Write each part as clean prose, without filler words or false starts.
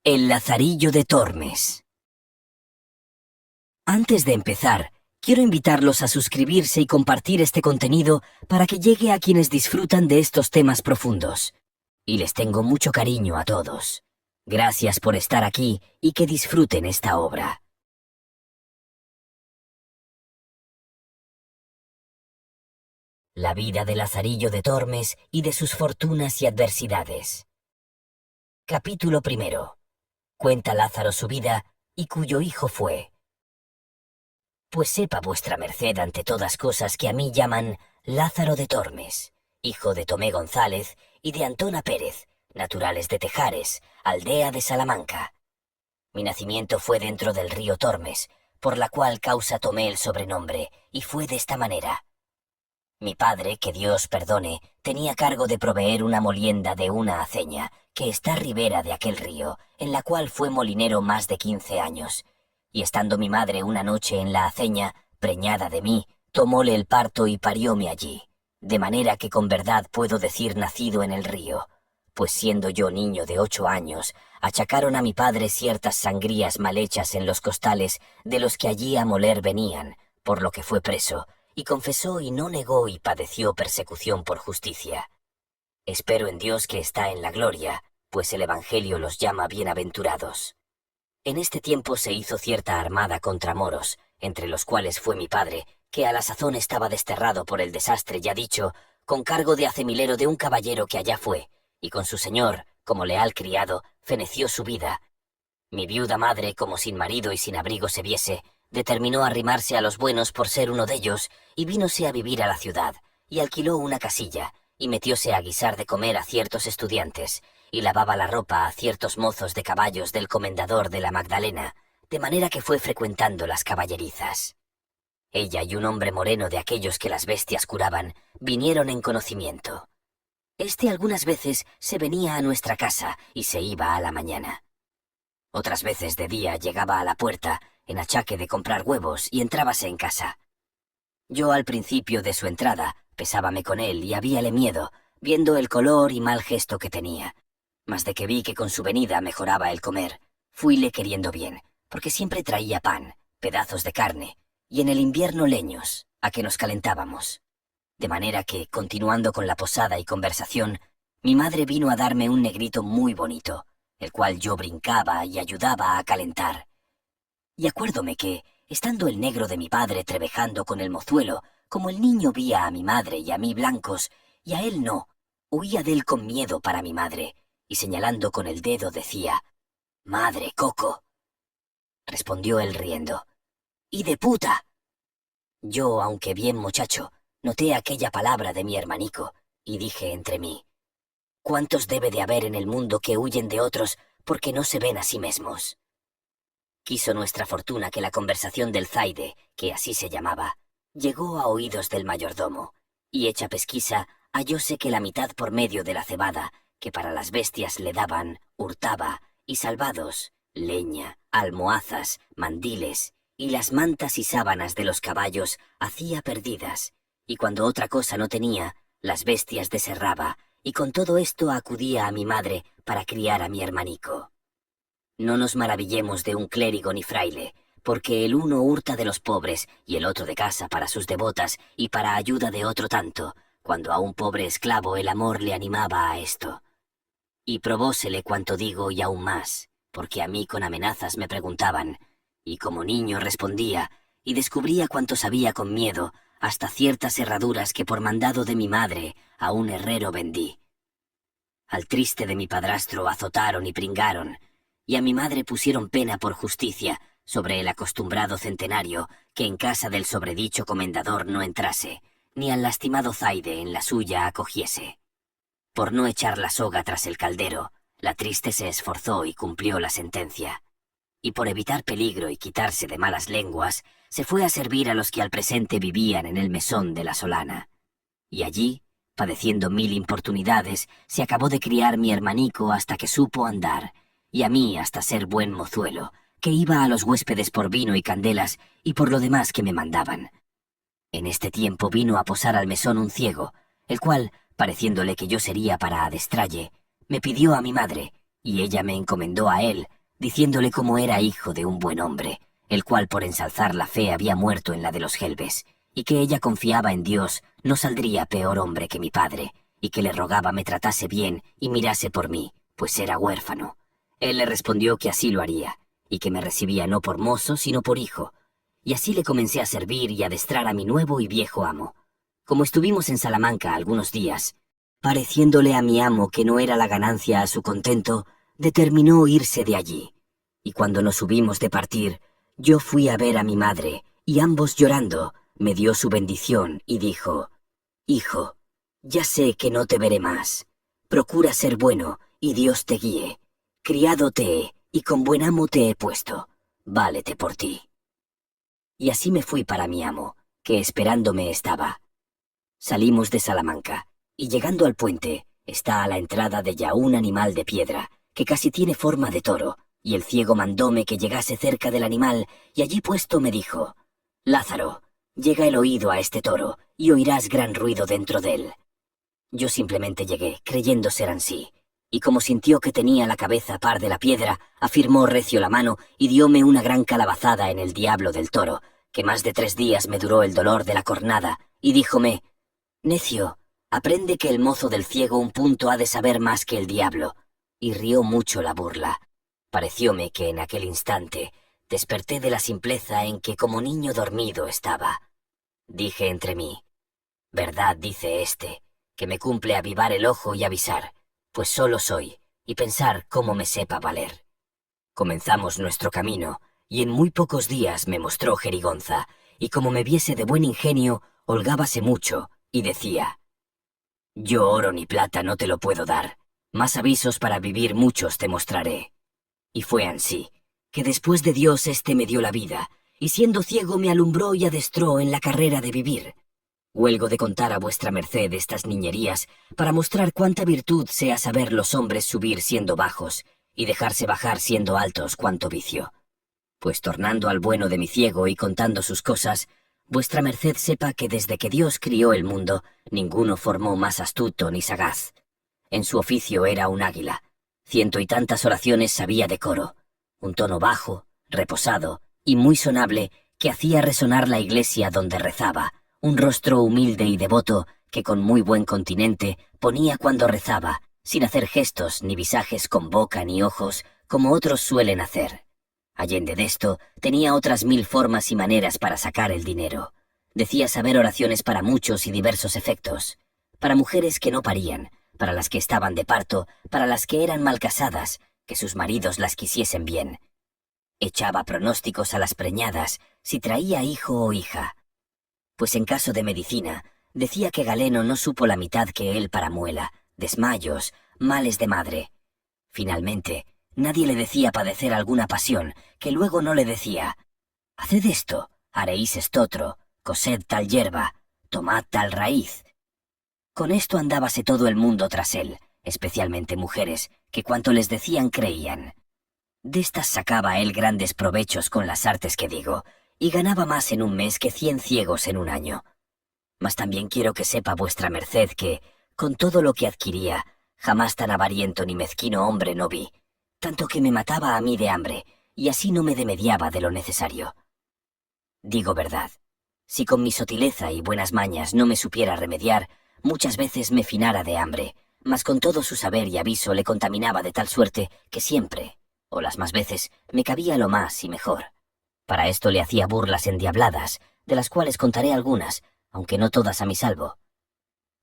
El Lazarillo de Tormes. Antes de empezar, quiero invitarlos a suscribirse y compartir este contenido para que llegue a quienes disfrutan de estos temas profundos. Y les tengo mucho cariño a todos. Gracias por estar aquí y que disfruten esta obra. La vida de Lazarillo de Tormes y de sus fortunas y adversidades. Capítulo 1. Cuenta Lázaro su vida, y cuyo hijo fue. Pues sepa vuestra merced ante todas cosas que a mí llaman Lázaro de Tormes, hijo de Tomé González y de Antona Pérez, naturales de Tejares, aldea de Salamanca. Mi nacimiento fue dentro del río Tormes, por la cual causa tomé el sobrenombre, y fue de esta manera. Mi padre, que Dios perdone, tenía cargo de proveer una molienda de una aceña, que está ribera de aquel río, en la cual fue molinero más de 15 años. Y estando mi madre una noche en la aceña, preñada de mí, tomóle el parto y parióme allí, de manera que con verdad puedo decir nacido en el río. Pues siendo yo niño de 8 años, achacaron a mi padre ciertas sangrías mal hechas en los costales de los que allí a moler venían, por lo que fue preso, y confesó y no negó y padeció persecución por justicia. Espero en Dios que está en la gloria, pues el Evangelio los llama bienaventurados. En este tiempo se hizo cierta armada contra moros, entre los cuales fue mi padre, que a la sazón estaba desterrado por el desastre ya dicho, con cargo de acemilero de un caballero que allá fue, y con su señor, como leal criado, feneció su vida. Mi viuda madre, como sin marido y sin abrigo se viese, determinó arrimarse a los buenos por ser uno de ellos, y vínose a vivir a la ciudad, y alquiló una casilla, y metióse a guisar de comer a ciertos estudiantes, y lavaba la ropa a ciertos mozos de caballos del comendador de la Magdalena, de manera que fue frecuentando las caballerizas. Ella y un hombre moreno de aquellos que las bestias curaban, vinieron en conocimiento. Este algunas veces se venía a nuestra casa y se iba a la mañana. Otras veces de día llegaba a la puerta, en achaque de comprar huevos, y entrábase en casa. Yo al principio de su entrada, pesábame con él y habíale miedo, viendo el color y mal gesto que tenía. Mas de que vi que con su venida mejoraba el comer, fuile queriendo bien, porque siempre traía pan, pedazos de carne, y en el invierno leños, a que nos calentábamos. De manera que, continuando con la posada y conversación, mi madre vino a darme un negrito muy bonito, el cual yo brincaba y ayudaba a calentar. Y acuérdome que, estando el negro de mi padre trebejando con el mozuelo, como el niño vía a mi madre y a mí blancos, y a él no, huía de él con miedo para mi madre, y señalando con el dedo decía, «Madre, Coco». Respondió él riendo, «¡Y de puta!». Yo, aunque bien muchacho, noté aquella palabra de mi hermanico, y dije entre mí, «¿Cuántos debe de haber en el mundo que huyen de otros porque no se ven a sí mismos?». Quiso nuestra fortuna que la conversación del zaide, que así se llamaba, llegó a oídos del mayordomo, y hecha pesquisa, hallóse que la mitad por medio de la cebada, que para las bestias le daban, hurtaba, y salvados, leña, almohazas, mandiles, y las mantas y sábanas de los caballos hacía perdidas, y cuando otra cosa no tenía, las bestias desherraba, y con todo esto acudía a mi madre para criar a mi hermanico. No nos maravillemos de un clérigo ni fraile, porque el uno hurta de los pobres y el otro de casa para sus devotas y para ayuda de otro tanto, cuando a un pobre esclavo el amor le animaba a esto. Y probósele cuanto digo y aún más, porque a mí con amenazas me preguntaban, y como niño respondía, y descubría cuanto sabía con miedo, hasta ciertas herraduras que por mandado de mi madre a un herrero vendí. Al triste de mi padrastro azotaron y pringaron, y a mi madre pusieron pena por justicia sobre el acostumbrado centenario que en casa del sobredicho comendador no entrase, ni al lastimado zaide en la suya acogiese. Por no echar la soga tras el caldero, la triste se esforzó y cumplió la sentencia. Y por evitar peligro y quitarse de malas lenguas, se fue a servir a los que al presente vivían en el mesón de la Solana. Y allí, padeciendo 1000 importunidades, se acabó de criar mi hermanico hasta que supo andar, y a mí hasta ser buen mozuelo, que iba a los huéspedes por vino y candelas y por lo demás que me mandaban. En este tiempo vino a posar al mesón un ciego, el cual, pareciéndole que yo sería para adestralle, me pidió a mi madre, y ella me encomendó a él, diciéndole cómo era hijo de un buen hombre, el cual por ensalzar la fe había muerto en la de los Gelbes, y que ella confiaba en Dios no saldría peor hombre que mi padre, y que le rogaba me tratase bien y mirase por mí, pues era huérfano. Él le respondió que así lo haría, y que me recibía no por mozo, sino por hijo. Y así le comencé a servir y a adestrar a mi nuevo y viejo amo. Como estuvimos en Salamanca algunos días, pareciéndole a mi amo que no era la ganancia a su contento, determinó irse de allí. Y cuando nos hubimos de partir, yo fui a ver a mi madre, y ambos llorando, me dio su bendición y dijo: «Hijo, ya sé que no te veré más. Procura ser bueno, y Dios te guíe. Criado te he, y con buen amo te he puesto. Válete por ti». Y así me fui para mi amo, que esperándome estaba. Salimos de Salamanca, y llegando al puente, está a la entrada de ya un animal de piedra, que casi tiene forma de toro, y el ciego mandóme que llegase cerca del animal, y allí puesto me dijo: «Lázaro, llega el oído a este toro, y oirás gran ruido dentro de él». Yo simplemente llegué, creyendo ser ansí, y como sintió que tenía la cabeza par de la piedra, afirmó recio la mano y dióme una gran calabazada en el diablo del toro, que más de 3 días me duró el dolor de la cornada, y díjome: «Necio, aprende que el mozo del ciego un punto ha de saber más que el diablo», y rió mucho la burla. Parecióme que en aquel instante desperté de la simpleza en que como niño dormido estaba. Dije entre mí: «Verdad dice este, que me cumple avivar el ojo y avisar, pues solo soy, y pensar cómo me sepa valer». Comenzamos nuestro camino, y en muy pocos días me mostró jerigonza, y como me viese de buen ingenio, holgábase mucho, y decía: «Yo oro ni plata no te lo puedo dar, más avisos para vivir muchos te mostraré». Y fue ansí, que después de Dios éste me dio la vida, y siendo ciego me alumbró y adestró en la carrera de vivir. Huelgo de contar a vuestra merced estas niñerías, para mostrar cuánta virtud sea saber los hombres subir siendo bajos, y dejarse bajar siendo altos cuánto vicio. Pues tornando al bueno de mi ciego y contando sus cosas, vuestra merced sepa que desde que Dios crió el mundo, ninguno formó más astuto ni sagaz. En su oficio era un águila, 100 y tantas oraciones sabía de coro, un tono bajo, reposado y muy sonable que hacía resonar la iglesia donde rezaba, un rostro humilde y devoto que con muy buen continente ponía cuando rezaba, sin hacer gestos ni visajes con boca ni ojos, como otros suelen hacer. Allende de esto, tenía otras 1000 formas y maneras para sacar el dinero. Decía saber oraciones para muchos y diversos efectos, para mujeres que no parían, para las que estaban de parto, para las que eran mal casadas, que sus maridos las quisiesen bien. Echaba pronósticos a las preñadas, si traía hijo o hija. Pues en caso de medicina, decía que Galeno no supo la mitad que él para muela, desmayos, males de madre. Finalmente, nadie le decía padecer alguna pasión, que luego no le decía: «Haced esto, haréis estotro, cosed tal hierba, tomad tal raíz». Con esto andábase todo el mundo tras él, especialmente mujeres, que cuanto les decían creían. De estas sacaba él grandes provechos con las artes que digo, y ganaba más en un mes que 100 ciegos en un año. Mas también quiero que sepa vuestra merced que, con todo lo que adquiría, jamás tan avariento ni mezquino hombre no vi, tanto que me mataba a mí de hambre, y así no me demediaba de lo necesario. Digo verdad, si con mi sotileza y buenas mañas no me supiera remediar, muchas veces me finara de hambre, mas con todo su saber y aviso le contaminaba de tal suerte que siempre, o las más veces, me cabía lo más y mejor. Para esto le hacía burlas endiabladas, de las cuales contaré algunas, aunque no todas a mi salvo.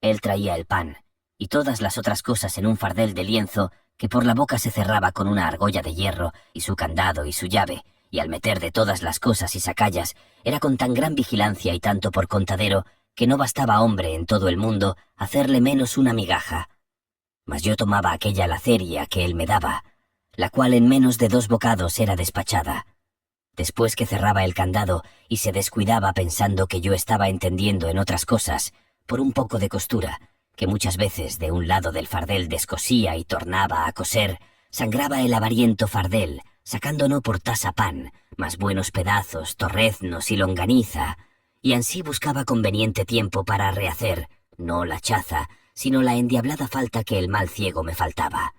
Él traía el pan, y todas las otras cosas en un fardel de lienzo que por la boca se cerraba con una argolla de hierro y su candado y su llave, y al meter de todas las cosas y sacallas, era con tan gran vigilancia y tanto por contadero, que no bastaba hombre en todo el mundo hacerle menos una migaja. Mas yo tomaba aquella laceria que él me daba, la cual en menos de 2 bocados era despachada. Después que cerraba el candado y se descuidaba pensando que yo estaba entendiendo en otras cosas, por un poco de costura, que muchas veces de un lado del fardel descosía y tornaba a coser, sangraba el avariento fardel, sacando no por tasa pan, mas buenos pedazos, torreznos y longaniza, y ansí buscaba conveniente tiempo para rehacer, no la chaza, sino la endiablada falta que el mal ciego me faltaba.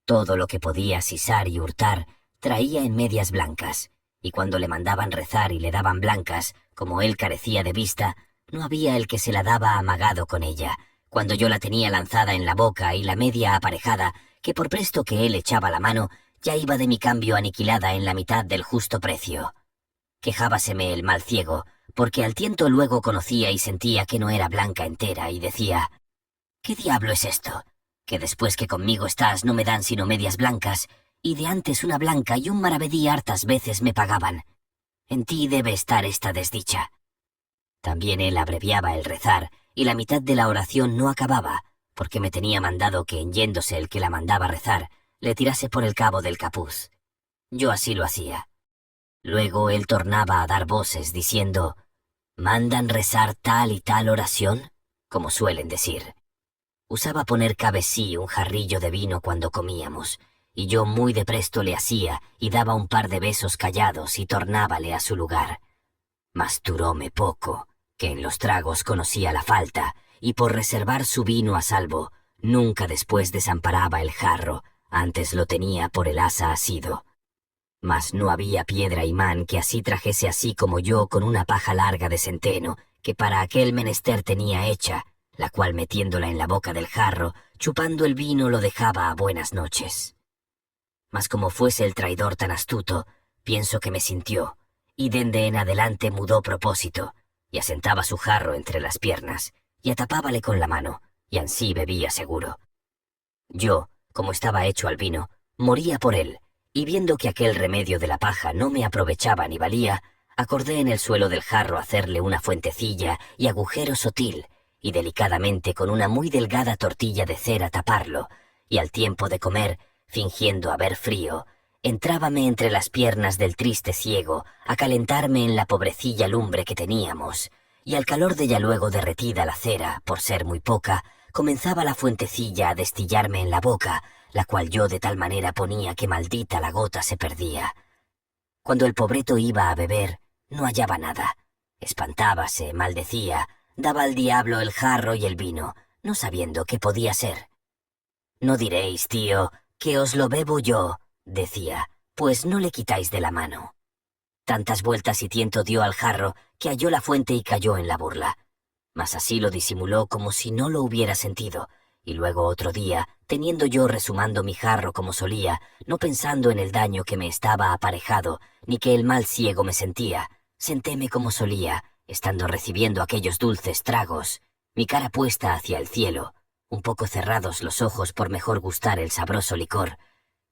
Todo lo que podía sisar y hurtar traía en medias blancas, y cuando le mandaban rezar y le daban blancas, como él carecía de vista, no había el que se la daba amagado con ella, cuando yo la tenía lanzada en la boca y la media aparejada, que por presto que él echaba la mano, ya iba de mi cambio aniquilada en la mitad del justo precio. Quejábaseme el mal ciego, porque al tiento luego conocía y sentía que no era blanca entera, y decía: «¿Qué diablo es esto? Que después que conmigo estás no me dan sino medias blancas, y de antes una blanca y un maravedí hartas veces me pagaban. En ti debe estar esta desdicha». También él abreviaba el rezar, y la mitad de la oración no acababa, porque me tenía mandado que en yéndose el que la mandaba rezar, le tirase por el cabo del capuz. Yo así lo hacía. Luego él tornaba a dar voces diciendo: «¿Mandan rezar tal y tal oración?», como suelen decir. Usaba poner cabe sí un jarrillo de vino cuando comíamos, y yo muy de presto le hacía y daba un par de besos callados y tornábale a su lugar. Mas duróme poco, que en los tragos conocía la falta, y por reservar su vino a salvo, nunca después desamparaba el jarro, antes lo tenía por el asa asido. Mas no había piedra imán que así trajese así como yo con una paja larga de centeno, que para aquel menester tenía hecha, la cual metiéndola en la boca del jarro, chupando el vino lo dejaba a buenas noches. Mas como fuese el traidor tan astuto, pienso que me sintió, y dende en adelante mudó propósito, y asentaba su jarro entre las piernas, y atapábale con la mano, y ansí bebía seguro. Yo, como estaba hecho al vino, moría por él, y viendo que aquel remedio de la paja no me aprovechaba ni valía, acordé en el suelo del jarro hacerle una fuentecilla y agujero sotil, y delicadamente con una muy delgada tortilla de cera taparlo, y al tiempo de comer, fingiendo haber frío, entrábame entre las piernas del triste ciego a calentarme en la pobrecilla lumbre que teníamos, y al calor de ya luego derretida la cera, por ser muy poca, comenzaba la fuentecilla a destillarme en la boca, la cual yo de tal manera ponía que maldita la gota se perdía. Cuando el pobreto iba a beber, no hallaba nada. Espantábase, maldecía, daba al diablo el jarro y el vino, no sabiendo qué podía ser. «No diréis, tío, que os lo bebo yo», decía, «pues no le quitáis de la mano». Tantas vueltas y tiento dio al jarro que halló la fuente y cayó en la burla. Mas así lo disimuló como si no lo hubiera sentido, y luego otro día, teniendo yo resumando mi jarro como solía, no pensando en el daño que me estaba aparejado, ni que el mal ciego me sentía, sentéme como solía, estando recibiendo aquellos dulces tragos, mi cara puesta hacia el cielo, un poco cerrados los ojos por mejor gustar el sabroso licor.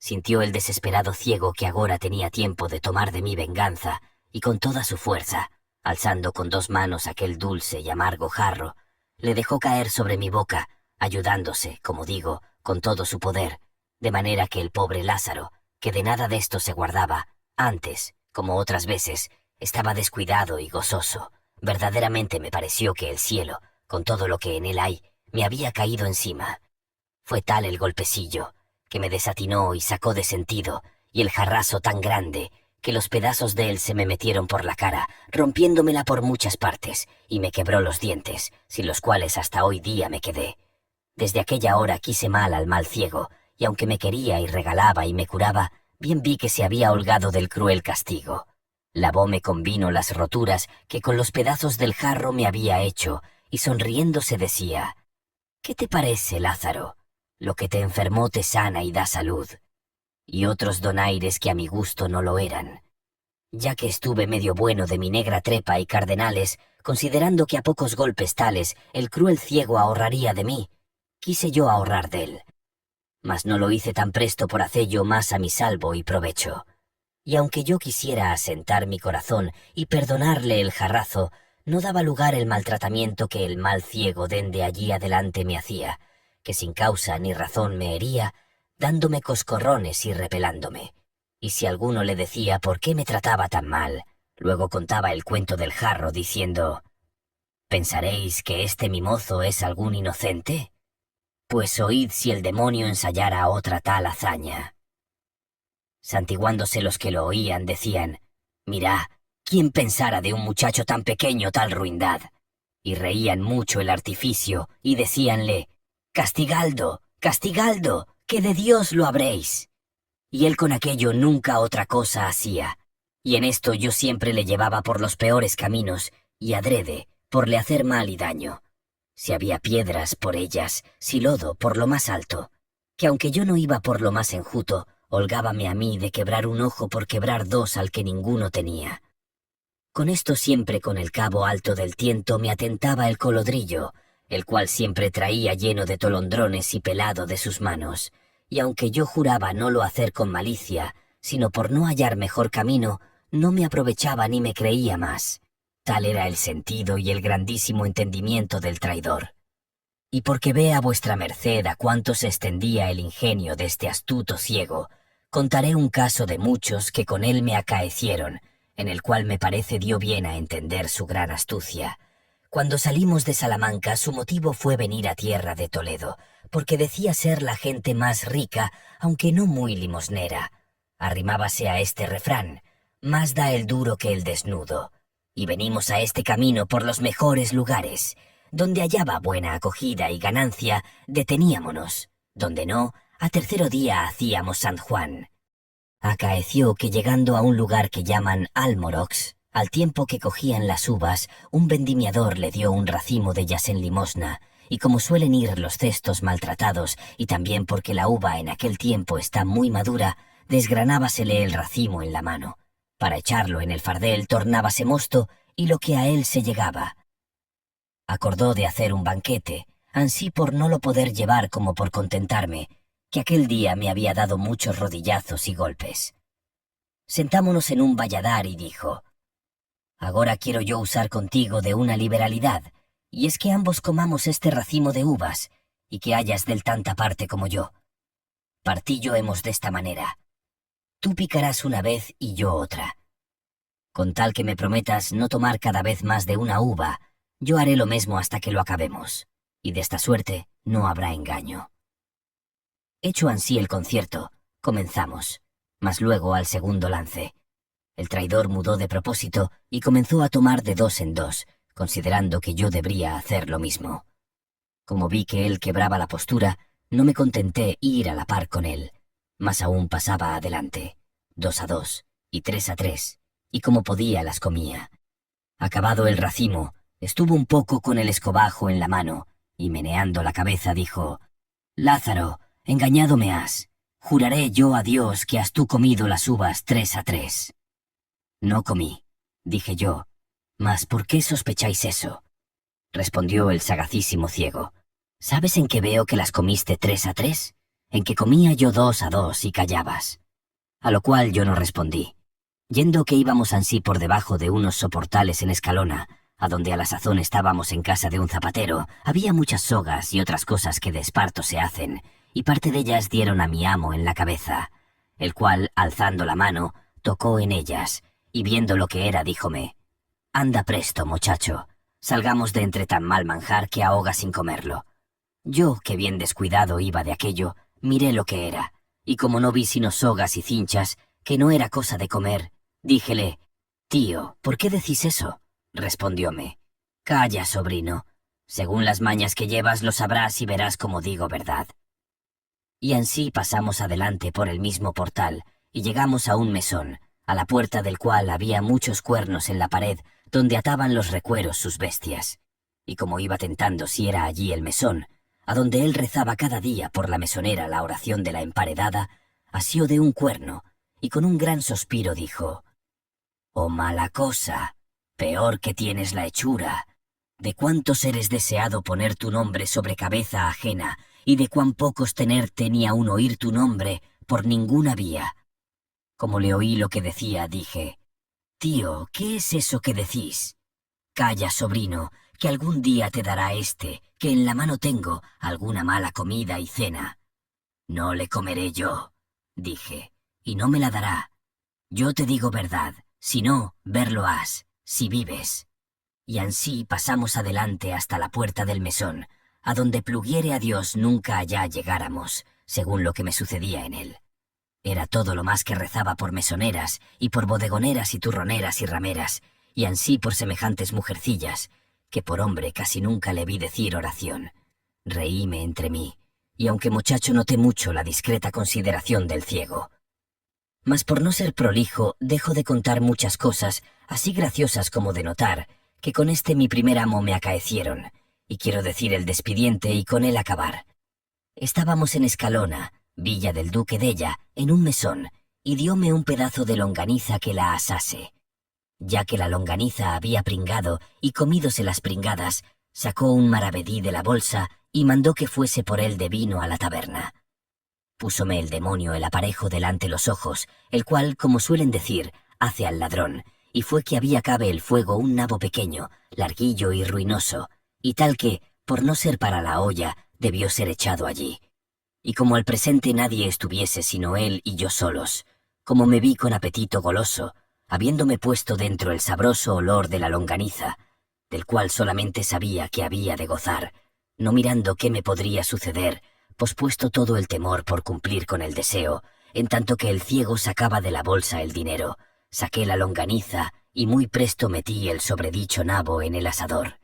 Sintió el desesperado ciego que agora tenía tiempo de tomar de mí venganza, y con toda su fuerza, alzando con dos manos aquel dulce y amargo jarro, le dejó caer sobre mi boca, ayudándose, como digo, con todo su poder, de manera que el pobre Lázaro, que de nada de esto se guardaba, antes, como otras veces, estaba descuidado y gozoso. Verdaderamente me pareció que el cielo, con todo lo que en él hay, me había caído encima. Fue tal el golpecillo, que me desatinó y sacó de sentido, y el jarrazo tan grande, que los pedazos de él se me metieron por la cara, rompiéndomela por muchas partes, y me quebró los dientes, sin los cuales hasta hoy día me quedé. Desde aquella hora quise mal al mal ciego, y aunque me quería y regalaba y me curaba, bien vi que se había holgado del cruel castigo. Lavóme con vino las roturas que con los pedazos del jarro me había hecho, y sonriéndose decía: «¿Qué te parece, Lázaro? Lo que te enfermó te sana y da salud». Y otros donaires que a mi gusto no lo eran. Ya que estuve medio bueno de mi negra trepa y cardenales, considerando que a pocos golpes tales el cruel ciego ahorraría de mí, quise yo ahorrar de él. Mas no lo hice tan presto por hacello más a mi salvo y provecho. Y aunque yo quisiera asentar mi corazón y perdonarle el jarrazo, no daba lugar el maltratamiento que el mal ciego dende allí adelante me hacía, que sin causa ni razón me hería, dándome coscorrones y repelándome. Y si alguno le decía por qué me trataba tan mal, luego contaba el cuento del jarro diciendo: «¿Pensaréis que este mi mozo es algún inocente? Pues oíd si el demonio ensayara otra tal hazaña». Santiguándose los que lo oían decían: «Mirá, ¿quién pensara de un muchacho tan pequeño tal ruindad?». Y reían mucho el artificio y decíanle: «Castigaldo, Castigaldo, que de Dios lo habréis. Y él con aquello nunca otra cosa hacía, y en esto yo siempre le llevaba por los peores caminos, y adrede, por le hacer mal y daño. Si había piedras, por ellas, si lodo, por lo más alto, que aunque yo no iba por lo más enjuto, holgábame a mí de quebrar un ojo por quebrar dos al que ninguno tenía. Con esto siempre con el cabo alto del tiento me atentaba el colodrillo, el cual siempre traía lleno de tolondrones y pelado de sus manos, y aunque yo juraba no lo hacer con malicia, sino por no hallar mejor camino, no me aprovechaba ni me creía más. Tal era el sentido y el grandísimo entendimiento del traidor. Y porque vea vuestra merced a cuánto se extendía el ingenio de este astuto ciego, contaré un caso de muchos que con él me acaecieron, en el cual me parece dio bien a entender su gran astucia. Cuando salimos de Salamanca, su motivo fue venir a tierra de Toledo, porque decía ser la gente más rica, aunque no muy limosnera. Arrimábase a este refrán: más da el duro que el desnudo. Y venimos a este camino por los mejores lugares. Donde hallaba buena acogida y ganancia, deteníamonos. Donde no, a tercero día hacíamos San Juan. Acaeció que llegando a un lugar que llaman Almorox, al tiempo que cogían las uvas, un vendimiador le dio un racimo de ellas en limosna, y como suelen ir los cestos maltratados, y también porque la uva en aquel tiempo está muy madura, desgranábasele el racimo en la mano. Para echarlo en el fardel tornábase mosto, y lo que a él se llegaba. Acordó de hacer un banquete, ansí por no lo poder llevar como por contentarme, que aquel día me había dado muchos rodillazos y golpes. Sentámonos en un valladar y dijo: «Agora quiero yo usar contigo de una liberalidad, y es que ambos comamos este racimo de uvas, y que hayas del tanta parte como yo. Partillo hemos desta manera. Tú picarás una vez y yo otra. Con tal que me prometas no tomar cada vez más de una uva, yo haré lo mismo hasta que lo acabemos, y de esta suerte no habrá engaño». Hecho ansí el concierto, comenzamos, mas luego al segundo lance. El traidor mudó de propósito y comenzó a tomar de dos en dos, considerando que yo debería hacer lo mismo. Como vi que él quebraba la postura, no me contenté ir a la par con él, más aún pasaba adelante, 2 a 2 y 3 a 3, y como podía las comía. Acabado el racimo, estuvo un poco con el escobajo en la mano, y meneando la cabeza dijo: «Lázaro, engañado me has. Juraré yo a Dios que has tú comido las uvas 3 a 3. «No comí», dije yo. «Mas ¿por qué sospecháis eso?». Respondió el sagacísimo ciego: «¿Sabes en qué veo que las comiste 3 a 3? En que comía yo 2 a 2 y callabas». A lo cual yo no respondí. Yendo que íbamos ansí por debajo de unos soportales en Escalona, a donde a la sazón estábamos en casa de un zapatero, había muchas sogas y otras cosas que de esparto se hacen, y parte de ellas dieron a mi amo en la cabeza, el cual, alzando la mano, tocó en ellas, y viendo lo que era, díjome: «Anda presto, muchacho, salgamos de entre tan mal manjar que ahoga sin comerlo». Yo, que bien descuidado iba de aquello, miré lo que era, y como no vi sino sogas y cinchas, que no era cosa de comer, díjele: «Tío, ¿por qué decís eso?». Respondióme: «Calla, sobrino. Según las mañas que llevas lo sabrás y verás como digo verdad». Y ansí pasamos adelante por el mismo portal, y llegamos a un mesón, a la puerta del cual había muchos cuernos en la pared, donde ataban los recueros sus bestias. Y como iba tentando si era allí el mesón, a donde él rezaba cada día por la mesonera la oración de la emparedada, asió de un cuerno, y con un gran suspiro dijo: «Oh mala cosa, peor que tienes la hechura. De cuántos eres deseado poner tu nombre sobre cabeza ajena, y de cuán pocos tenerte ni aun oír tu nombre por ninguna vía». Como le oí lo que decía, dije: «Tío, ¿qué es eso que decís?». «Calla, sobrino, que algún día te dará que en la mano tengo, alguna mala comida y cena». «No le comeré yo», dije, «y no me la dará. Yo te digo verdad, si no, verlo has, si vives». Y ansí pasamos adelante hasta la puerta del mesón, a donde pluguiere a Dios nunca allá llegáramos, según lo que me sucedía en él. Era todo lo más que rezaba por mesoneras, y por bodegoneras y turroneras y rameras, y ansí por semejantes mujercillas, que por hombre casi nunca le vi decir oración. Reíme entre mí, y aunque muchacho noté mucho la discreta consideración del ciego. Mas por no ser prolijo, dejo de contar muchas cosas, así graciosas como de notar, que con este mi primer amo me acaecieron, y quiero decir el despidiente y con él acabar. Estábamos en Escalona, villa del duque d'Ella, en un mesón, y dióme un pedazo de longaniza que la asase. Ya que la longaniza había pringado y comídose las pringadas, sacó un maravedí de la bolsa y mandó que fuese por él de vino a la taberna. Púsome el demonio el aparejo delante los ojos, el cual, como suelen decir, hace al ladrón, y fue que había cabe el fuego un nabo pequeño, larguillo y ruinoso, y tal que, por no ser para la olla, debió ser echado allí. Y como al presente nadie estuviese sino él y yo solos, como me vi con apetito goloso, habiéndome puesto dentro el sabroso olor de la longaniza, del cual solamente sabía que había de gozar, no mirando qué me podría suceder, pospuesto todo el temor por cumplir con el deseo, en tanto que el ciego sacaba de la bolsa el dinero, saqué la longaniza y muy presto metí el sobredicho nabo en el asador,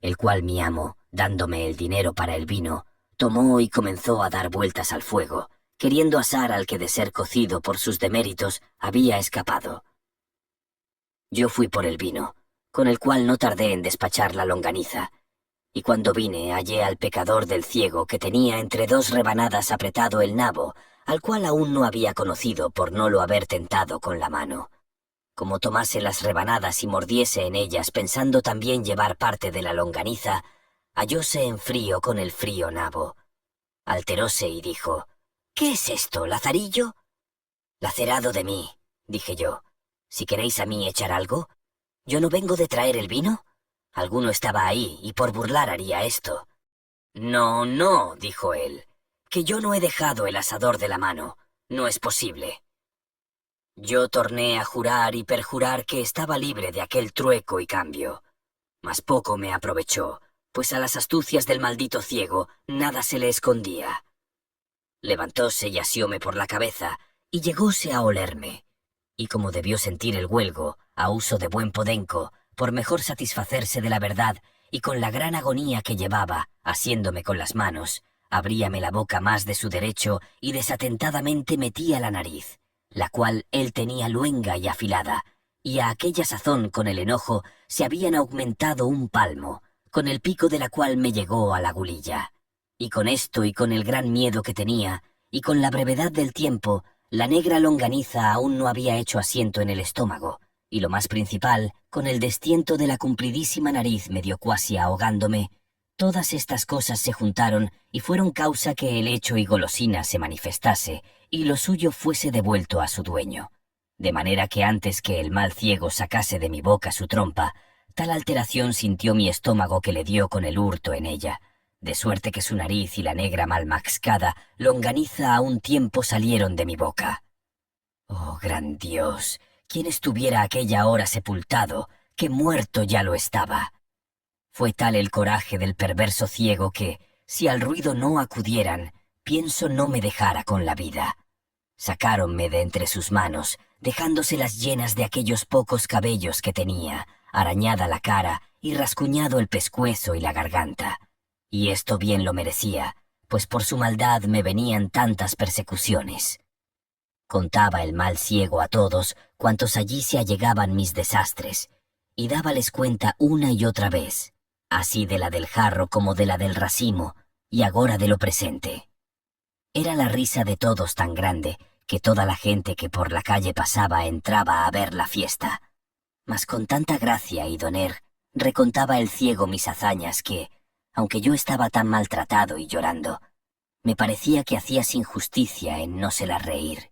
el cual mi amo, dándome el dinero para el vino, tomó y comenzó a dar vueltas al fuego, queriendo asar al que de ser cocido por sus deméritos había escapado. Yo fui por el vino, con el cual no tardé en despachar la longaniza, y cuando vine hallé al pecador del ciego que tenía entre dos rebanadas apretado el nabo, al cual aún no había conocido por no lo haber tentado con la mano. Como tomase las rebanadas y mordiese en ellas pensando también llevar parte de la longaniza, hallóse en frío con el frío nabo. Alteróse y dijo: «¿Qué es esto, Lazarillo?» «Lacerado de mí», dije yo. «Si queréis a mí echar algo, ¿yo no vengo de traer el vino? Alguno estaba ahí y por burlar haría esto». «No, no», dijo él, «que yo no he dejado el asador de la mano. No es posible». Yo torné a jurar y perjurar que estaba libre de aquel trueco y cambio. Mas poco me aprovechó, pues a las astucias del maldito ciego nada se le escondía. Levantóse y asióme por la cabeza, y llegóse a olerme. Y como debió sentir el huelgo, a uso de buen podenco, por mejor satisfacerse de la verdad, y con la gran agonía que llevaba, asiéndome con las manos, abríame la boca más de su derecho y desatentadamente metía la nariz, la cual él tenía luenga y afilada, y a aquella sazón con el enojo se habían aumentado un palmo, con el pico de la cual me llegó a la gulilla. Y con esto y con el gran miedo que tenía, y con la brevedad del tiempo, la negra longaniza aún no había hecho asiento en el estómago, y lo más principal, con el destiento de la cumplidísima nariz medio cuasi ahogándome, todas estas cosas se juntaron y fueron causa que el hecho y golosina se manifestase, y lo suyo fuese devuelto a su dueño. De manera que antes que el mal ciego sacase de mi boca su trompa, tal alteración sintió mi estómago que le dio con el hurto en ella, de suerte que su nariz y la negra mal maxcada longaniza a un tiempo salieron de mi boca. Oh, gran Dios, ¿quién estuviera aquella hora sepultado, que muerto ya lo estaba? Fue tal el coraje del perverso ciego que, si al ruido no acudieran, pienso no me dejara con la vida. Sacáronme de entre sus manos, dejándoselas llenas de aquellos pocos cabellos que tenía, arañada la cara y rascuñado el pescuezo y la garganta. Y esto bien lo merecía, pues por su maldad me venían tantas persecuciones. Contaba el mal ciego a todos cuantos allí se allegaban mis desastres, y dábales cuenta una y otra vez, así de la del jarro como de la del racimo, y agora de lo presente. Era la risa de todos tan grande que toda la gente que por la calle pasaba entraba a ver la fiesta. Mas con tanta gracia y doner recontaba el ciego mis hazañas que, aunque yo estaba tan maltratado y llorando, me parecía que hacías injusticia en no se las reír.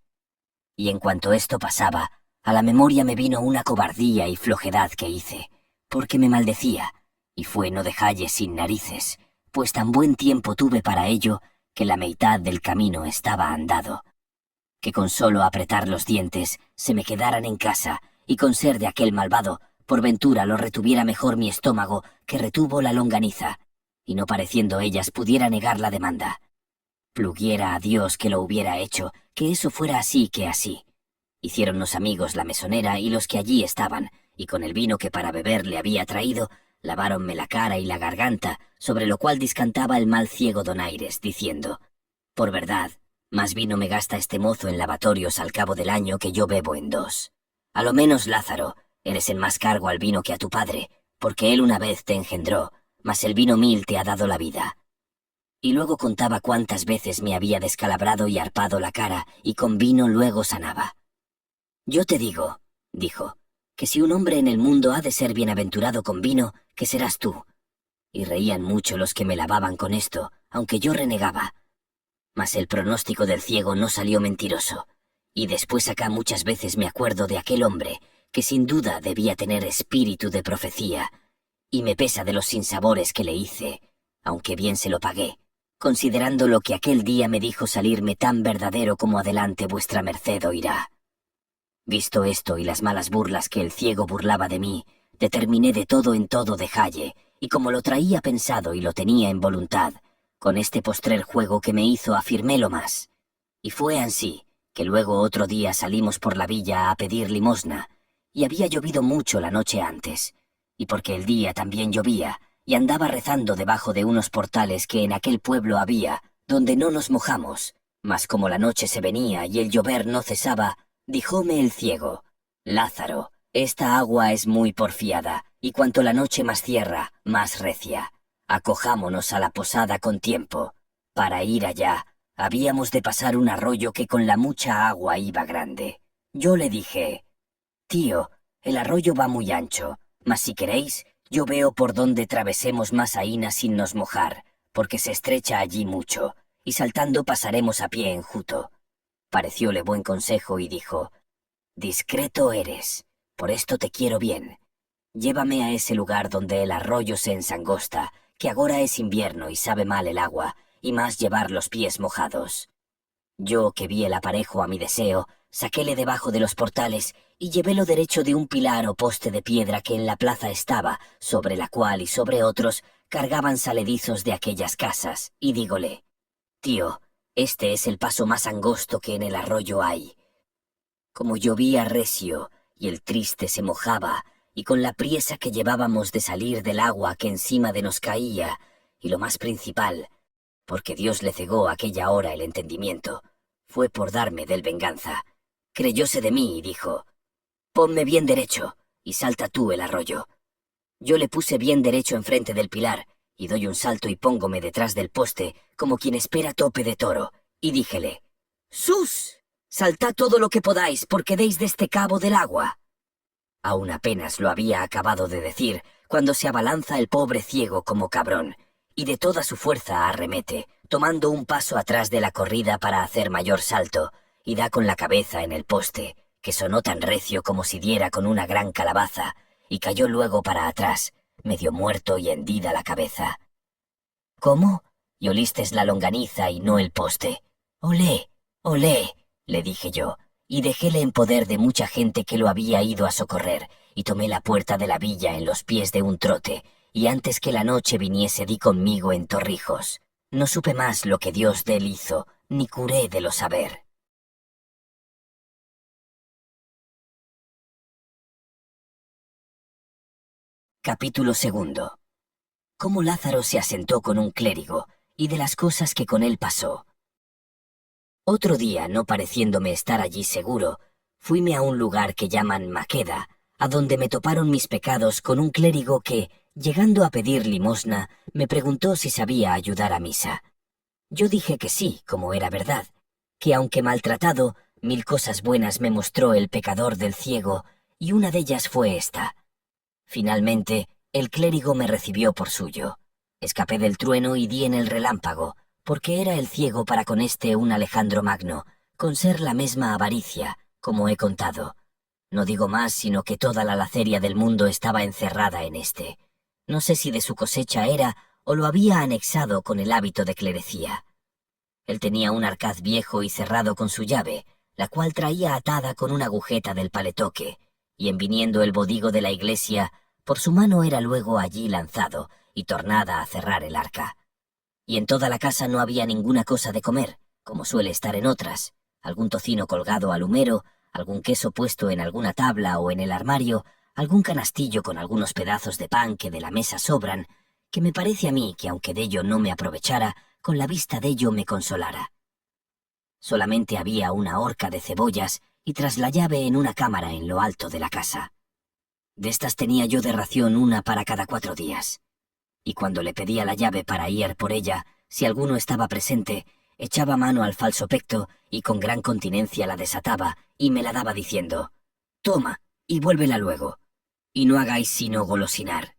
Y en cuanto esto pasaba, a la memoria me vino una cobardía y flojedad que hice, porque me maldecía, y fue no dejalle sin narices, pues tan buen tiempo tuve para ello que la mitad del camino estaba andado, que con solo apretar los dientes se me quedaran en casa, y con ser de aquel malvado, por ventura lo retuviera mejor mi estómago que retuvo la longaniza, y no pareciendo ellas pudiera negar la demanda. Pluguiera a Dios que lo hubiera hecho, que eso fuera así que así. Hicieronnos amigos la mesonera y los que allí estaban, y con el vino que para beber le había traído, laváronme la cara y la garganta, sobre lo cual discantaba el mal ciego donaires, diciendo: Por verdad, más vino me gasta este mozo en lavatorios al cabo del año que yo bebo en 2. A lo menos, Lázaro, eres en más cargo al vino que a tu padre, porque él una vez te engendró, mas el vino 1000 te ha dado la vida. Y luego contaba cuántas veces me había descalabrado y arpado la cara, y con vino luego sanaba. Yo te digo, dijo, que si un hombre en el mundo ha de ser bienaventurado con vino, que serás tú. Y reían mucho los que me lavaban con esto, aunque yo renegaba. Mas el pronóstico del ciego no salió mentiroso, y después acá muchas veces me acuerdo de aquel hombre, que sin duda debía tener espíritu de profecía, y me pesa de los sinsabores que le hice, aunque bien se lo pagué, considerando lo que aquel día me dijo salirme tan verdadero como adelante vuestra merced oirá. Visto esto y las malas burlas que el ciego burlaba de mí, determiné de todo en todo dejalle, y como lo traía pensado y lo tenía en voluntad, con este postrer juego que me hizo afirmélo más. Y fue ansí, que luego otro día salimos por la villa a pedir limosna, y había llovido mucho la noche antes, y porque el día también llovía, y andaba rezando debajo de unos portales que en aquel pueblo había, donde no nos mojamos, mas como la noche se venía y el llover no cesaba, díjome el ciego: Lázaro, esta agua es muy porfiada, y cuanto la noche más cierra, más recia. Acojámonos a la posada con tiempo. Para ir allá, habíamos de pasar un arroyo que con la mucha agua iba grande. Yo le dije: tío, el arroyo va muy ancho, mas si queréis, yo veo por dónde travesemos más aína sin nos mojar, porque se estrecha allí mucho, y saltando pasaremos a pie enjuto. Parecióle buen consejo y dijo: discreto eres, por esto te quiero bien. Llévame a ese lugar donde el arroyo se ensangosta, que agora es invierno y sabe mal el agua, y más llevar los pies mojados. Yo, que vi el aparejo a mi deseo, saquéle debajo de los portales y llevélo derecho de un pilar o poste de piedra que en la plaza estaba, sobre la cual y sobre otros cargaban saledizos de aquellas casas, y dígole: tío, este es el paso más angosto que en el arroyo hay. Como llovía recio, y el triste se mojaba, y con la priesa que llevábamos de salir del agua que encima de nos caía, y lo más principal, porque Dios le cegó aquella hora el entendimiento, fue por darme del venganza. Creyóse de mí y dijo: ponme bien derecho, y salta tú el arroyo. Yo le puse bien derecho enfrente del pilar, y doy un salto y póngome detrás del poste, como quien espera tope de toro, y díjele: ¡sus! Saltad todo lo que podáis, porque deis de este cabo del agua. Aún apenas lo había acabado de decir, cuando se abalanza el pobre ciego como cabrón, y de toda su fuerza arremete, tomando un paso atrás de la corrida para hacer mayor salto, y da con la cabeza en el poste, que sonó tan recio como si diera con una gran calabaza, y cayó luego para atrás, medio muerto y hendida la cabeza. ¿Cómo? ¿Y olistes la longaniza y no el poste? ¡Olé! ¡Olé!, le dije yo, y dejéle en poder de mucha gente que lo había ido a socorrer, y tomé la puerta de la villa en los pies de un trote, y antes que la noche viniese di conmigo en Torrijos. No supe más lo que Dios de él hizo, ni curé de lo saber. Capítulo 2. Cómo Lázaro se asentó con un clérigo, y de las cosas que con él pasó. Otro día, no pareciéndome estar allí seguro, fuime a un lugar que llaman Maqueda, a donde me toparon mis pecados con un clérigo que, llegando a pedir limosna, me preguntó si sabía ayudar a misa. Yo dije que sí, como era verdad, que aunque maltratado, 1000 cosas buenas me mostró el pecador del ciego, y una de ellas fue esta. Finalmente, el clérigo me recibió por suyo. Escapé del trueno y di en el relámpago, porque era el ciego para con este un Alejandro Magno, con ser la mesma avaricia, como he contado. No digo más, sino que toda la laceria del mundo estaba encerrada en este. No sé si de su cosecha era, o lo había anexado con el hábito de clerecía. Él tenía un arcaz viejo y cerrado con su llave, la cual traía atada con una agujeta del paletoque, y en viniendo el bodigo de la iglesia, por su mano era luego allí lanzado, y tornada a cerrar el arca. Y en toda la casa no había ninguna cosa de comer, como suele estar en otras, algún tocino colgado al humero, algún queso puesto en alguna tabla o en el armario, algún canastillo con algunos pedazos de pan que de la mesa sobran, que me parece a mí que aunque de ello no me aprovechara, con la vista de ello me consolara. Solamente había una horca de cebollas y tras la llave en una cámara en lo alto de la casa. De estas tenía yo de ración una para cada 4 días. Y cuando le pedía la llave para ir por ella, si alguno estaba presente, echaba mano al falso pecto y con gran continencia la desataba y me la daba diciendo: «Toma, y vuélvela luego, y no hagáis sino golosinar»,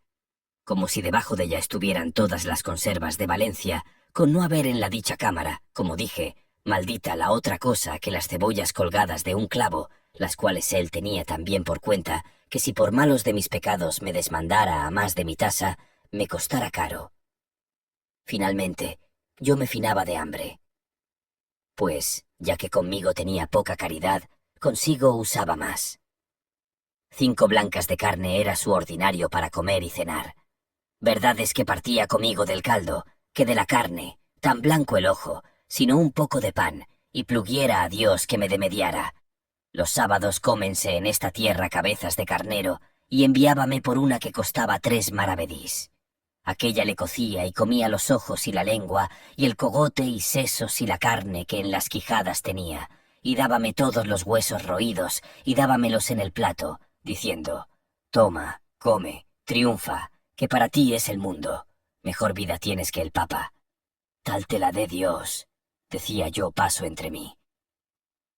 como si debajo de ella estuvieran todas las conservas de Valencia, con no haber en la dicha cámara, como dije, maldita la otra cosa que las cebollas colgadas de un clavo, las cuales él tenía también por cuenta, que si por malos de mis pecados me desmandara a más de mi tasa, me costara caro. Finalmente, yo me finaba de hambre. Pues, ya que conmigo tenía poca caridad, consigo usaba más. 5 blancas de carne era su ordinario para comer y cenar. Verdad es que partía conmigo del caldo, que de la carne, tan blanco el ojo, sino un poco de pan, y pluguiera a Dios que me demediara. Los sábados cómense en esta tierra cabezas de carnero, y enviábame por una que costaba 3 maravedís. Aquella le cocía y comía los ojos y la lengua, y el cogote y sesos y la carne que en las quijadas tenía, y dábame todos los huesos roídos, y dábamelos en el plato, diciendo: «Toma, come, triunfa, que para ti es el mundo. Mejor vida tienes que el Papa». «Tal te la dé Dios», decía yo paso entre mí.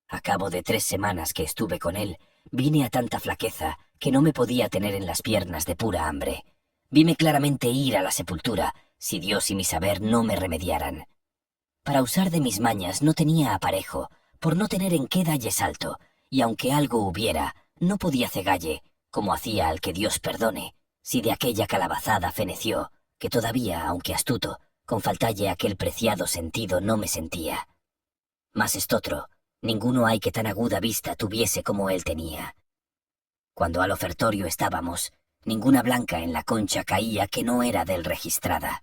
A cabo de 3 semanas que estuve con él, vine a tanta flaqueza que no me podía tener en las piernas de pura hambre. Vime claramente ir a la sepultura, si Dios y mi saber no me remediaran. Para usar de mis mañas no tenía aparejo, por no tener en qué dalle salto, y aunque algo hubiera, no podía cegalle, como hacía al que Dios perdone, si de aquella calabazada feneció, que todavía, aunque astuto, con faltalle aquel preciado sentido no me sentía. Mas estotro, ninguno hay que tan aguda vista tuviese como él tenía. Cuando al ofertorio estábamos, ninguna blanca en la concha caía que no era del registrada.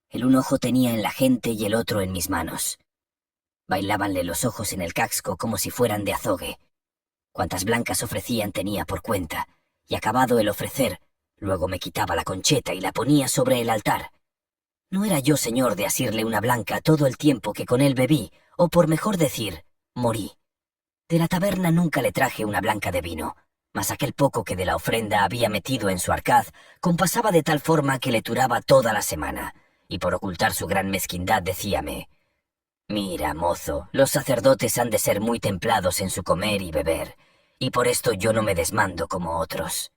El un ojo tenía en la gente y el otro en mis manos. Bailábanle los ojos en el casco como si fueran de azogue. Cuantas blancas ofrecían tenía por cuenta, y acabado el ofrecer, luego me quitaba la concheta y la ponía sobre el altar. No era yo señor de asirle una blanca todo el tiempo que con él bebí, o por mejor decir, morí. De la taberna nunca le traje una blanca de vino, mas aquel poco que de la ofrenda había metido en su arcaz compasaba de tal forma que le turaba toda la semana, y por ocultar su gran mezquindad decíame: «Mira, mozo, los sacerdotes han de ser muy templados en su comer y beber, y por esto yo no me desmando como otros».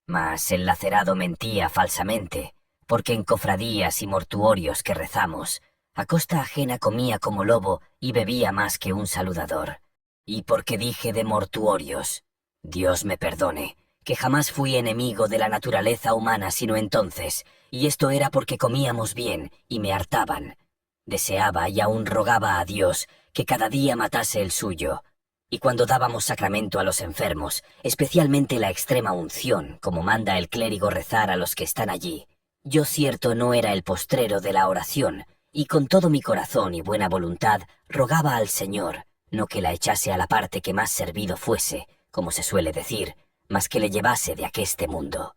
Mas el lacerado mentía falsamente, porque en cofradías y mortuorios que rezamos, a costa ajena comía como lobo y bebía más que un saludador. Y porque dije de mortuorios, Dios me perdone, que jamás fui enemigo de la naturaleza humana sino entonces, y esto era porque comíamos bien y me hartaban. Deseaba y aún rogaba a Dios que cada día matase el suyo, y cuando dábamos sacramento a los enfermos, especialmente la extrema unción, como manda el clérigo rezar a los que están allí, yo cierto no era el postrero de la oración, y con todo mi corazón y buena voluntad rogaba al Señor, no que la echase a la parte que más servido fuese, como se suele decir, mas que le llevase de aqueste mundo.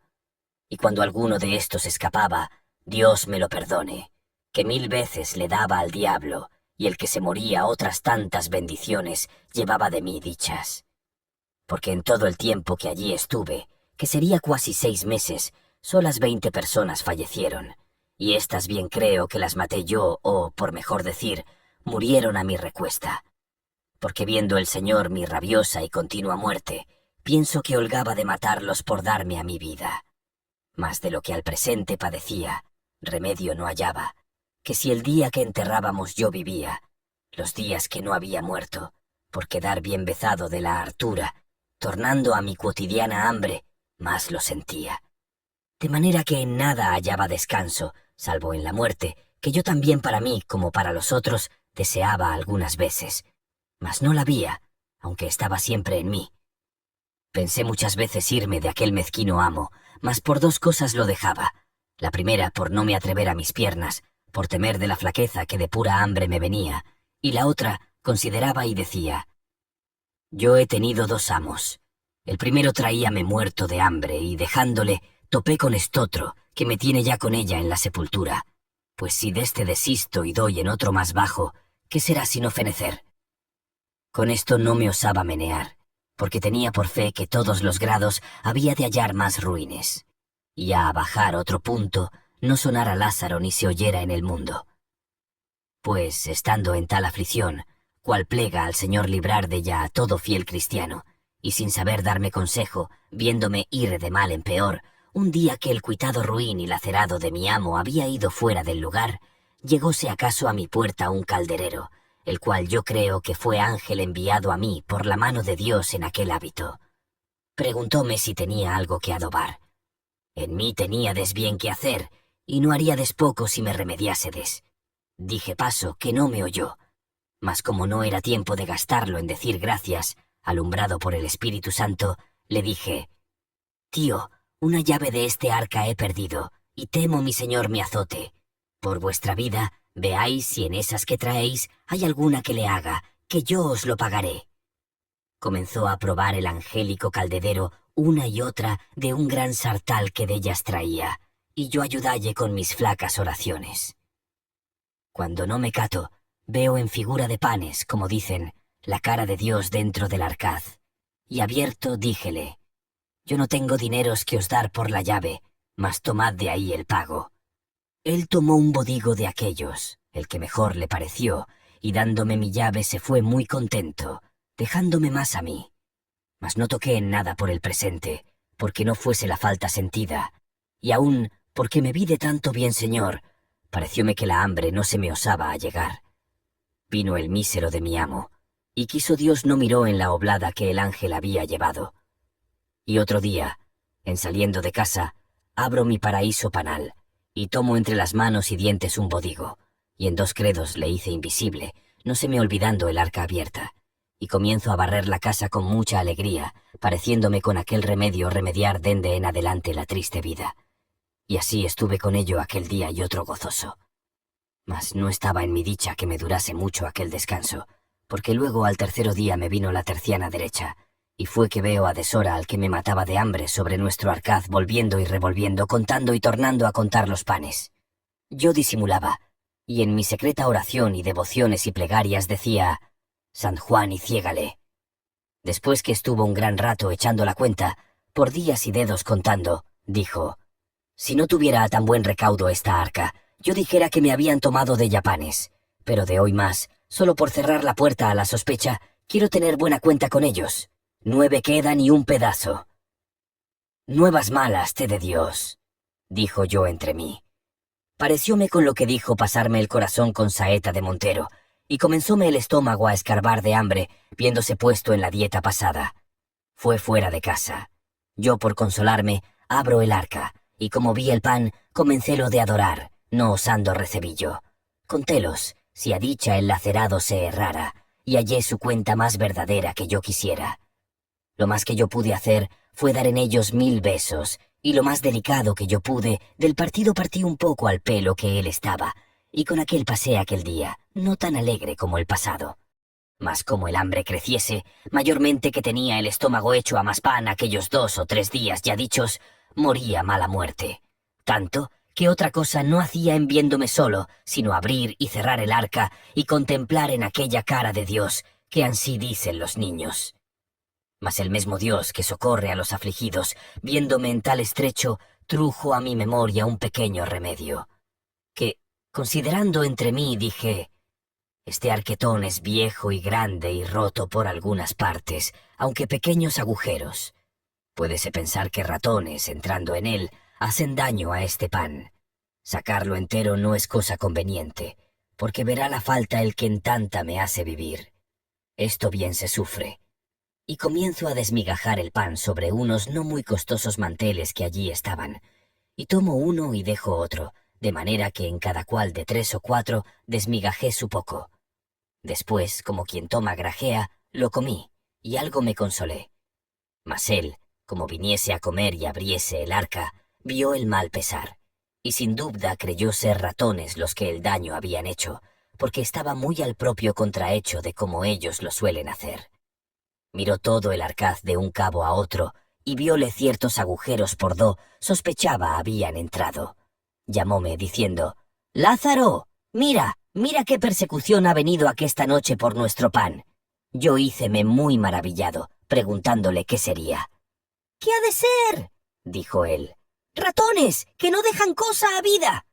Y cuando alguno de estos escapaba, Dios me lo perdone, que 1000 veces le daba al diablo, y el que se moría otras tantas bendiciones llevaba de mí dichas. Porque en todo el tiempo que allí estuve, que sería cuasi 6 meses, solas 20 personas fallecieron, y estas bien creo que las maté yo, o, por mejor decir, murieron a mi recuesta. Porque viendo el Señor mi rabiosa y continua muerte, pienso que holgaba de matarlos por darme a mi vida. Mas de lo que al presente padecía, remedio no hallaba, que si el día que enterrábamos yo vivía, los días que no había muerto, por quedar bien vezado de la hartura, tornando a mi cotidiana hambre, más lo sentía. De manera que en nada hallaba descanso, salvo en la muerte, que yo también para mí, como para los otros, deseaba algunas veces, mas no la vía, aunque estaba siempre en mí. Pensé muchas veces irme de aquel mezquino amo, mas por 2 cosas lo dejaba. La primera, por no me atrever a mis piernas, por temer de la flaqueza que de pura hambre me venía, y la otra, consideraba y decía: yo he tenido 2 amos. El primero traíame muerto de hambre, y dejándole, topé con estotro, que me tiene ya con ella en la sepultura. Pues si deste desisto y doy en otro más bajo, ¿qué será sino fenecer? Con esto no me osaba menear, porque tenía por fe que todos los grados había de hallar más ruines, y a bajar otro punto no sonara Lázaro ni se oyera en el mundo. Pues, estando en tal aflicción, cual plega al Señor librar de ella a todo fiel cristiano, y sin saber darme consejo, viéndome ir de mal en peor, un día que el cuitado ruin y lacerado de mi amo había ido fuera del lugar, llegóse acaso a mi puerta un calderero, el cual yo creo que fue ángel enviado a mí por la mano de Dios en aquel hábito. Preguntóme si tenía algo que adobar. En mí teníades bien que hacer, y no haríades poco si me remediásedes. Dije paso que no me oyó, mas como no era tiempo de gastarlo en decir gracias, alumbrado por el Espíritu Santo, le dije: «Tío, una llave de este arca he perdido, y temo mi señor me azote. Por vuestra vida, veáis si en esas que traéis hay alguna que le haga, que yo os lo pagaré». Comenzó a probar el angélico calderero una y otra de un gran sartal que dellas traía, y yo ayudalle con mis flacas oraciones. Cuando no me cato, veo en figura de panes, como dicen, la cara de Dios dentro del arcaz, y abierto díjele: «Yo no tengo dineros que os dar por la llave, mas tomad de ahí el pago». Él tomó un bodigo de aquellos, el que mejor le pareció, y dándome mi llave se fue muy contento, dejándome más a mí. Mas no toqué en nada por el presente, porque no fuese la falta sentida, y aún porque me vi de tanto bien señor, parecióme que la hambre no se me osaba allegar. Vino el mísero de mi amo, y quiso Dios no miró en la oblada que el ángel había llevado. Y otro día, en saliendo de casa, abro mi paraíso panal, y tomo entre las manos y dientes un bodigo, y en 2 credos le hice invisible, no se me olvidando el arca abierta, y comienzo a barrer la casa con mucha alegría, pareciéndome con aquel remedio remediar dende en adelante la triste vida. Y así estuve con ello aquel día y otro gozoso. Mas no estaba en mi dicha que me durase mucho aquel descanso, porque luego al tercero día me vino la terciana derecha, y fue que veo a deshora al que me mataba de hambre sobre nuestro arcaz volviendo y revolviendo, contando y tornando a contar los panes. Yo disimulaba, y en mi secreta oración y devociones y plegarias decía: «San Juan y ciégale». Después que estuvo un gran rato echando la cuenta, por días y dedos contando, dijo: «Si no tuviera a tan buen recaudo esta arca, yo dijera que me habían tomado de ella panes, pero de hoy más, solo por cerrar la puerta a la sospecha, quiero tener buena cuenta con ellos. 9 quedan y un pedazo». «Nuevas malas te dé Dios», dijo yo entre mí. Parecióme con lo que dijo pasarme el corazón con saeta de montero, y comenzóme el estómago a escarbar de hambre, viéndose puesto en la dieta pasada. Fue fuera de casa. Yo, por consolarme, abro el arca, y como vi el pan, comencélo de adorar, no osando recebillo. Contélos, si a dicha el lacerado se errara, y hallé su cuenta más verdadera que yo quisiera. Lo más que yo pude hacer fue dar en ellos 1000 besos, y lo más delicado que yo pude, del partido partí un poco al pelo que él estaba, y con aquel pasé aquel día, no tan alegre como el pasado. Mas como el hambre creciese, mayormente que tenía el estómago hecho a más pan aquellos 2 o 3 días ya dichos, moría mala muerte. Tanto que otra cosa no hacía en viéndome solo, sino abrir y cerrar el arca y contemplar en aquella cara de Dios, que ansí dicen los niños. Mas el mismo Dios que socorre a los afligidos, viéndome en tal estrecho, trujo a mi memoria un pequeño remedio, que, considerando entre mí, dije: «Este arquetón es viejo y grande y roto por algunas partes, aunque pequeños agujeros. Puédese pensar que ratones, entrando en él, hacen daño a este pan. Sacarlo entero no es cosa conveniente, porque verá la falta el que en tanta me hace vivir. Esto bien se sufre». Y comienzo a desmigajar el pan sobre unos no muy costosos manteles que allí estaban, y tomo uno y dejo otro, de manera que en cada cual de 3 o 4 desmigajé su poco. Después, como quien toma grajea, lo comí, y algo me consolé. Mas él, como viniese a comer y abriese el arca, vio el mal pesar, y sin duda creyó ser ratones los que el daño habían hecho, porque estaba muy al propio contrahecho de como ellos lo suelen hacer. Miró todo el arcaz de un cabo a otro, y viole ciertos agujeros por sospechaba habían entrado. Llamóme diciendo: «Lázaro, mira, mira qué persecución ha venido aquesta noche por nuestro pan». Yo híceme muy maravillado, preguntándole qué sería. «¿Qué ha de ser?», dijo él. «¡Ratones, que no dejan cosa a vida!».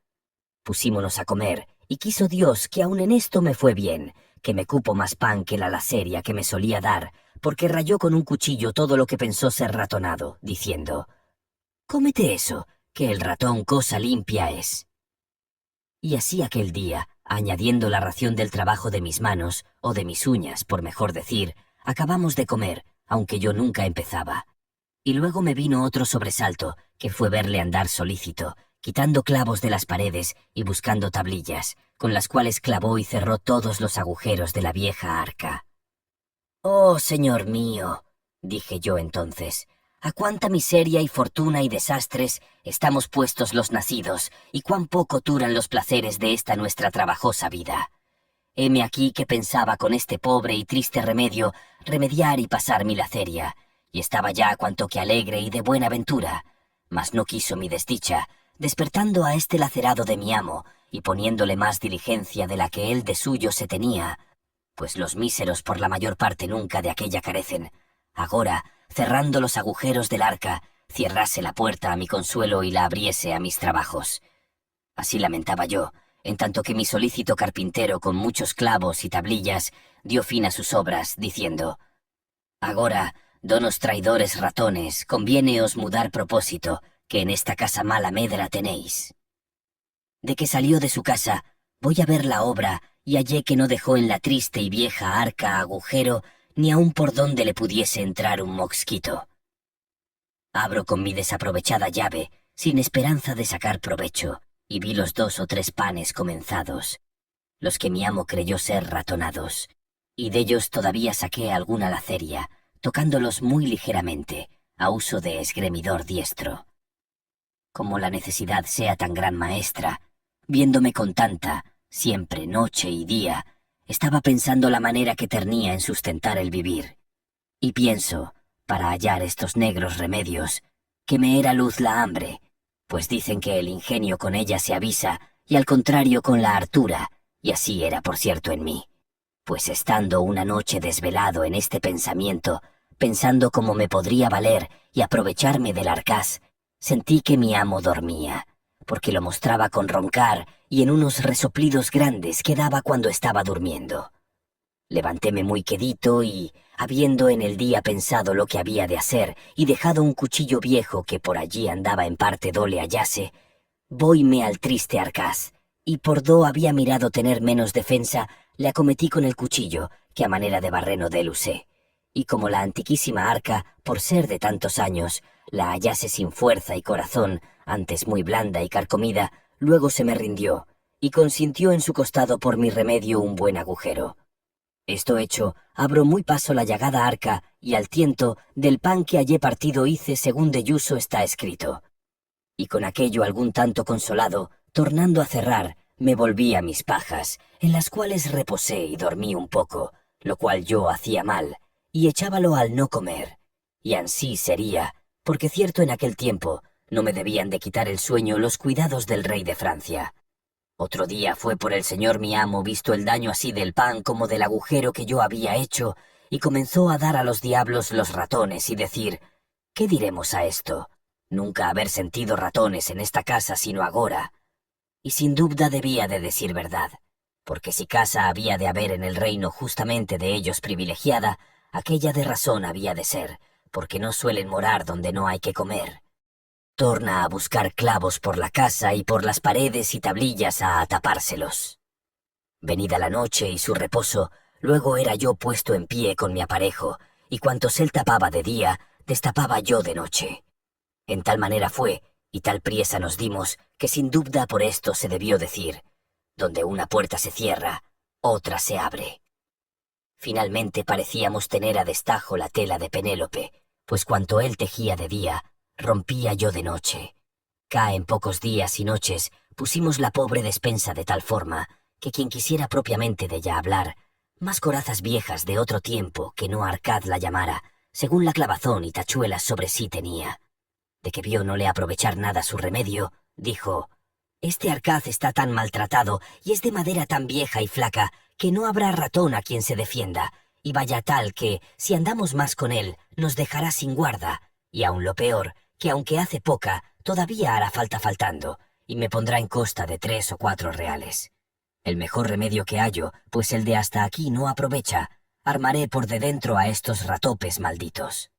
Pusímonos a comer, y quiso Dios que aun en esto me fue bien, que me cupo más pan que la laseria que me solía dar, porque rayó con un cuchillo todo lo que pensó ser ratonado, diciendo: «Cómete eso, que el ratón cosa limpia es». Y así aquel día, añadiendo la ración del trabajo de mis manos, o de mis uñas, por mejor decir, acabamos de comer, aunque yo nunca empezaba. Y luego me vino otro sobresalto, que fue verle andar solícito, quitando clavos de las paredes y buscando tablillas, con las cuales clavó y cerró todos los agujeros de la vieja arca. «Oh, señor mío», dije yo entonces, «a cuánta miseria y fortuna y desastres estamos puestos los nacidos, y cuán poco duran los placeres de esta nuestra trabajosa vida. Heme aquí que pensaba con este pobre y triste remedio remediar y pasar mi laceria, y estaba ya cuanto que alegre y de buena ventura, mas no quiso mi desdicha, despertando a este lacerado de mi amo, y poniéndole más diligencia de la que él de suyo se tenía, pues los míseros por la mayor parte nunca de aquella carecen, agora, cerrando los agujeros del arca, cierrase la puerta a mi consuelo y la abriese a mis trabajos. Así lamentaba yo, en tanto que mi solícito carpintero con muchos clavos y tablillas dio fin a sus obras, diciendo: «Agora, donos traidores ratones, conviéneos mudar propósito, que en esta casa mala medra tenéis». De que salió de su casa, voy a ver la obra, y hallé que no dejó en la triste y vieja arca agujero, ni aun por donde le pudiese entrar un mosquito. Abro con mi desaprovechada llave, sin esperanza de sacar provecho, y vi los 2 o 3 panes comenzados, los que mi amo creyó ser ratonados, y de ellos todavía saqué alguna laceria, tocándolos muy ligeramente, a uso de esgremidor diestro. Como la necesidad sea tan gran maestra, viéndome con tanta, siempre noche y día, estaba pensando la manera que tenía en sustentar el vivir. Y pienso, para hallar estos negros remedios, que me era luz la hambre, pues dicen que el ingenio con ella se avisa, y al contrario con la hartura, y así era por cierto en mí. Pues estando una noche desvelado en este pensamiento, pensando cómo me podría valer y aprovecharme del arcaz, sentí que mi amo dormía, porque lo mostraba con roncar y en unos resoplidos grandes que daba cuando estaba durmiendo. Levantéme muy quedito y, habiendo en el día pensado lo que había de hacer y dejado un cuchillo viejo que por allí andaba en parte do le hallase, voyme al triste arcaz, y por do había mirado tener menos defensa, le acometí con el cuchillo, que a manera de barreno dél usé, y como la antiquísima arca, por ser de tantos años, la hallase sin fuerza y corazón, antes muy blanda y carcomida, luego se me rindió, y consintió en su costado por mi remedio un buen agujero. Esto hecho, abro muy paso la llagada arca, y al tiento, del pan que hallé partido hice según de yuso está escrito. Y con aquello algún tanto consolado, tornando a cerrar, me volví a mis pajas, en las cuales reposé y dormí un poco, lo cual yo hacía mal, y echábalo al no comer. Y ansí sería, porque cierto en aquel tiempo no me debían de quitar el sueño los cuidados del rey de Francia. Otro día fue por el señor mi amo visto el daño así del pan como del agujero que yo había hecho, y comenzó a dar a los diablos los ratones y decir: «¿Qué diremos a esto? Nunca haber sentido ratones en esta casa sino agora». Y sin duda debía de decir verdad, porque si casa había de haber en el reino justamente de ellos privilegiada, aquella de razón había de ser, porque no suelen morar donde no hay que comer. Torna a buscar clavos por la casa y por las paredes y tablillas a atapárselos. Venida la noche y su reposo, luego era yo puesto en pie con mi aparejo, y cuantos él tapaba de día, destapaba yo de noche. En tal manera fue, y tal priesa nos dimos, que sin duda por esto se debió decir: donde una puerta se cierra, otra se abre. Finalmente parecíamos tener a destajo la tela de Penélope, pues cuanto él tejía de día, rompía yo de noche. En pocos días y noches pusimos la pobre despensa de tal forma que quien quisiera propiamente de ella hablar, más corazas viejas de otro tiempo que no arcad la llamara, según la clavazón y tachuelas sobre sí tenía. De que vio no le aprovechar nada su remedio, dijo: «Este arcaz está tan maltratado y es de madera tan vieja y flaca que no habrá ratón a quien se defienda, y vaya tal que, si andamos más con él, nos dejará sin guarda, y aun lo peor, que aunque hace poca, todavía hará falta faltando, y me pondrá en costa de 3 o 4 reales. El mejor remedio que hallo, pues el de hasta aquí no aprovecha, armaré por de dentro a estos ratopes malditos.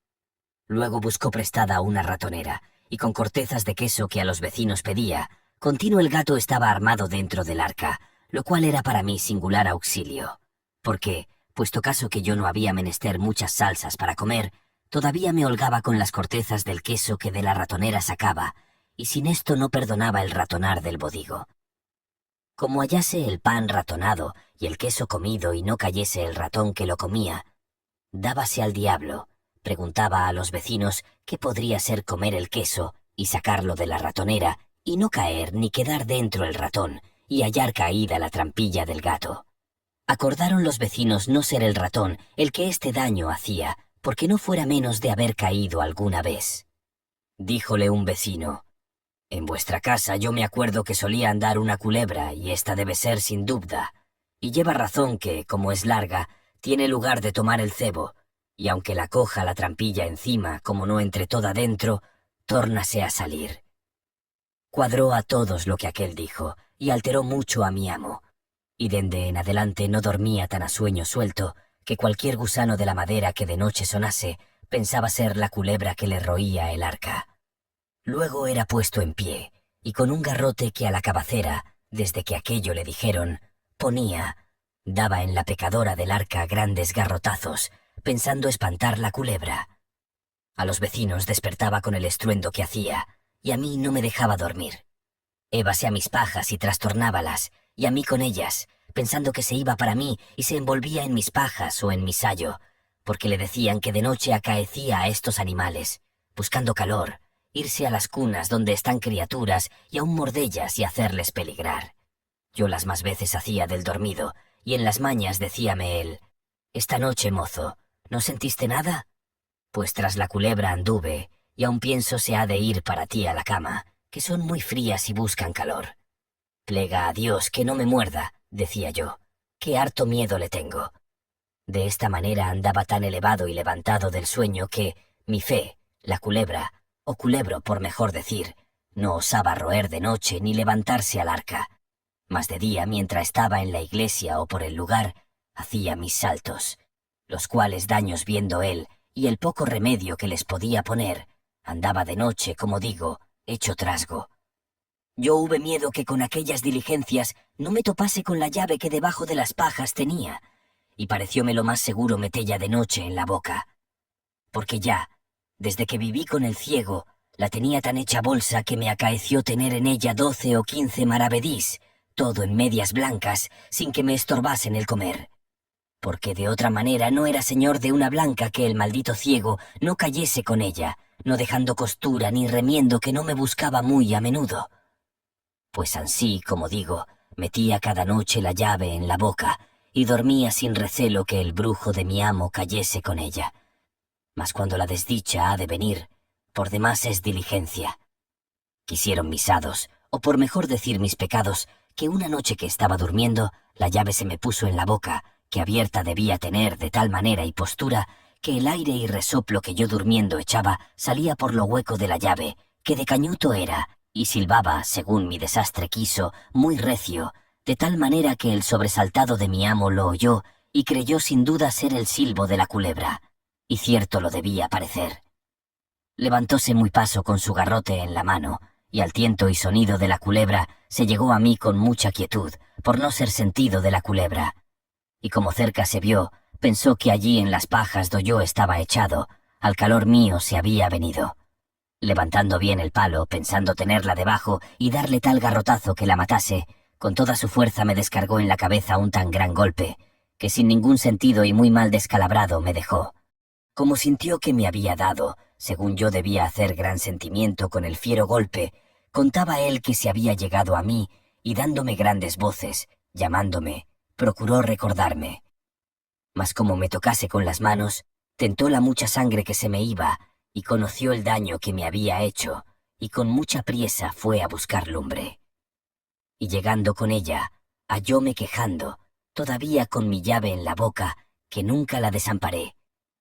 Luego buscó prestada una ratonera, y con cortezas de queso que a los vecinos pedía, continuo el gato estaba armado dentro del arca, lo cual era para mí singular auxilio, porque, puesto caso que yo no había menester muchas salsas para comer, todavía me holgaba con las cortezas del queso que de la ratonera sacaba, y sin esto no perdonaba el ratonar del bodigo. Como hallase el pan ratonado y el queso comido y no cayese el ratón que lo comía, dábase al diablo, preguntaba a los vecinos qué podría ser comer el queso y sacarlo de la ratonera y no caer ni quedar dentro el ratón y hallar caída la trampilla del gato. Acordaron los vecinos no ser el ratón el que este daño hacía, porque no fuera menos de haber caído alguna vez. Díjole un vecino: «En vuestra casa yo me acuerdo que solía andar una culebra y esta debe ser sin dubda, y lleva razón que, como es larga, tiene lugar de tomar el cebo, y aunque la coja la trampilla encima, como no entre toda dentro, tórnase a salir». Cuadró a todos lo que aquel dijo, y alteró mucho a mi amo, y dende en adelante no dormía tan a sueño suelto que cualquier gusano de la madera que de noche sonase pensaba ser la culebra que le roía el arca. Luego era puesto en pie, y con un garrote que a la cabacera, desde que aquello le dijeron, ponía, daba en la pecadora del arca grandes garrotazos, pensando espantar la culebra. A los vecinos despertaba con el estruendo que hacía, y a mí no me dejaba dormir. Ébase a mis pajas y trastornábalas, y a mí con ellas, pensando que se iba para mí y se envolvía en mis pajas o en mi sayo, porque le decían que de noche acaecía a estos animales, buscando calor, irse a las cunas donde están criaturas y aún mordellas y hacerles peligrar. Yo las más veces hacía del dormido, y en las mañas decíame él: «Esta noche, mozo, ¿no sentiste nada? Pues tras la culebra anduve, y aún pienso se ha de ir para ti a la cama, que son muy frías y buscan calor. Plega a Dios que no me muerda», decía yo, «que harto miedo le tengo». De esta manera andaba tan elevado y levantado del sueño que, mi fe, la culebra, o culebro por mejor decir, no osaba roer de noche ni levantarse al arca, mas de día, mientras estaba en la iglesia o por el lugar, hacía mis saltos, los cuales daños viendo él, y el poco remedio que les podía poner, andaba de noche, como digo, hecho trasgo. Yo hube miedo que con aquellas diligencias no me topase con la llave que debajo de las pajas tenía, y parecióme lo más seguro metella de noche en la boca, porque ya, desde que viví con el ciego, la tenía tan hecha bolsa que me acaeció tener en ella 12 o 15 maravedís, todo en medias blancas, sin que me estorbasen el comer. Porque de otra manera no era señor de una blanca que el maldito ciego no cayese con ella, no dejando costura ni remiendo que no me buscaba muy a menudo. Pues ansí, como digo, metía cada noche la llave en la boca y dormía sin recelo que el brujo de mi amo cayese con ella. Mas cuando la desdicha ha de venir, por demás es diligencia. Quisieron mis hados, o por mejor decir mis pecados, que una noche que estaba durmiendo, la llave se me puso en la boca, que abierta debía tener de tal manera y postura, que el aire y resoplo que yo durmiendo echaba salía por lo hueco de la llave, que de cañuto era, y silbaba, según mi desastre quiso, muy recio, de tal manera que el sobresaltado de mi amo lo oyó, y creyó sin duda ser el silbo de la culebra. Y cierto lo debía parecer. Levantóse muy paso con su garrote en la mano, y al tiento y sonido de la culebra se llegó a mí con mucha quietud, por no ser sentido de la culebra. Y como cerca se vio, pensó que allí en las pajas do yo estaba echado, al calor mío se había venido. Levantando bien el palo, pensando tenerla debajo y darle tal garrotazo que la matase, con toda su fuerza me descargó en la cabeza un tan gran golpe, que sin ningún sentido y muy mal descalabrado me dejó. Como sintió que me había dado, según yo debía hacer gran sentimiento con el fiero golpe, contaba él que se había llegado a mí, y dándome grandes voces, llamándome, procuró recordarme. Mas como me tocase con las manos, tentó la mucha sangre que se me iba, y conoció el daño que me había hecho, y con mucha priesa fue a buscar lumbre. Y llegando con ella, hallóme quejando, todavía con mi llave en la boca, que nunca la desamparé,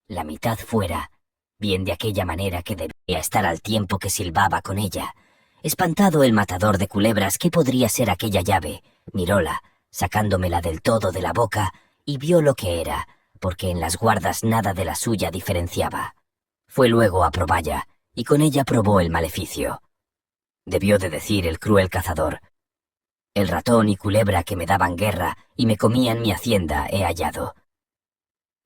la mitad fuera, bien de aquella manera que debía estar al tiempo que silbaba con ella. Espantado el matador de culebras, ¿qué podría ser aquella llave? Miróla, sacándomela del todo de la boca, y vio lo que era, porque en las guardas nada de la suya diferenciaba. Fue luego a proballa, y con ella probó el maleficio. Debió de decir el cruel cazador: el ratón y culebra que me daban guerra y me comían mi hacienda he hallado.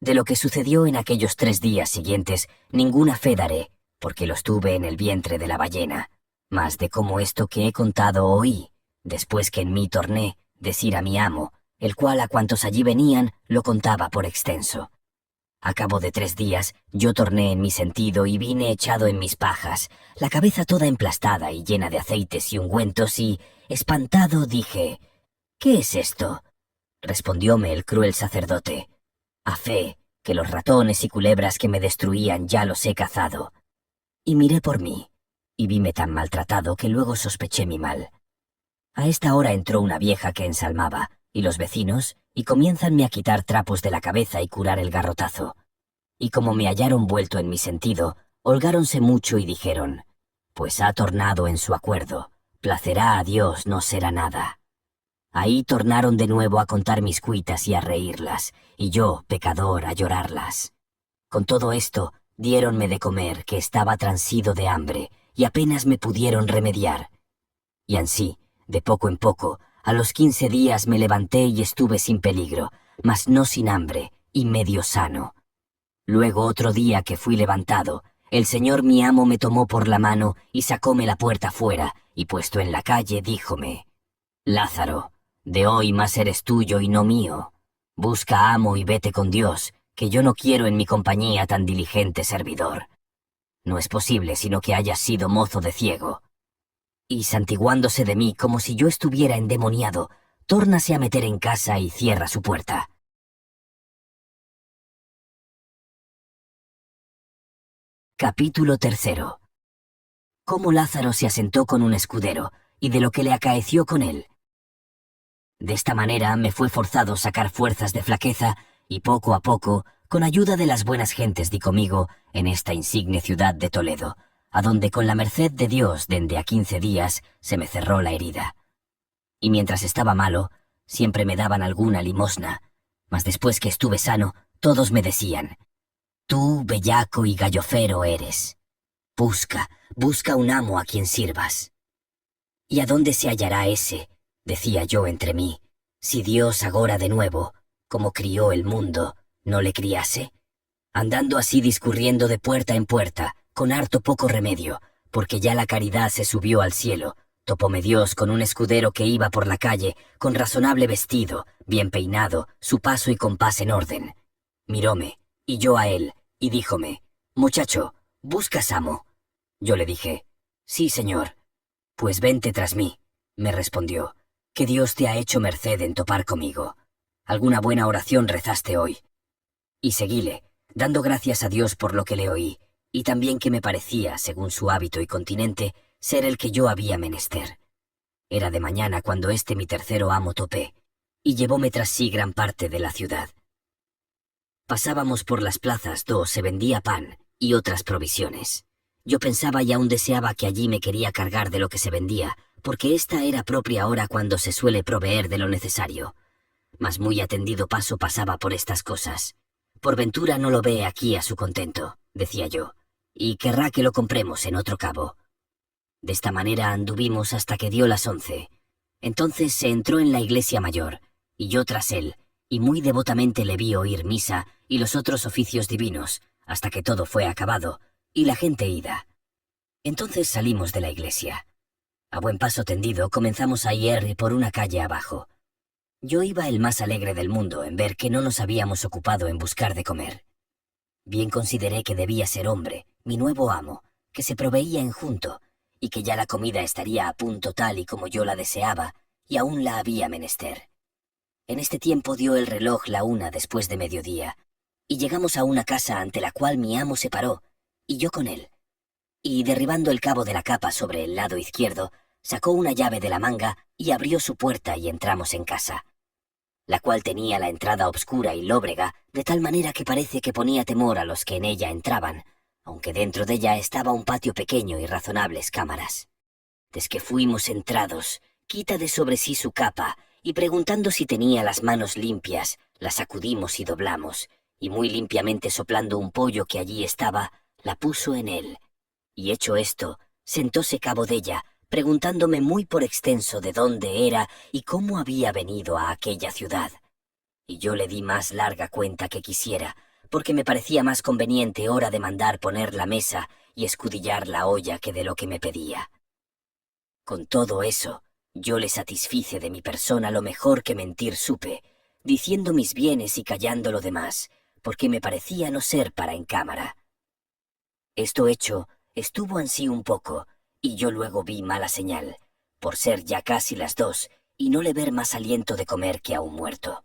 De lo que sucedió en aquellos 3 días siguientes, ninguna fe daré, porque los tuve en el vientre de la ballena, mas de cómo esto que he contado oí, después que en mí torné, decir a mi amo, el cual a cuantos allí venían lo contaba por extenso. A cabo de 3 días, yo torné en mi sentido y vine echado en mis pajas, la cabeza toda emplastada y llena de aceites y ungüentos, y, espantado, dije: «¿Qué es esto?». Respondióme el cruel sacerdote: «A fe, que los ratones y culebras que me destruían ya los he cazado». Y miré por mí, y vime tan maltratado que luego sospeché mi mal. A esta hora entró una vieja que ensalmaba, y los vecinos, y comiénzanme a quitar trapos de la cabeza y curar el garrotazo. Y como me hallaron vuelto en mi sentido, holgáronse mucho y dijeron: «Pues ha tornado en su acuerdo, placerá a Dios, no será nada». Ahí tornaron de nuevo a contar mis cuitas y a reírlas, y yo, pecador, a llorarlas. Con todo esto, diéronme de comer, que estaba transido de hambre, y apenas me pudieron remediar. Y ansí, de poco en poco, a los 15 días me levanté y estuve sin peligro, mas no sin hambre, y medio sano. Luego otro día que fui levantado, el señor mi amo me tomó por la mano y sacóme la puerta fuera, y puesto en la calle, díjome: «Lázaro, de hoy más eres tuyo y no mío. Busca amo y vete con Dios, que yo no quiero en mi compañía tan diligente servidor. No es posible sino que hayas sido mozo de ciego». Y santiguándose de mí como si yo estuviera endemoniado, tórnase a meter en casa y cierra su puerta. Capítulo 3. Cómo Lázaro se asentó con un escudero, y de lo que le acaeció con él. De esta manera me fue forzado sacar fuerzas de flaqueza, y poco a poco, con ayuda de las buenas gentes di conmigo en esta insigne ciudad de Toledo, a donde con la merced de Dios dende a 15 días se me cerró la herida. Y mientras estaba malo, siempre me daban alguna limosna, mas después que estuve sano, todos me decían: «Tú, bellaco y gallofero eres. Busca un amo a quien sirvas». «¿Y a dónde se hallará ese?», decía yo entre mí, «si Dios agora de nuevo, como crió el mundo, no le criase?» Andando así discurriendo de puerta en puerta, con harto poco remedio, porque ya la caridad se subió al cielo, topóme Dios con un escudero que iba por la calle, con razonable vestido, bien peinado, su paso y compás en orden. Miróme, y yo a él, y díjome: «Muchacho, ¿buscas amo?». Yo le dije: «Sí, señor». «Pues vente tras mí», me respondió, «que Dios te ha hecho merced en topar conmigo. Alguna buena oración rezaste hoy». Y seguíle, dando gracias a Dios por lo que le oí, y también que me parecía, según su hábito y continente, ser el que yo había menester. Era de mañana cuando este mi tercero amo topé, y llevóme tras sí gran parte de la ciudad. Pasábamos por las plazas do se vendía pan y otras provisiones. Yo pensaba y aún deseaba que allí me quería cargar de lo que se vendía, porque esta era propia hora cuando se suele proveer de lo necesario. Mas muy atendido paso pasaba por estas cosas. «Por ventura no lo ve aquí a su contento», decía yo, «y querrá que lo compremos en otro cabo». De esta manera anduvimos hasta que dio las 11. Entonces se entró en la iglesia mayor, y yo tras él, y muy devotamente le vi oír misa y los otros oficios divinos, hasta que todo fue acabado, y la gente ida. Entonces salimos de la iglesia. A buen paso tendido comenzamos a ir por una calle abajo. Yo iba el más alegre del mundo en ver que no nos habíamos ocupado en buscar de comer. Bien consideré que debía ser hombre, mi nuevo amo, que se proveía en junto, y que ya la comida estaría a punto tal y como yo la deseaba, y aún la había menester. En este tiempo dio el reloj la 1 después de mediodía, y llegamos a una casa ante la cual mi amo se paró, y yo con él. Y derribando el cabo de la capa sobre el lado izquierdo, sacó una llave de la manga y abrió su puerta y entramos en casa. la cual tenía la entrada obscura y lóbrega, de tal manera que parece que ponía temor a los que en ella entraban, aunque dentro de ella estaba un patio pequeño y razonables cámaras. Desque fuimos entrados, quita de sobre sí su capa, y preguntando si tenía las manos limpias, la sacudimos y doblamos, y muy limpiamente soplando un pollo que allí estaba, la puso en él. Y hecho esto, sentóse cabo della, preguntándome muy por extenso de dónde era y cómo había venido a aquella ciudad. Y yo le di más larga cuenta que quisiera, porque me parecía más conveniente hora de mandar poner la mesa y escudillar la olla que de lo que me pedía. Con todo eso, yo le satisfice de mi persona lo mejor que mentir supe, diciendo mis bienes y callando lo demás, porque me parecía no ser para en cámara. Esto hecho, estuvo ansí un poco, y yo luego vi mala señal, por ser ya casi las 2, y no le ver más aliento de comer que a un muerto.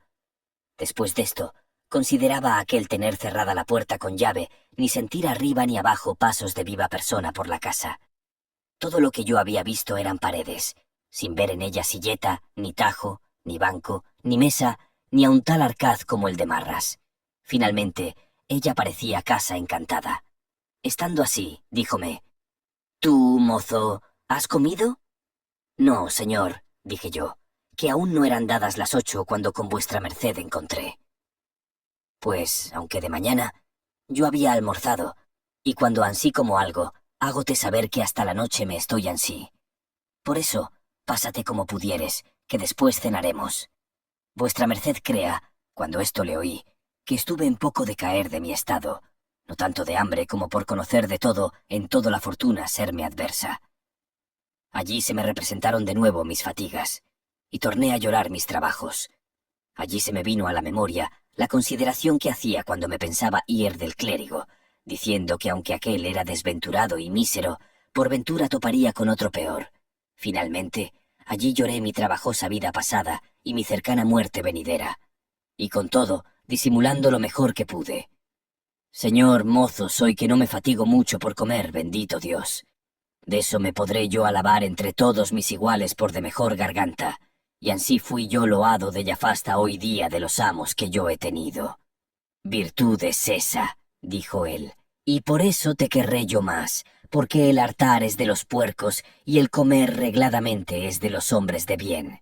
Después de esto, consideraba aquel tener cerrada la puerta con llave, ni sentir arriba ni abajo pasos de viva persona por la casa. Todo lo que yo había visto eran paredes, sin ver en ellas silleta, ni tajo, ni banco, ni mesa, ni aun tal arcaz como el de Marras. Finalmente, ella parecía casa encantada. Estando así, díjome: «¿Tú, mozo, has comido?» «No, señor», dije yo, «que aún no eran dadas las 8 cuando con vuestra merced encontré». Pues, aunque de mañana, yo había almorzado, y cuando ansí como algo, hágote saber que hasta la noche me estoy ansí. Por eso, pásate como pudieres, que después cenaremos. Vuestra merced crea, cuando esto le oí, que estuve en poco de caer de mi estado, no tanto de hambre como por conocer de todo, en toda la fortuna serme adversa. Allí se me representaron de nuevo mis fatigas, y torné a llorar mis trabajos. Allí se me vino a la memoria la consideración que hacía cuando me pensaba ir del clérigo, diciendo que aunque aquel era desventurado y mísero, por ventura toparía con otro peor. Finalmente, allí lloré mi trabajosa vida pasada y mi cercana muerte venidera, y con todo, disimulando lo mejor que pude. Señor mozo, soy que no me fatigo mucho por comer, bendito Dios. De eso me podré yo alabar entre todos mis iguales por de mejor garganta, y ansí fui yo loado de ya fasta hoy día de los amos que yo he tenido. Virtud es esa, dijo él, y por eso te querré yo más, porque el hartar es de los puercos y el comer regladamente es de los hombres de bien.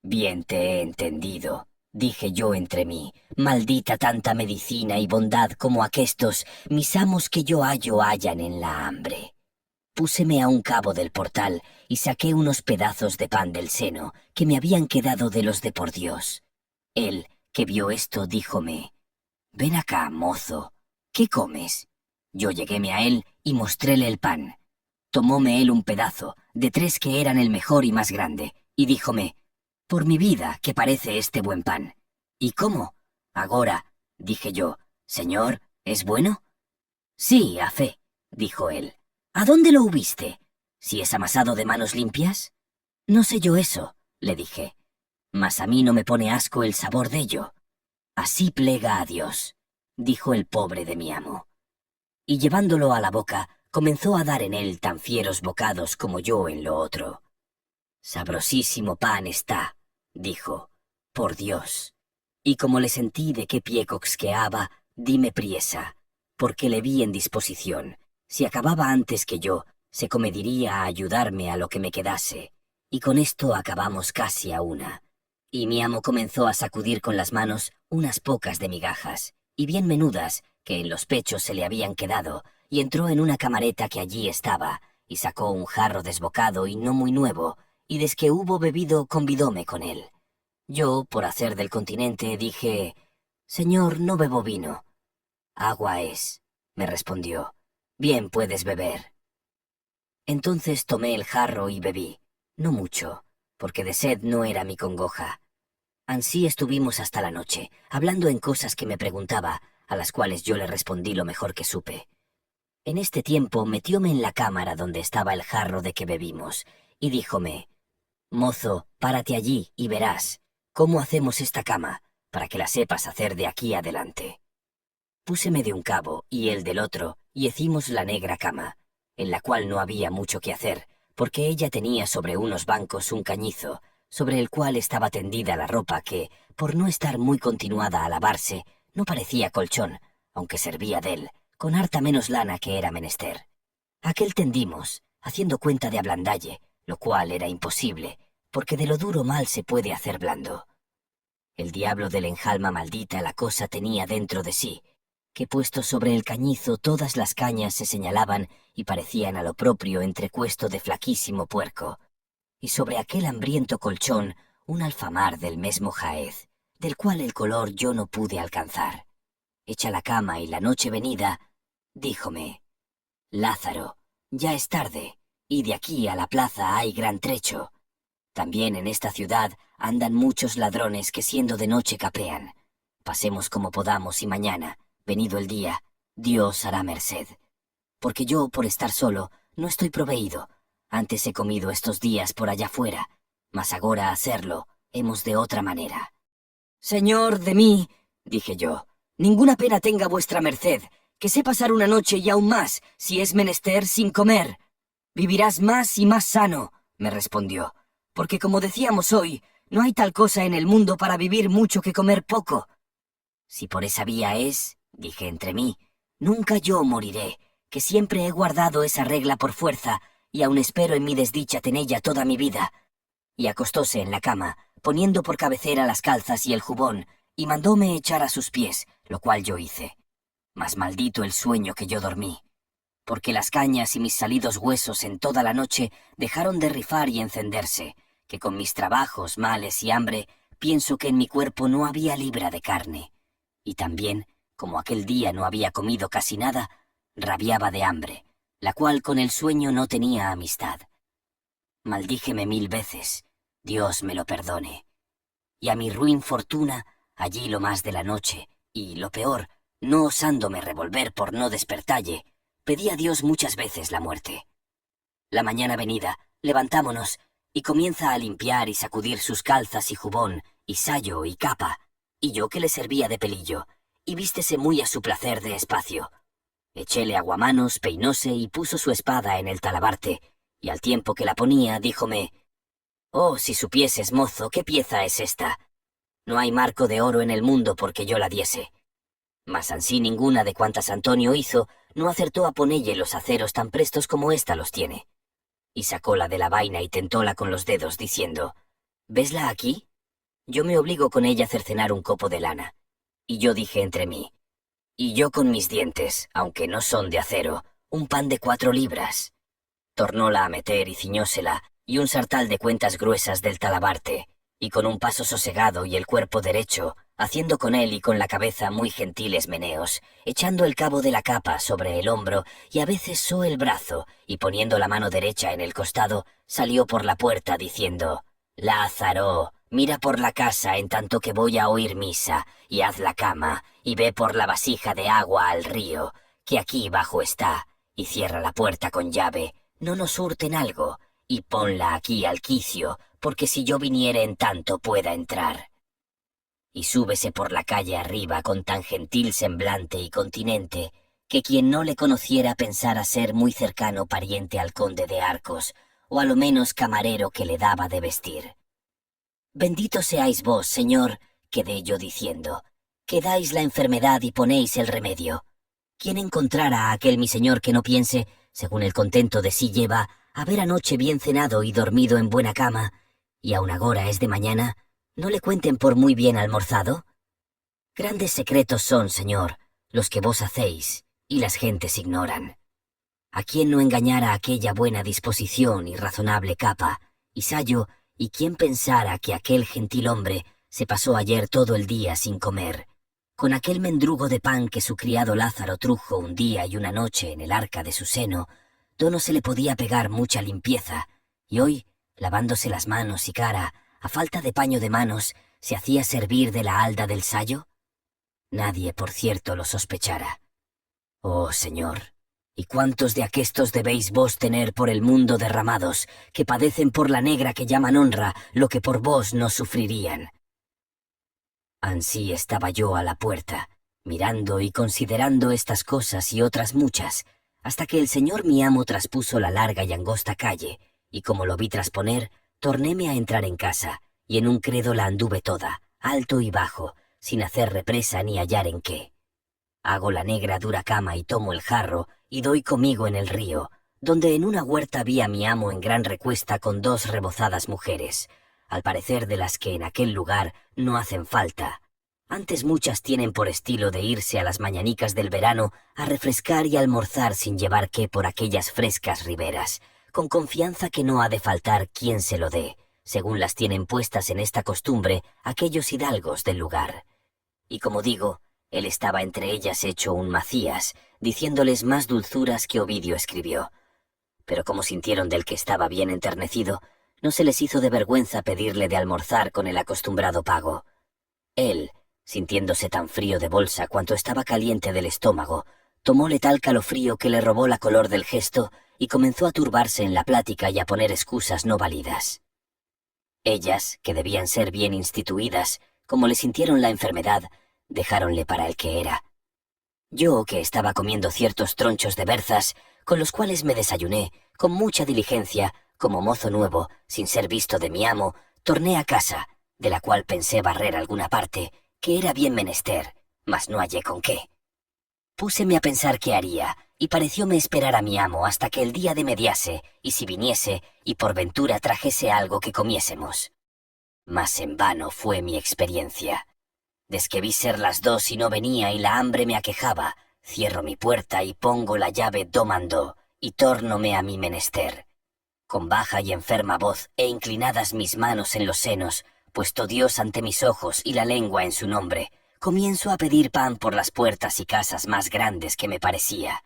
Bien te he entendido, dije yo entre mí, maldita tanta medicina y bondad como aquestos mis amos que yo hallo hallan en la hambre. Púseme a un cabo del portal y saqué unos pedazos de pan del seno que me habían quedado de los de por Dios. Él, que vio esto, díjome: «Ven acá, mozo, ¿qué comes?» Yo lleguéme a él y mostréle el pan. Tomóme él un pedazo, de 3 que eran el mejor y más grande, y díjome: «Por mi vida, que parece este buen pan». «¿Y cómo?» «Agora», dije yo, «señor, ¿es bueno?» «Sí, a fe», dijo él. «¿A dónde lo hubiste? ¿Si es amasado de manos limpias?» «No sé yo eso», le dije, «mas a mí no me pone asco el sabor de ello». «Así plega a Dios», dijo el pobre de mi amo. Y llevándolo a la boca, comenzó a dar en él tan fieros bocados como yo en lo otro. «Sabrosísimo pan está», dijo, «por Dios». Y como le sentí de qué pie coxqueaba, dime priesa, porque le vi en disposición. Si acababa antes que yo, se comediría a ayudarme a lo que me quedase, y con esto acabamos casi a una. Y mi amo comenzó a sacudir con las manos unas pocas de migajas, y bien menudas, que en los pechos se le habían quedado, y entró en una camareta que allí estaba, y sacó un jarro desbocado y no muy nuevo, y desque hubo bebido convidóme con él. Yo, por hacer del continente, dije: «Señor, no bebo vino». «Agua es», me respondió, «bien puedes beber». Entonces tomé el jarro y bebí, no mucho, porque de sed no era mi congoja. Ansí estuvimos hasta la noche, hablando en cosas que me preguntaba, a las cuales yo le respondí lo mejor que supe. En este tiempo metióme en la cámara donde estaba el jarro de que bebimos, y díjome: «Mozo, párate allí y verás cómo hacemos esta cama, para que la sepas hacer de aquí adelante». Púseme de un cabo y él del otro, y hicimos la negra cama, en la cual no había mucho que hacer, porque ella tenía sobre unos bancos un cañizo, sobre el cual estaba tendida la ropa que, por no estar muy continuada a lavarse, no parecía colchón, aunque servía de él, con harta menos lana que era menester. Aquel tendimos, haciendo cuenta de ablandalle, lo cual era imposible, porque de lo duro mal se puede hacer blando. El diablo del enjalma maldita la cosa tenía dentro de sí, que puesto sobre el cañizo todas las cañas se señalaban y parecían a lo propio entrecuesto de flaquísimo puerco, y sobre aquel hambriento colchón un alfamar del mesmo jaez, del cual el color yo no pude alcanzar. Hecha la cama y la noche venida, díjome: Lázaro, ya es tarde, y de aquí a la plaza hay gran trecho. También en esta ciudad andan muchos ladrones que siendo de noche capean. Pasemos como podamos y mañana, venido el día, Dios hará merced. Porque yo, por estar solo, no estoy proveído. Antes he comido estos días por allá fuera, mas agora hacerlo hemos de otra manera. Señor de mí, dije yo, ninguna pena tenga vuestra merced, que sé pasar una noche y aún más, si es menester, sin comer. Vivirás más y más sano, me respondió, porque como decíamos hoy, no hay tal cosa en el mundo para vivir mucho que comer poco. Si por esa vía es, dije entre mí, nunca yo moriré, que siempre he guardado esa regla por fuerza, y aun espero en mi desdicha tenella toda mi vida. Y acostóse en la cama, poniendo por cabecera las calzas y el jubón, y mandóme echar a sus pies, lo cual yo hice. Mas maldito el sueño que yo dormí, porque las cañas y mis salidos huesos en toda la noche dejaron de rifar y encenderse, que con mis trabajos, males y hambre, pienso que en mi cuerpo no había libra de carne. Y también, como aquel día no había comido casi nada, rabiaba de hambre, la cual con el sueño no tenía amistad. Maldíjeme 1000 veces, Dios me lo perdone. Y a mi ruin fortuna, allí lo más de la noche, y lo peor, no osándome revolver por no despertalle, pedí a Dios muchas veces la muerte. La mañana venida, levantámonos, y comienza a limpiar y sacudir sus calzas y jubón, y sayo y capa, y yo que le servía de pelillo, y vístese muy a su placer de espacio. Echéle aguamanos, peinóse y puso su espada en el talabarte, y al tiempo que la ponía, díjome: «Oh, si supieses, mozo, qué pieza es esta. No hay marco de oro en el mundo porque yo la diese». Mas ansí ninguna de cuantas Antonio hizo no acertó a ponelle los aceros tan prestos como ésta los tiene. Y sacóla de la vaina y tentóla con los dedos, diciendo: «¿Vesla aquí?» Yo me obligo con ella a cercenar un copo de lana. Y yo dije entre mí: «Y yo con mis dientes, aunque no son de acero, un pan de 4 libras». Tornóla a meter y ciñósela, y un sartal de cuentas gruesas del talabarte, y con un paso sosegado y el cuerpo derecho, haciendo con él y con la cabeza muy gentiles meneos, echando el cabo de la capa sobre el hombro y a veces so el brazo, y poniendo la mano derecha en el costado, salió por la puerta diciendo: «Lázaro, mira por la casa en tanto que voy a oír misa, y haz la cama, y ve por la vasija de agua al río, que aquí bajo está, y cierra la puerta con llave, no nos hurten algo, y ponla aquí al quicio, porque si yo viniere en tanto pueda entrar». Y súbese por la calle arriba con tan gentil semblante y continente, que quien no le conociera pensara ser muy cercano pariente al conde de Arcos, o a lo menos camarero que le daba de vestir. «Bendito seáis vos, señor», quedé yo diciendo, «que dais la enfermedad y ponéis el remedio. ¿Quién encontrara a aquel mi señor que no piense, según el contento de sí lleva, haber anoche bien cenado y dormido en buena cama, y aun agora es de mañana, no le cuenten por muy bien almorzado? Grandes secretos son, señor, los que vos hacéis, y las gentes ignoran. ¿A quién no engañara aquella buena disposición y razonable capa, y sayo, y quién pensara que aquel gentil hombre se pasó ayer todo el día sin comer, con aquel mendrugo de pan que su criado Lázaro trujo un día y una noche en el arca de su seno, do no se le podía pegar mucha limpieza, y hoy, lavándose las manos y cara, a falta de paño de manos, se hacía servir de la halda del sayo? Nadie, por cierto, lo sospechara. Oh, señor, ¿y cuántos de aquestos debéis vos tener por el mundo derramados, que padecen por la negra que llaman honra lo que por vos no sufrirían? Ansí estaba yo a la puerta, mirando y considerando estas cosas y otras muchas, hasta que el señor mi amo traspuso la larga y angosta calle, y como lo vi trasponer, tornéme a entrar en casa, y en un credo la anduve toda, alto y bajo, sin hacer represa ni hallar en qué. Hago la negra dura cama y tomo el jarro, y doy conmigo en el río, donde en una huerta vi a mi amo en gran recuesta con 2 rebozadas mujeres, al parecer de las que en aquel lugar no hacen falta. Antes muchas tienen por estilo de irse a las mañanicas del verano a refrescar y almorzar sin llevar qué por aquellas frescas riberas, con confianza que no ha de faltar quien se lo dé, según las tienen puestas en esta costumbre aquellos hidalgos del lugar. Y como digo, él estaba entre ellas hecho un Macías, diciéndoles más dulzuras que Ovidio escribió. Pero como sintieron del que estaba bien enternecido, no se les hizo de vergüenza pedirle de almorzar con el acostumbrado pago. Él, sintiéndose tan frío de bolsa cuanto estaba caliente del estómago, tomóle tal calofrío que le robó la color del gesto y comenzó a turbarse en la plática y a poner excusas no válidas. Ellas, que debían ser bien instituidas, como le sintieron la enfermedad, dejáronle para el que era. Yo, que estaba comiendo ciertos tronchos de berzas, con los cuales me desayuné, con mucha diligencia, como mozo nuevo, sin ser visto de mi amo, torné a casa, de la cual pensé barrer alguna parte, que era bien menester, mas no hallé con qué. Púseme a pensar qué haría, y parecióme esperar a mi amo hasta que el día demediase, y si viniese, y por ventura trajese algo que comiésemos. Mas en vano fue mi experiencia. Desque vi ser las 2 y no venía y la hambre me aquejaba, cierro mi puerta y pongo la llave do mandó, y tórnome a mi menester. Con baja y enferma voz e inclinadas mis manos en los senos, puesto Dios ante mis ojos y la lengua en su nombre, comienzo a pedir pan por las puertas y casas más grandes que me parecía.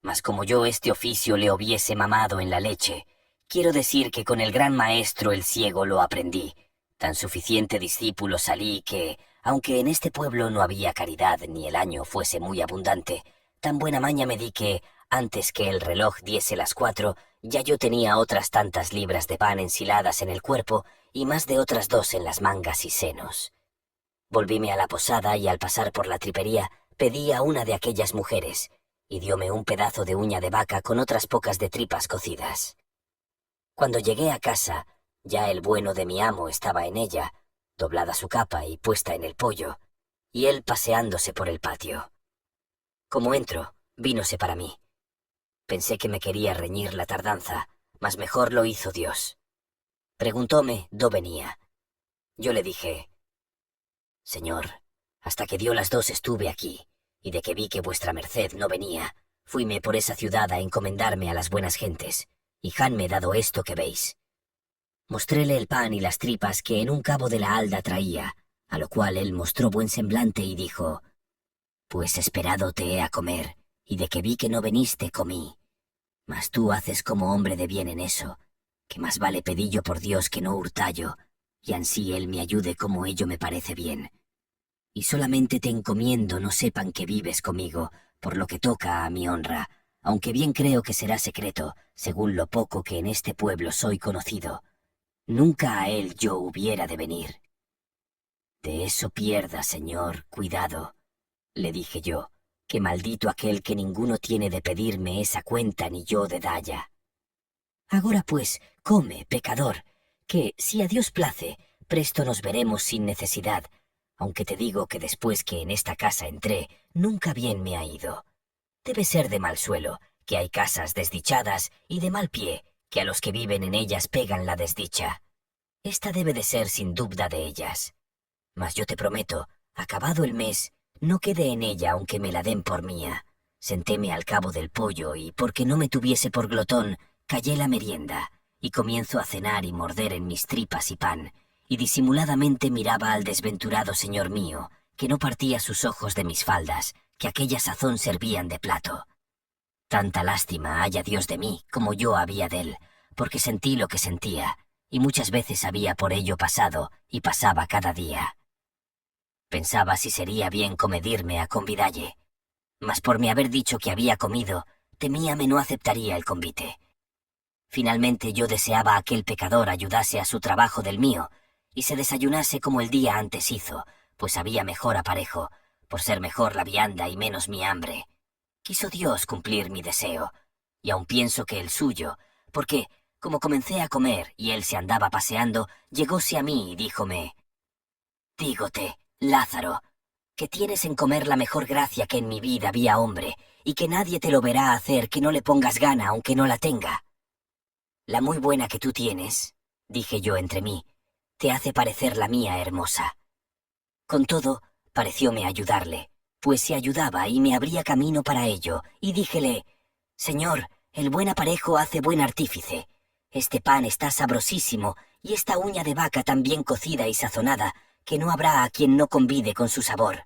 Mas como yo este oficio le hubiese mamado en la leche, quiero decir que con el gran maestro el ciego lo aprendí. Tan suficiente discípulo salí que, aunque en este pueblo no había caridad ni el año fuese muy abundante, tan buena maña me di que, antes que el reloj diese las 4, ya yo tenía otras tantas libras de pan ensiladas en el cuerpo y más de otras 2 en las mangas y senos. Volvíme a la posada y al pasar por la tripería pedí a una de aquellas mujeres, y dióme un pedazo de uña de vaca con otras pocas de tripas cocidas. Cuando llegué a casa, ya el bueno de mi amo estaba en ella, doblada su capa y puesta en el pollo, y él paseándose por el patio. Como entro, vínose para mí. Pensé que me quería reñir la tardanza, mas mejor lo hizo Dios. Preguntóme dó venía. Yo le dije: «Señor, hasta que dio las 2 estuve aquí, y de que vi que vuestra merced no venía, fuime por esa ciudad a encomendarme a las buenas gentes, y hanme dado esto que veis». Mostréle el pan y las tripas que en un cabo de la halda traía, a lo cual él mostró buen semblante y dijo: «Pues esperado te he a comer, y de que vi que no veniste comí. Mas tú haces como hombre de bien en eso, que más vale pedillo por Dios que no hurtallo, y ansí él me ayude como ello me parece bien. Y solamente te encomiendo no sepan que vives conmigo, por lo que toca a mi honra, aunque bien creo que será secreto, según lo poco que en este pueblo soy conocido. Nunca a él yo hubiera de venir». «De eso pierda, señor, cuidado», le dije yo, «que maldito aquel que ninguno tiene de pedirme esa cuenta ni yo de dalla. Agora pues, come, pecador, que, si a Dios place, presto nos veremos sin necesidad, aunque te digo que después que en esta casa entré, nunca bien me ha ido. Debe ser de mal suelo, que hay casas desdichadas, y de mal pie, que a los que viven en ellas pegan la desdicha. Esta debe de ser sin duda de ellas. Mas yo te prometo, acabado el mes, no quede en ella aunque me la den por mía. Sentéme al cabo del pollo y, porque no me tuviese por glotón, callé la merienda, y comienzo a cenar y morder en mis tripas y pan, y disimuladamente miraba al desventurado señor mío, que no partía sus ojos de mis faldas, que aquella sazón servían de plato. Tanta lástima haya Dios de mí como yo había de él, porque sentí lo que sentía, y muchas veces había por ello pasado, y pasaba cada día. Pensaba si sería bien comedirme a convidalle, mas por mi haber dicho que había comido, temíame no aceptaría el convite. Finalmente yo deseaba a aquel pecador ayudase a su trabajo del mío, y se desayunase como el día antes hizo, pues había mejor aparejo, por ser mejor la vianda y menos mi hambre. Quiso Dios cumplir mi deseo, y aun pienso que el suyo, porque, Como comencé a comer y él se andaba paseando, llegóse a mí y díjome: «Dígote, Lázaro, que tienes en comer la mejor gracia que en mi vida vi a hombre, y que nadie te lo verá hacer que no le pongas gana aunque no la tenga. La muy buena que tú tienes», dije yo entre mí, «te hace parecer la mía hermosa». Con todo, parecióme ayudarle, pues se ayudaba y me abría camino para ello, y díjele: «Señor, el buen aparejo hace buen artífice. Este pan está sabrosísimo, y esta uña de vaca tan bien cocida y sazonada, que no habrá a quien no convide con su sabor».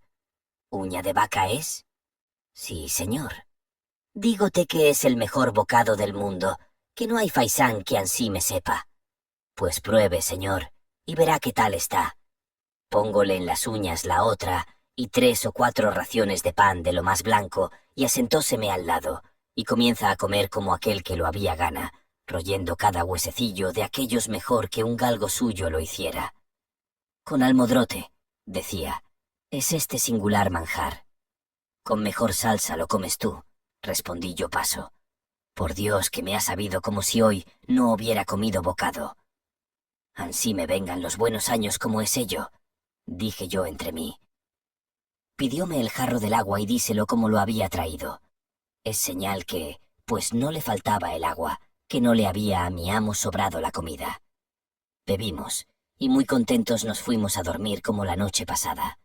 «¿Uña de vaca es?» «Sí, señor». «Dígote que es el mejor bocado del mundo, que no hay faisán que ansí me sepa». «Pues pruebe, señor, y verá qué tal está». Póngole en las uñas la otra, y 3 o 4 raciones de pan de lo más blanco, y asentóseme al lado, y comienza a comer como aquel que lo había gana, royendo cada huesecillo de aquellos mejor que un galgo suyo lo hiciera. «Con almodrote», decía, «es este singular manjar». «Con mejor salsa lo comes tú», respondí yo paso. «Por Dios que me ha sabido como si hoy no hubiera comido bocado». «Ansí me vengan los buenos años como es ello», dije yo entre mí. Pidióme el jarro del agua y díselo como lo había traído. Es señal que, pues no le faltaba el agua, que no le había a mi amo sobrado la comida. Bebimos, y muy contentos nos fuimos a dormir como la noche pasada.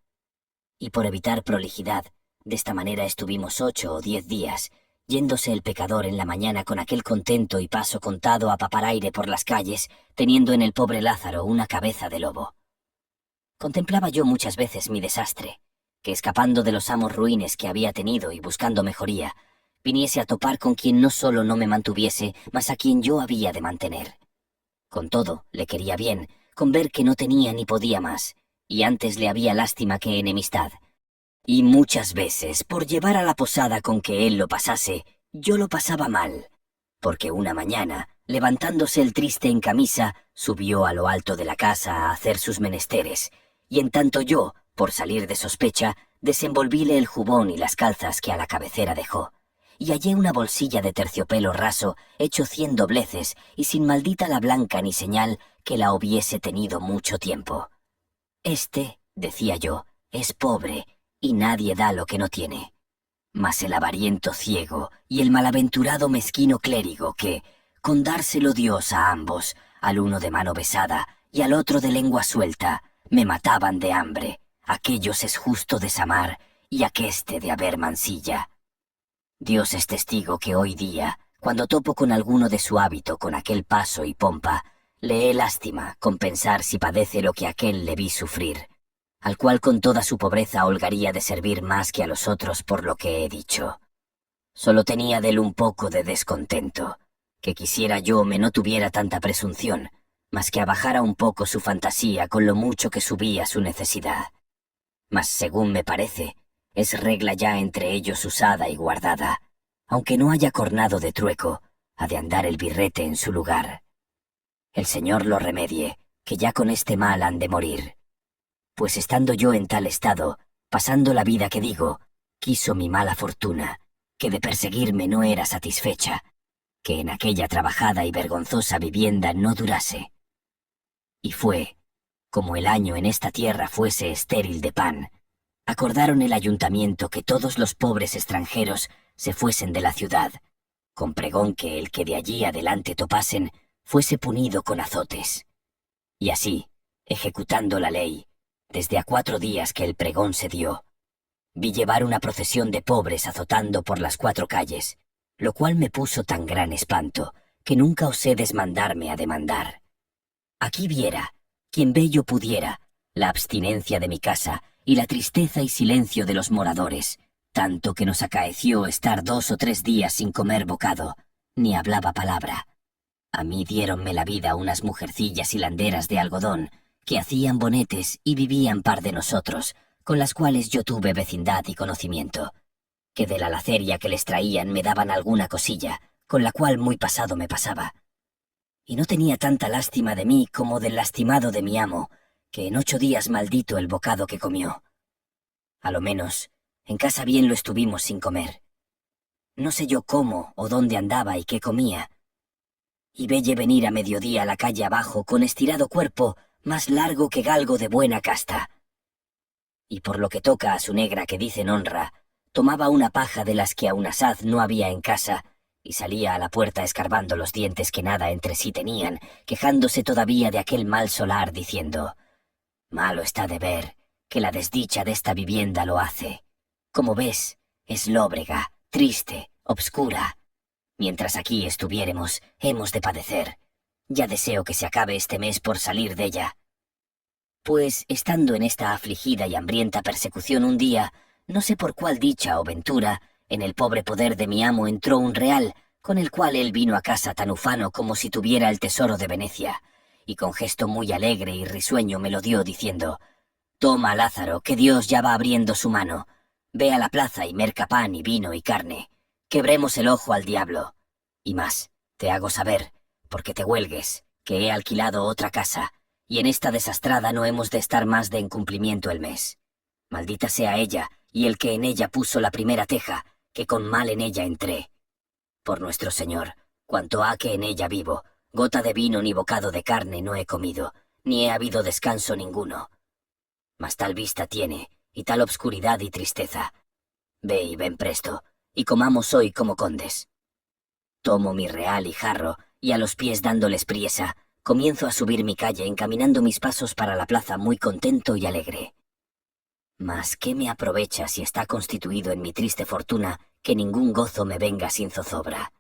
Y por evitar prolijidad, de esta manera estuvimos 8 o 10 días, yéndose el pecador en la mañana con aquel contento y paso contado a papar aire por las calles, teniendo en el pobre Lázaro una cabeza de lobo. Contemplaba yo muchas veces mi desastre, que escapando de los amos ruines que había tenido y buscando mejoría, viniese a topar con quien no solo no me mantuviese, mas a quien yo había de mantener. Con todo, le quería bien, con ver que no tenía ni podía más, y antes le había lástima que enemistad. Y muchas veces, por llevar a la posada con que él lo pasase, yo lo pasaba mal, porque una mañana, levantándose el triste en camisa, subió a lo alto de la casa a hacer sus menesteres, y en tanto yo, por salir de sospecha, desenvolvíle el jubón y las calzas que a la cabecera dejó, y hallé una bolsilla de terciopelo raso, hecho 100 dobleces, y sin maldita la blanca ni señal que la hubiese tenido mucho tiempo. «Este», decía yo, «es pobre, y nadie da lo que no tiene». Mas el avariento ciego y el malaventurado mezquino clérigo que, con dárselo Dios a ambos, al uno de mano besada y al otro de lengua suelta, me mataban de hambre, aquellos es justo desamar y aqueste de haber mancilla. Dios es testigo que hoy día, cuando topo con alguno de su hábito con aquel paso y pompa, le he lástima con pensar si padece lo que aquel le vi sufrir, al cual con toda su pobreza holgaría de servir más que a los otros por lo que he dicho. Solo tenía de él un poco de descontento, que quisiera yo me no tuviera tanta presunción, mas que abajara un poco su fantasía con lo mucho que subía su necesidad. Mas según me parece, es regla ya entre ellos usada y guardada, aunque no haya cornado de trueco, ha de andar el birrete en su lugar. El Señor lo remedie, que ya con este mal han de morir. Pues estando yo en tal estado, pasando la vida que digo, quiso mi mala fortuna, que de perseguirme no era satisfecha, que en aquella trabajada y vergonzosa vivienda no durase. Y fue, como el año en esta tierra fuese estéril de pan, acordaron el ayuntamiento que todos los pobres extranjeros se fuesen de la ciudad, con pregón que el que de allí adelante topasen fuese punido con azotes. Y así, ejecutando la ley, desde a 4 días que el pregón se dio, vi llevar una procesión de pobres azotando por las 4 calles, lo cual me puso tan gran espanto que nunca osé desmandarme a demandar. Aquí viera, quien bello pudiera, la abstinencia de mi casa y la tristeza y silencio de los moradores, tanto que nos acaeció estar 2 o 3 días sin comer bocado, ni hablaba palabra. A mí diéronme la vida unas mujercillas hilanderas de algodón, que hacían bonetes y vivían par de nosotros, con las cuales yo tuve vecindad y conocimiento, que de la laceria que les traían me daban alguna cosilla, con la cual muy pasado me pasaba. Y no tenía tanta lástima de mí como del lastimado de mi amo, que en 8 días maldito el bocado que comió. A lo menos, en casa bien lo estuvimos sin comer. No sé yo cómo o dónde andaba y qué comía. y velle venir a mediodía a la calle abajo con estirado cuerpo más largo que galgo de buena casta. Y por lo que toca a su negra que dicen honra, tomaba una paja de las que aun asaz no había en casa, y salía a la puerta escarbando los dientes que nada entre sí tenían, quejándose todavía de aquel mal solar, diciendo: «Malo está de ver, que la desdicha de esta vivienda lo hace. Como ves, es lóbrega, triste, obscura. Mientras aquí estuviéremos, hemos de padecer. Ya deseo que se acabe este mes por salir de ella». Pues, estando en esta afligida y hambrienta persecución un día, no sé por cuál dicha o ventura, en el pobre poder de mi amo entró un real, con el cual él vino a casa tan ufano como si tuviera el tesoro de Venecia, y con gesto muy alegre y risueño me lo dio, diciendo: «Toma, Lázaro, que Dios ya va abriendo su mano. Ve a la plaza y merca pan y vino y carne. Quebremos el ojo al diablo. Y más, te hago saber, porque te huelgues, que he alquilado otra casa, y en esta desastrada no hemos de estar más de en cumplimiento el mes. Maldita sea ella, y el que en ella puso la primera teja, que con mal en ella entré. Por nuestro Señor, cuanto ha que en ella vivo, gota de vino ni bocado de carne no he comido, ni he habido descanso ninguno. Mas tal vista tiene, y tal obscuridad y tristeza. Ve y ven presto, y comamos hoy como condes». Tomo mi real y jarro, y a los pies dándoles priesa, comienzo a subir mi calle encaminando mis pasos para la plaza muy contento y alegre. Mas ¿qué me aprovecha si está constituido en mi triste fortuna que ningún gozo me venga sin zozobra?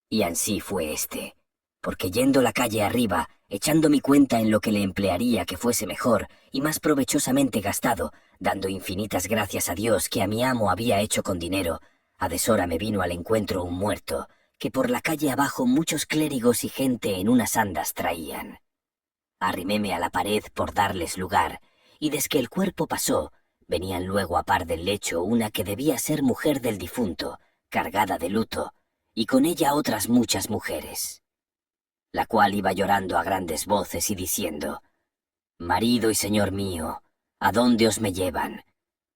Y ansí fue este, porque yendo la calle arriba, echando mi cuenta en lo que le emplearía que fuese mejor y más provechosamente gastado, dando infinitas gracias a Dios que a mi amo había hecho con dinero, a deshora me vino al encuentro un muerto, que por la calle abajo muchos clérigos y gente en unas andas traían. Arriméme a la pared por darles lugar, y desque el cuerpo pasó, venían luego a par del lecho una que debía ser mujer del difunto, cargada de luto, y con ella otras muchas mujeres, la cual iba llorando a grandes voces y diciendo: «Marido y señor mío, ¿a dónde os me llevan?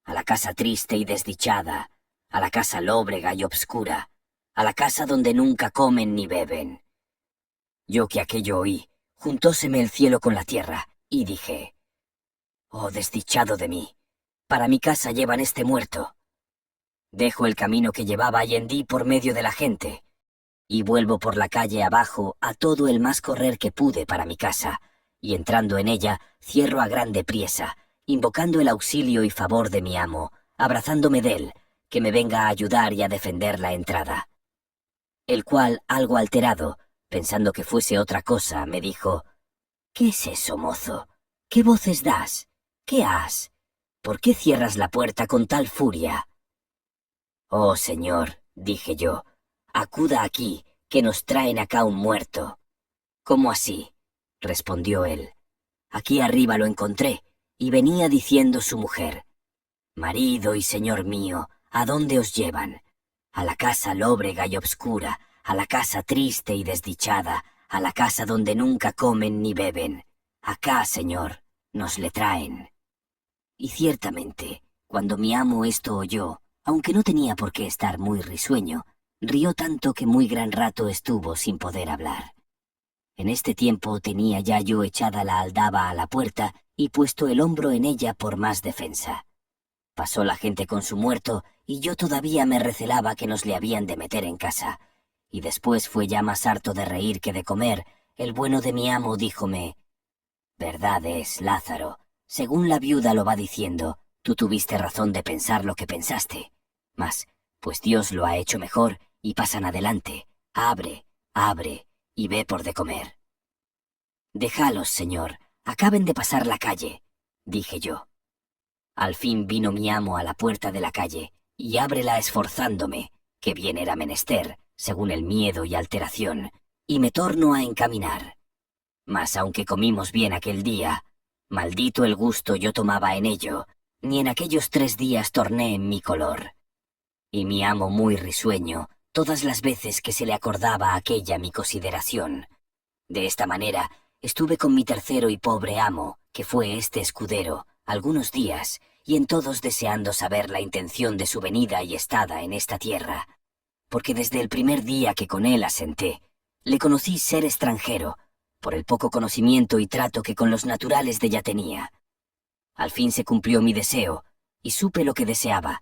A la casa triste y desdichada, a la casa lóbrega y obscura, a la casa donde nunca comen ni beben». Yo que aquello oí, juntóseme el cielo con la tierra, y dije: «Oh, desdichado de mí, para mi casa llevan este muerto». Dejo el camino que llevaba y hendí por medio de la gente, y vuelvo por la calle abajo a todo el más correr que pude para mi casa, y entrando en ella cierro a grande priesa, invocando el auxilio y favor de mi amo, abrazándome de él, que me venga a ayudar y a defender la entrada. El cual, algo alterado, pensando que fuese otra cosa, me dijo: «¿Qué es eso, mozo? ¿Qué voces das? ¿Qué has? ¿Por qué cierras la puerta con tal furia?» «Oh, señor», dije yo, «acuda aquí, que nos traen acá un muerto». «¿Cómo así?», respondió él. «Aquí arriba lo encontré, y venía diciendo su mujer: «Marido y señor mío, ¿a dónde os llevan? A la casa lóbrega y obscura, a la casa triste y desdichada, a la casa donde nunca comen ni beben. Acá, señor, nos le traen». Y ciertamente, cuando mi amo esto oyó, aunque no tenía por qué estar muy risueño, rió tanto que muy gran rato estuvo sin poder hablar. En este tiempo tenía ya yo echada la aldaba a la puerta y puesto el hombro en ella por más defensa. Pasó la gente con su muerto y yo todavía me recelaba que nos le habían de meter en casa. Y después fue ya más harto de reír que de comer, el bueno de mi amo díjome: «Verdad es, Lázaro, según la viuda lo va diciendo, tú tuviste razón de pensar lo que pensaste. Mas, pues Dios lo ha hecho mejor, y pasan adelante. Abre, abre, y ve por de comer». «Déjalos, señor, acaben de pasar la calle», dije yo. Al fin vino mi amo a la puerta de la calle, y ábrela esforzándome, que bien era menester, según el miedo y alteración, y me torno a encaminar. Mas aunque comimos bien aquel día, maldito el gusto yo tomaba en ello, ni en aquellos 3 días torné en mi color. Y mi amo muy risueño, todas las veces que se le acordaba aquella mi consideración. De esta manera, estuve con mi tercero y pobre amo, que fue este escudero, algunos días, y en todos deseando saber la intención de su venida y estada en esta tierra. Porque desde el primer día que con él asenté, Le conocí ser extranjero, por el poco conocimiento y trato que con los naturales de ella tenía. Al fin se cumplió mi deseo, y supe lo que deseaba,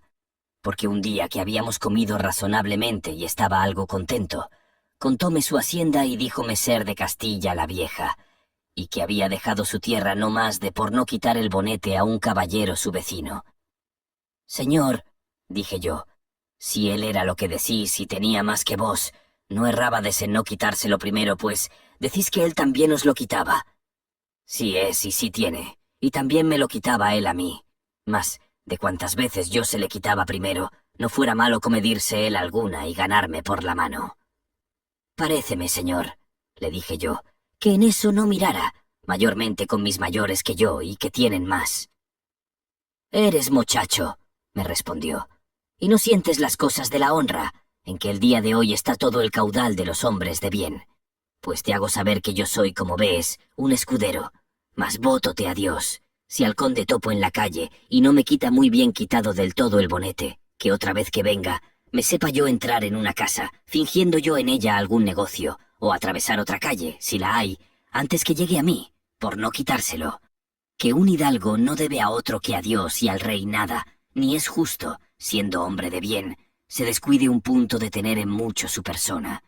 porque un día que habíamos comido razonablemente y estaba algo contento, contóme su hacienda y díjome ser de Castilla la Vieja, y que había dejado su tierra no más de por no quitar el bonete a un caballero su vecino. «Señor», dije yo, «si él era lo que decís y tenía más que vos, no errábades en no quitárselo primero, pues decís que él también os lo quitaba». «Sí es y sí tiene, y también me lo quitaba él a mí. Mas, de cuantas veces yo se le quitaba primero, no fuera malo comedirse él alguna y ganarme por la mano». «Paréceme, señor», le dije yo, «que en eso no mirara, mayormente con mis mayores que yo y que tienen más». «Eres muchacho», me respondió, «y no sientes las cosas de la honra, en que el día de hoy está todo el caudal de los hombres de bien. Pues te hago saber que yo soy, como ves, un escudero, mas vótote a Dios, si al conde topo en la calle y no me quita muy bien quitado del todo el bonete, que otra vez que venga, me sepa yo entrar en una casa, fingiendo yo en ella algún negocio, o atravesar otra calle, si la hay, antes que llegue a mí, por no quitárselo. Que un hidalgo no debe a otro que a Dios y al rey nada, ni es justo, siendo hombre de bien, se descuide un punto de tener en mucho su persona.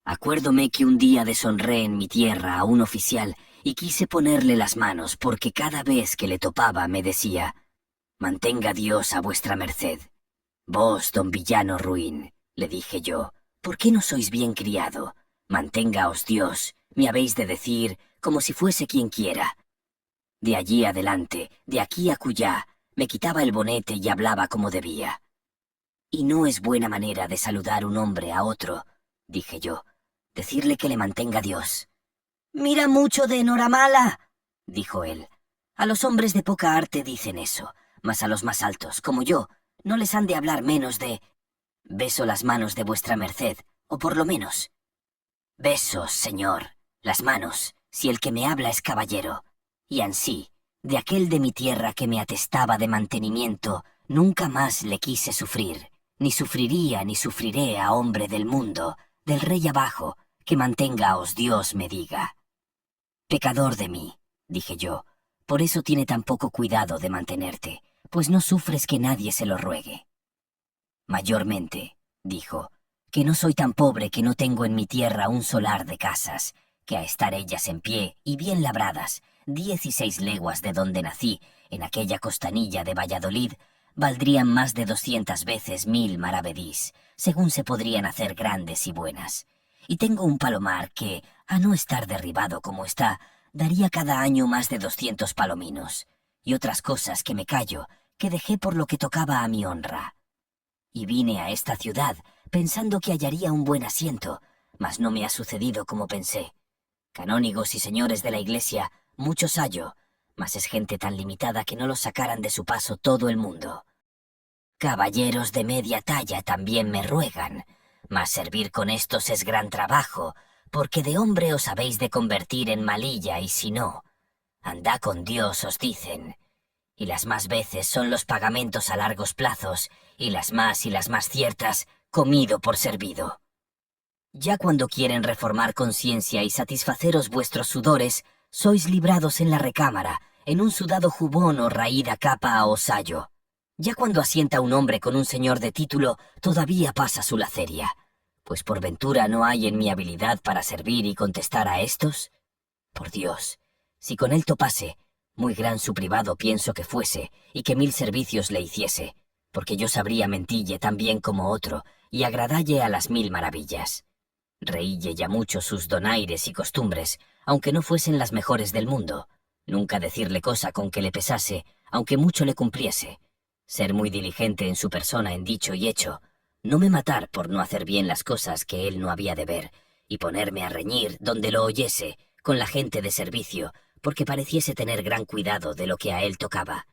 Acuérdome que un día deshonré en mi tierra a un oficial y quise ponerle las manos porque cada vez que le topaba me decía: «Mantenga Dios a vuestra merced». «Vos, don villano ruin», le dije yo, «¿por qué no sois bien criado? Manténgaos Dios, me habéis de decir, como si fuese quien quiera». De allí adelante, de aquí a cuyá, me quitaba el bonete y hablaba como debía. «Y no es buena manera de saludar un hombre a otro», dije yo, «decirle que le mantenga Dios». «Mira mucho de enhoramala», dijo él. «A los hombres de poca arte dicen eso, mas a los más altos, como yo, no les han de hablar menos de «beso las manos de vuestra merced», o por lo menos «besos, señor, las manos, si el que me habla es caballero». Y ansí, de aquel de mi tierra que me atestaba de mantenimiento, nunca más le quise sufrir, ni sufriría ni sufriré a hombre del mundo, del rey abajo, que manténgaos Dios me diga. «Pecador de mí», dije yo, «por eso tiene tan poco cuidado de mantenerte, pues no sufres que nadie se lo ruegue». «Mayormente», dijo, «que no soy tan pobre que no tengo en mi tierra un solar de casas, que a estar ellas en pie y bien labradas, 16 leguas de donde nací, en aquella costanilla de Valladolid, valdrían más de 200 veces 1000 maravedís, según se podrían hacer grandes y buenas. Y tengo un palomar que, a no estar derribado como está, daría cada año más de 200 palominos, y otras cosas que me callo, que dejé por lo que tocaba a mi honra. Y vine a esta ciudad, pensando que hallaría un buen asiento, mas no me ha sucedido como pensé. Canónigos y señores de la iglesia, muchos hallo, mas es gente tan limitada que no los sacaran de su paso todo el mundo. Caballeros de media talla también me ruegan, mas servir con estos es gran trabajo, porque de hombre os habéis de convertir en malilla y si no, andá con Dios os dicen. Y las más veces son los pagamentos a largos plazos, y las más ciertas, comido por servido. Ya cuando quieren reformar conciencia y satisfaceros vuestros sudores, sois librados en la recámara, en un sudado jubón o raída capa o sayo. Ya cuando asienta un hombre con un señor de título, todavía pasa su laceria. Pues por ventura no hay en mi habilidad para servir y contestar a estos. Por Dios, si con él topase, muy gran su privado pienso que fuese, y que 1000 servicios le hiciese, porque yo sabría mentille tan bien como otro, y agradalle a las 1000 maravillas. Reílle ya mucho sus donaires y costumbres, aunque no fuesen las mejores del mundo. Nunca decirle cosa con que le pesase, aunque mucho le cumpliese. Ser muy diligente en su persona en dicho y hecho. No me matar por no hacer bien las cosas que él no había de ver, y ponerme a reñir donde lo oyese, con la gente de servicio, porque pareciese tener gran cuidado de lo que a él tocaba.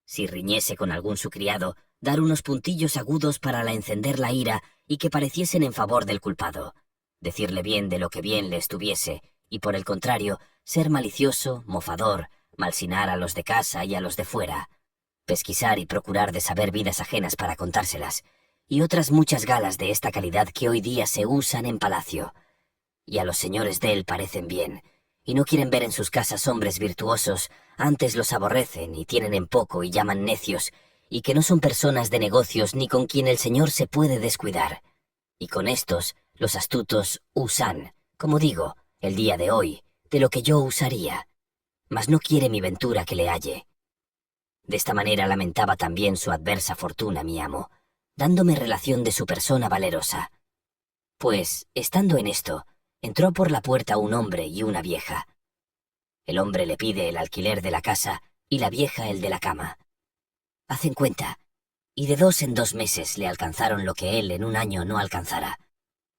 Si riñese con algún su criado, dar unos puntillos agudos para la encender la ira y que pareciesen en favor del culpado. Decirle bien de lo que bien le estuviese, y por el contrario, ser malicioso, mofador, malsinar a los de casa y a los de fuera, pesquisar y procurar de saber vidas ajenas para contárselas, y otras muchas galas de esta calidad que hoy día se usan en palacio. y a los señores de él parecen bien, y no quieren ver en sus casas hombres virtuosos, antes los aborrecen y tienen en poco y llaman necios, y que no son personas de negocios ni con quien el Señor se puede descuidar. Y con estos, los astutos usan, como digo, el día de hoy, de lo que yo usaría. Mas no quiere mi ventura que le halle. De esta manera lamentaba también su adversa fortuna mi amo, dándome relación de su persona valerosa. Pues, estando en esto, entró por la puerta un hombre y una vieja. El hombre le pide el alquiler de la casa y la vieja el de la cama. Hacen cuenta, y de 2 en 2 meses le alcanzaron lo que él en un año no alcanzara.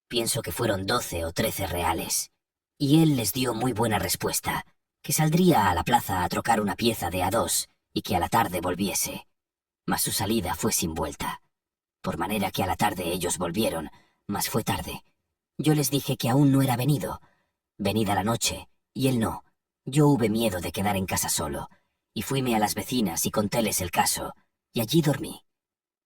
Pienso que fueron 12 o 13 reales. Y él les dio muy buena respuesta, que saldría a la plaza a trocar una pieza de a 2 y que a la tarde volviese. Mas su salida fue sin vuelta. Por manera que a la tarde ellos volvieron, mas fue tarde. Yo les dije que aún no era venido. Venida la noche, y él no. Yo hube miedo de quedar en casa solo, y fuime a las vecinas y contéles el caso, y allí dormí.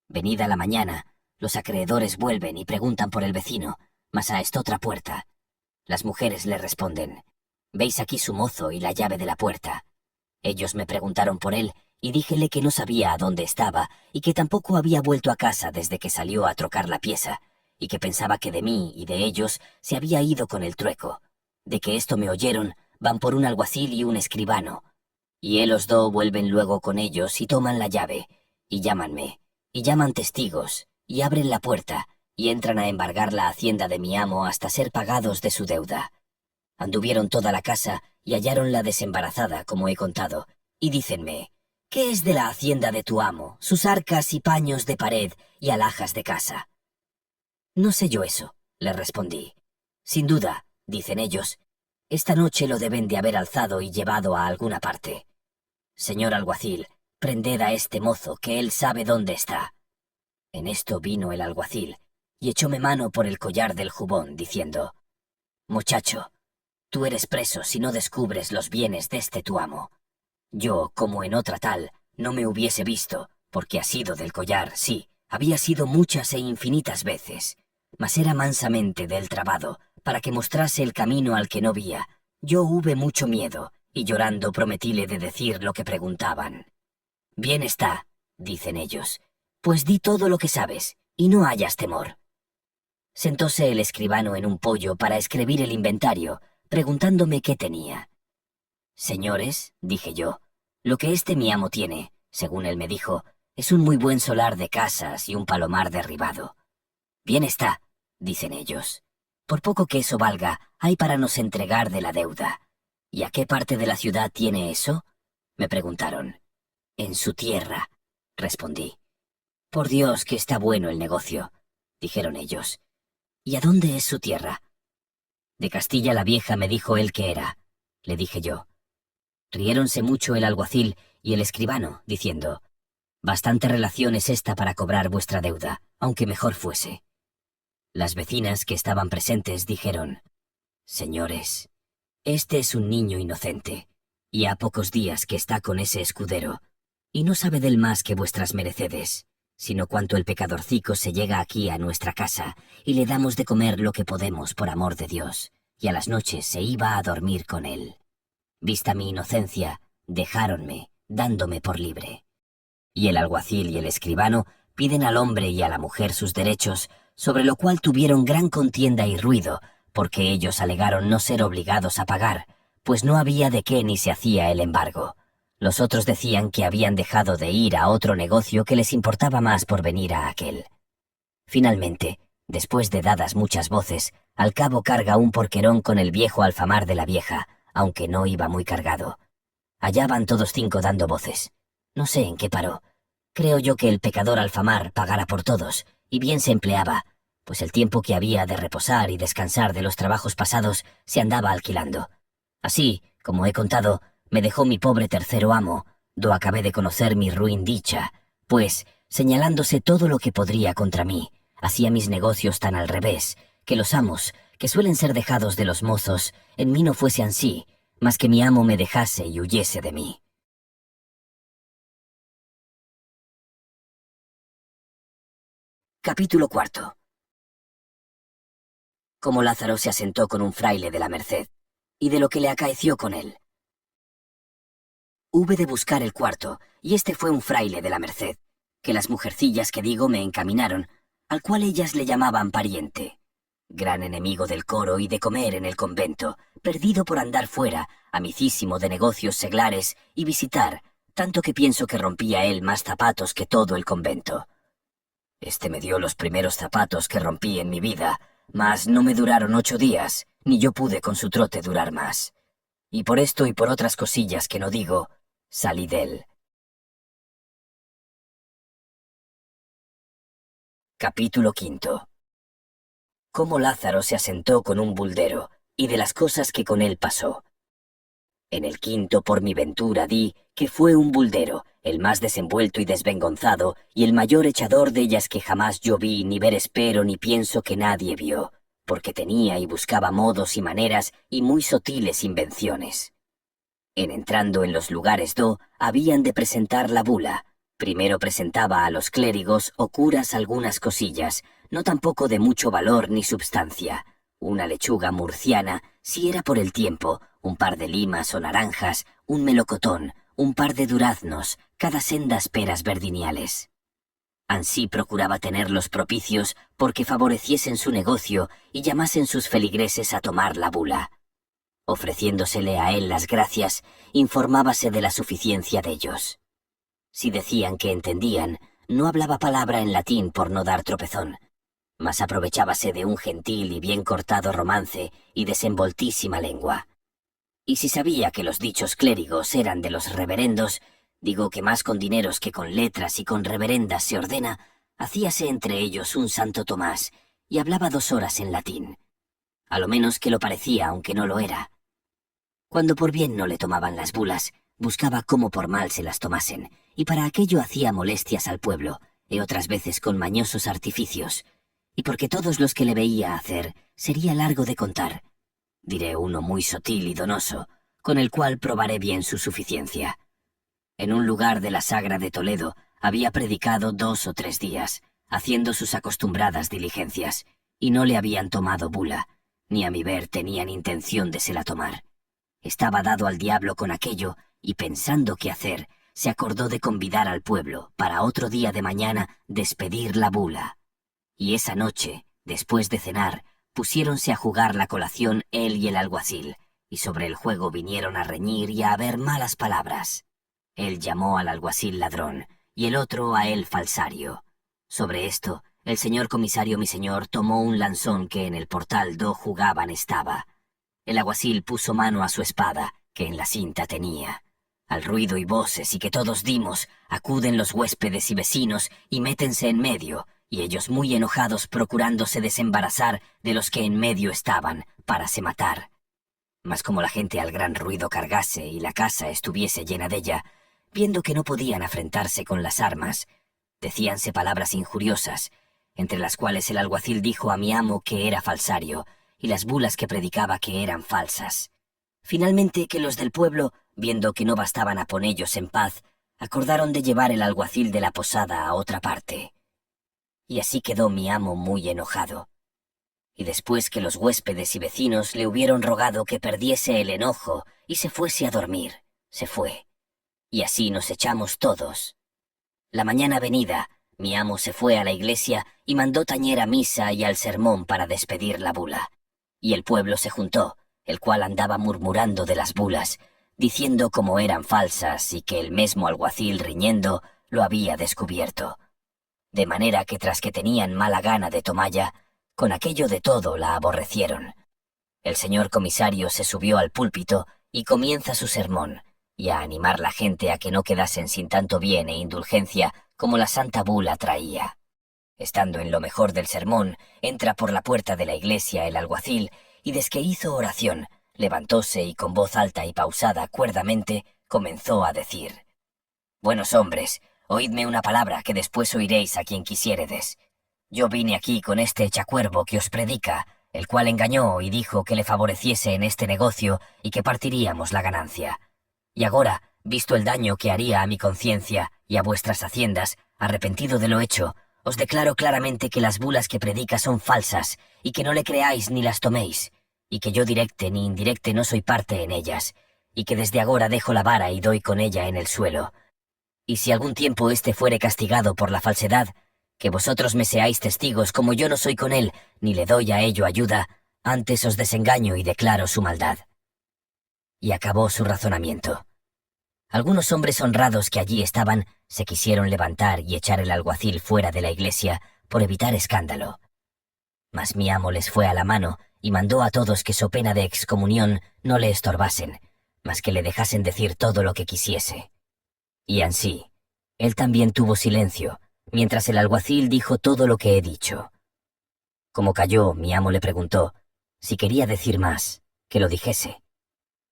Venida la mañana, los acreedores vuelven y preguntan por el vecino, mas a estotra puerta. Las mujeres le responden: «Veis aquí su mozo y la llave de la puerta». Ellos me preguntaron por él, y díjele que no sabía a dónde estaba, y que tampoco había vuelto a casa desde que salió a trocar la pieza, y que pensaba que de mí y de ellos se había ido con el trueco. De que esto me oyeron, van por un alguacil y un escribano, y él los dos vuelven luego con ellos y toman la llave, y llámanme, y llaman testigos, y abren la puerta, y entran a embargar la hacienda de mi amo hasta ser pagados de su deuda. Anduvieron toda la casa y hallaronla desembarazada, como he contado, y dícenme: «¿Qué es de la hacienda de tu amo, sus arcas y paños de pared y alhajas de casa?» «No sé yo eso», les respondí. «Sin duda», dicen ellos, «esta noche lo deben de haber alzado y llevado a alguna parte. Señor alguacil, prended a este mozo, que él sabe dónde está». En esto vino el alguacil, y echóme mano por el collar del jubón, diciendo: «Muchacho, tú eres preso si no descubres los bienes de este tu amo». Yo, como en otra tal, no me hubiese visto, porque ha sido del collar, sí, había sido muchas e infinitas veces, mas era mansamente del trabado, para que mostrase el camino al que no vía. Yo hube mucho miedo, y llorando prometíle de decir lo que preguntaban. «Bien está», dicen ellos, «pues di todo lo que sabes, y no hayas temor». Sentóse el escribano en un poyo para escribir el inventario, preguntándome qué tenía. «Señores», dije yo, «lo que este mi amo tiene, según él me dijo, es un muy buen solar de casas y un palomar derribado». «Bien está», dicen ellos, «por poco que eso valga, hay para nos entregar de la deuda». «¿Y a qué parte de la ciudad tiene eso?», me preguntaron. «En su tierra», respondí. «Por Dios que está bueno el negocio», dijeron ellos. «¿Y a dónde es su tierra?». «De Castilla la Vieja me dijo él que era», le dije yo. Riéronse mucho el alguacil y el escribano, diciendo: «Bastante relación es esta para cobrar vuestra deuda, aunque mejor fuese». Las vecinas que estaban presentes dijeron: «Señores, este es un niño inocente, y ha pocos días que está con ese escudero, y no sabe del más que vuestras merecedes, sino cuanto el pecadorcico se llega aquí a nuestra casa, y le damos de comer lo que podemos por amor de Dios, y a las noches se iba a dormir con él. Vista mi inocencia, dejáronme, dándome por libre». Y el alguacil y el escribano piden al hombre y a la mujer sus derechos, sobre lo cual tuvieron gran contienda y ruido, porque ellos alegaron no ser obligados a pagar, pues no había de qué ni se hacía el embargo. Los otros decían que habían dejado de ir a otro negocio que les importaba más por venir a aquel. Finalmente, después de dadas muchas voces, al cabo carga un porquerón con el viejo alfamar de la vieja, aunque no iba muy cargado. Allá van todos 5 dando voces. No sé en qué paró. Creo yo que el pecador alfamar pagara por todos, y bien se empleaba, pues el tiempo que había de reposar y descansar de los trabajos pasados se andaba alquilando. Así, como he contado, me dejó mi pobre tercero amo, do acabé de conocer mi ruin dicha, pues, señalándose todo lo que podría contra mí, hacía mis negocios tan al revés, que los amos, que suelen ser dejados de los mozos, en mí no fuese ansí, mas que mi amo me dejase y huyese de mí. Capítulo 4. cómo Lázaro se asentó con un fraile de la Merced, y de lo que le acaeció con él. Hube de buscar el cuarto, y este fue un fraile de la Merced, que las mujercillas que digo me encaminaron, al cual ellas le llamaban pariente. Gran enemigo del coro y de comer en el convento, perdido por andar fuera, amicísimo de negocios seglares y visitar, tanto que pienso que rompía él más zapatos que todo el convento. Este me dio los primeros zapatos que rompí en mi vida, mas no me duraron 8 días, ni yo pude con su trote durar más. Y por esto y por otras cosillas que no digo, salí d'él. Capítulo 5. Cómo Lázaro se asentó con un buldero, y de las cosas que con él pasó. En el quinto por mi ventura di que fue un buldero, el más desenvuelto y desvengonzado, y el mayor echador de ellas que jamás yo vi, ni ver espero, ni pienso que nadie vio, porque tenía y buscaba modos y maneras y muy sotiles invenciones. En entrando en los lugares habían de presentar la bula. Primero presentaba a los clérigos o curas algunas cosillas, no tampoco de mucho valor ni substancia. Una lechuga murciana, si era por el tiempo, un par de limas o naranjas, un melocotón, un par de duraznos, cada sendas peras verdiniales. Ansí procuraba tenerlos propicios porque favoreciesen su negocio y llamasen sus feligreses a tomar la bula. Ofreciéndosele a él las gracias, informábase de la suficiencia de ellos. Si decían que entendían, no hablaba palabra en latín por no dar tropezón, mas aprovechábase de un gentil y bien cortado romance y desenvoltísima lengua. Y si sabía que los dichos clérigos eran de los reverendos, digo que más con dineros que con letras y con reverendas se ordena, hacíase entre ellos un Santo Tomás, y hablaba 2 horas en latín. A lo menos que lo parecía, aunque no lo era. Cuando por bien no le tomaban las bulas, buscaba cómo por mal se las tomasen, y para aquello hacía molestias al pueblo, y otras veces con mañosos artificios, y porque todos los que le veía hacer sería largo de contar. Diré uno muy sotil y donoso, con el cual probaré bien su suficiencia. En un lugar de la Sagra de Toledo había predicado 2 o 3 días, haciendo sus acostumbradas diligencias, y no le habían tomado bula, ni a mi ver tenían intención de se la tomar. Estaba dado al diablo con aquello, y pensando qué hacer, se acordó de convidar al pueblo, para otro día de mañana, despedir la bula. Y esa noche, después de cenar, pusiéronse a jugar la colación él y el alguacil, y sobre el juego vinieron a reñir y a haber malas palabras. Él llamó al alguacil ladrón, y el otro a él falsario. Sobre esto, el señor comisario mi señor tomó un lanzón que en el portal jugaban estaba. El alguacil puso mano a su espada, que en la cinta tenía. Al ruido y voces y que todos dimos, acuden los huéspedes y vecinos y métense en medio, y ellos muy enojados procurándose desembarazar de los que en medio estaban, para se matar. Mas como la gente al gran ruido cargase y la casa estuviese llena della, viendo que no podían afrentarse con las armas, decíanse palabras injuriosas, entre las cuales el alguacil dijo a mi amo que era falsario, y las bulas que predicaba que eran falsas. Finalmente que los del pueblo, viendo que no bastaban a ponellos en paz, acordaron de llevar el alguacil de la posada a otra parte. Y así quedó mi amo muy enojado. Y después que los huéspedes y vecinos le hubieron rogado que perdiese el enojo y se fuese a dormir, se fue. Y así nos echamos todos. La mañana venida, mi amo se fue a la iglesia y mandó tañer a misa y al sermón para despedir la bula. Y el pueblo se juntó, el cual andaba murmurando de las bulas, diciendo como eran falsas y que el mesmo alguacil riñendo lo había descubierto. De manera que tras que tenían mala gana de tomalla, con aquello de todo la aborrecieron. El señor comisario se subió al púlpito y comienza su sermón, y a animar la gente a que no quedasen sin tanto bien e indulgencia como la santa bula traía. Estando en lo mejor del sermón, entra por la puerta de la iglesia el alguacil, y desque hizo oración, levantóse y con voz alta y pausada cuerdamente comenzó a decir: «Buenos hombres, oídme una palabra que después oiréis a quien quisiéredes. Yo vine aquí con este echacuervo que os predica, el cual engañó y dijo que le favoreciese en este negocio y que partiríamos la ganancia. Y agora, visto el daño que haría a mi conciencia y a vuestras haciendas, arrepentido de lo hecho, Os declaro claramente que las bulas que predica son falsas, y que no le creáis ni las toméis, y que yo directe ni indirecte no soy parte en ellas, y que desde agora dejo la vara y doy con ella en el suelo. Y si algún tiempo éste fuere castigado por la falsedad, que vosotros me seáis testigos, como yo no soy con él, ni le doy a ello ayuda, antes os desengaño y declaro su maldad. Y acabó su razonamiento. Algunos hombres honrados que allí estaban se quisieron levantar y echar el alguacil fuera de la iglesia por evitar escándalo. Mas mi amo les fue a la mano y mandó a todos que so pena de excomunión no le estorbasen, mas que le dejasen decir todo lo que quisiese. Y ansí, él también tuvo silencio, mientras el alguacil dijo todo lo que he dicho. Como calló, mi amo le preguntó si quería decir más, que lo dijese.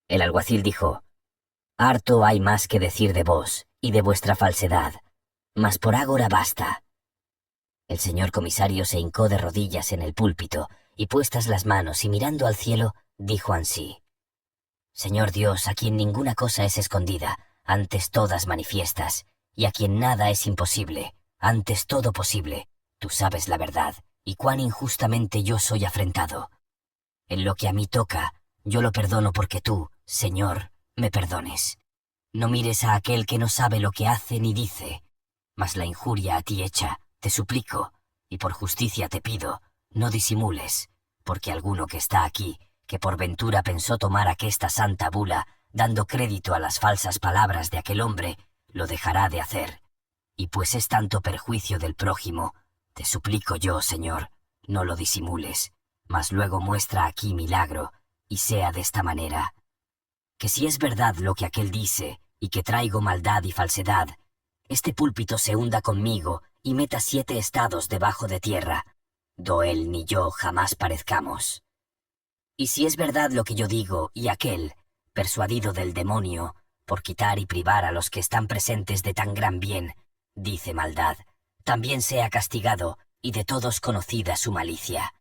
El alguacil dijo: «Harto hay más que decir de vos y de vuestra falsedad, mas por agora basta». El señor comisario se hincó de rodillas en el púlpito y puestas las manos y mirando al cielo, dijo ansí: «Señor Dios, a quien ninguna cosa es escondida, antes todas manifiestas, y a quien nada es imposible, antes todo posible, tú sabes la verdad, y cuán injustamente yo soy afrentado. En lo que a mí toca, yo lo perdono porque tú, Señor, me perdones. No mires a aquel que no sabe lo que hace ni dice, mas la injuria a ti hecha, te suplico, y por justicia te pido, no disimules, porque alguno que está aquí, que por ventura pensó tomar aquesta santa bula, dando crédito a las falsas palabras de aquel hombre, lo dejará de hacer. Y pues es tanto perjuicio del prójimo, te suplico yo, Señor, no lo disimules, mas luego muestra aquí milagro, y sea de esta manera. Que si es verdad lo que aquel dice, y que traigo maldad y falsedad, este púlpito se hunda conmigo y meta 7 estados debajo de tierra, do él ni yo jamás parezcamos. Y si es verdad lo que yo digo, y aquel, persuadido del demonio, por quitar y privar a los que están presentes de tan gran bien, dice maldad, también sea castigado, y de todos conocida su malicia».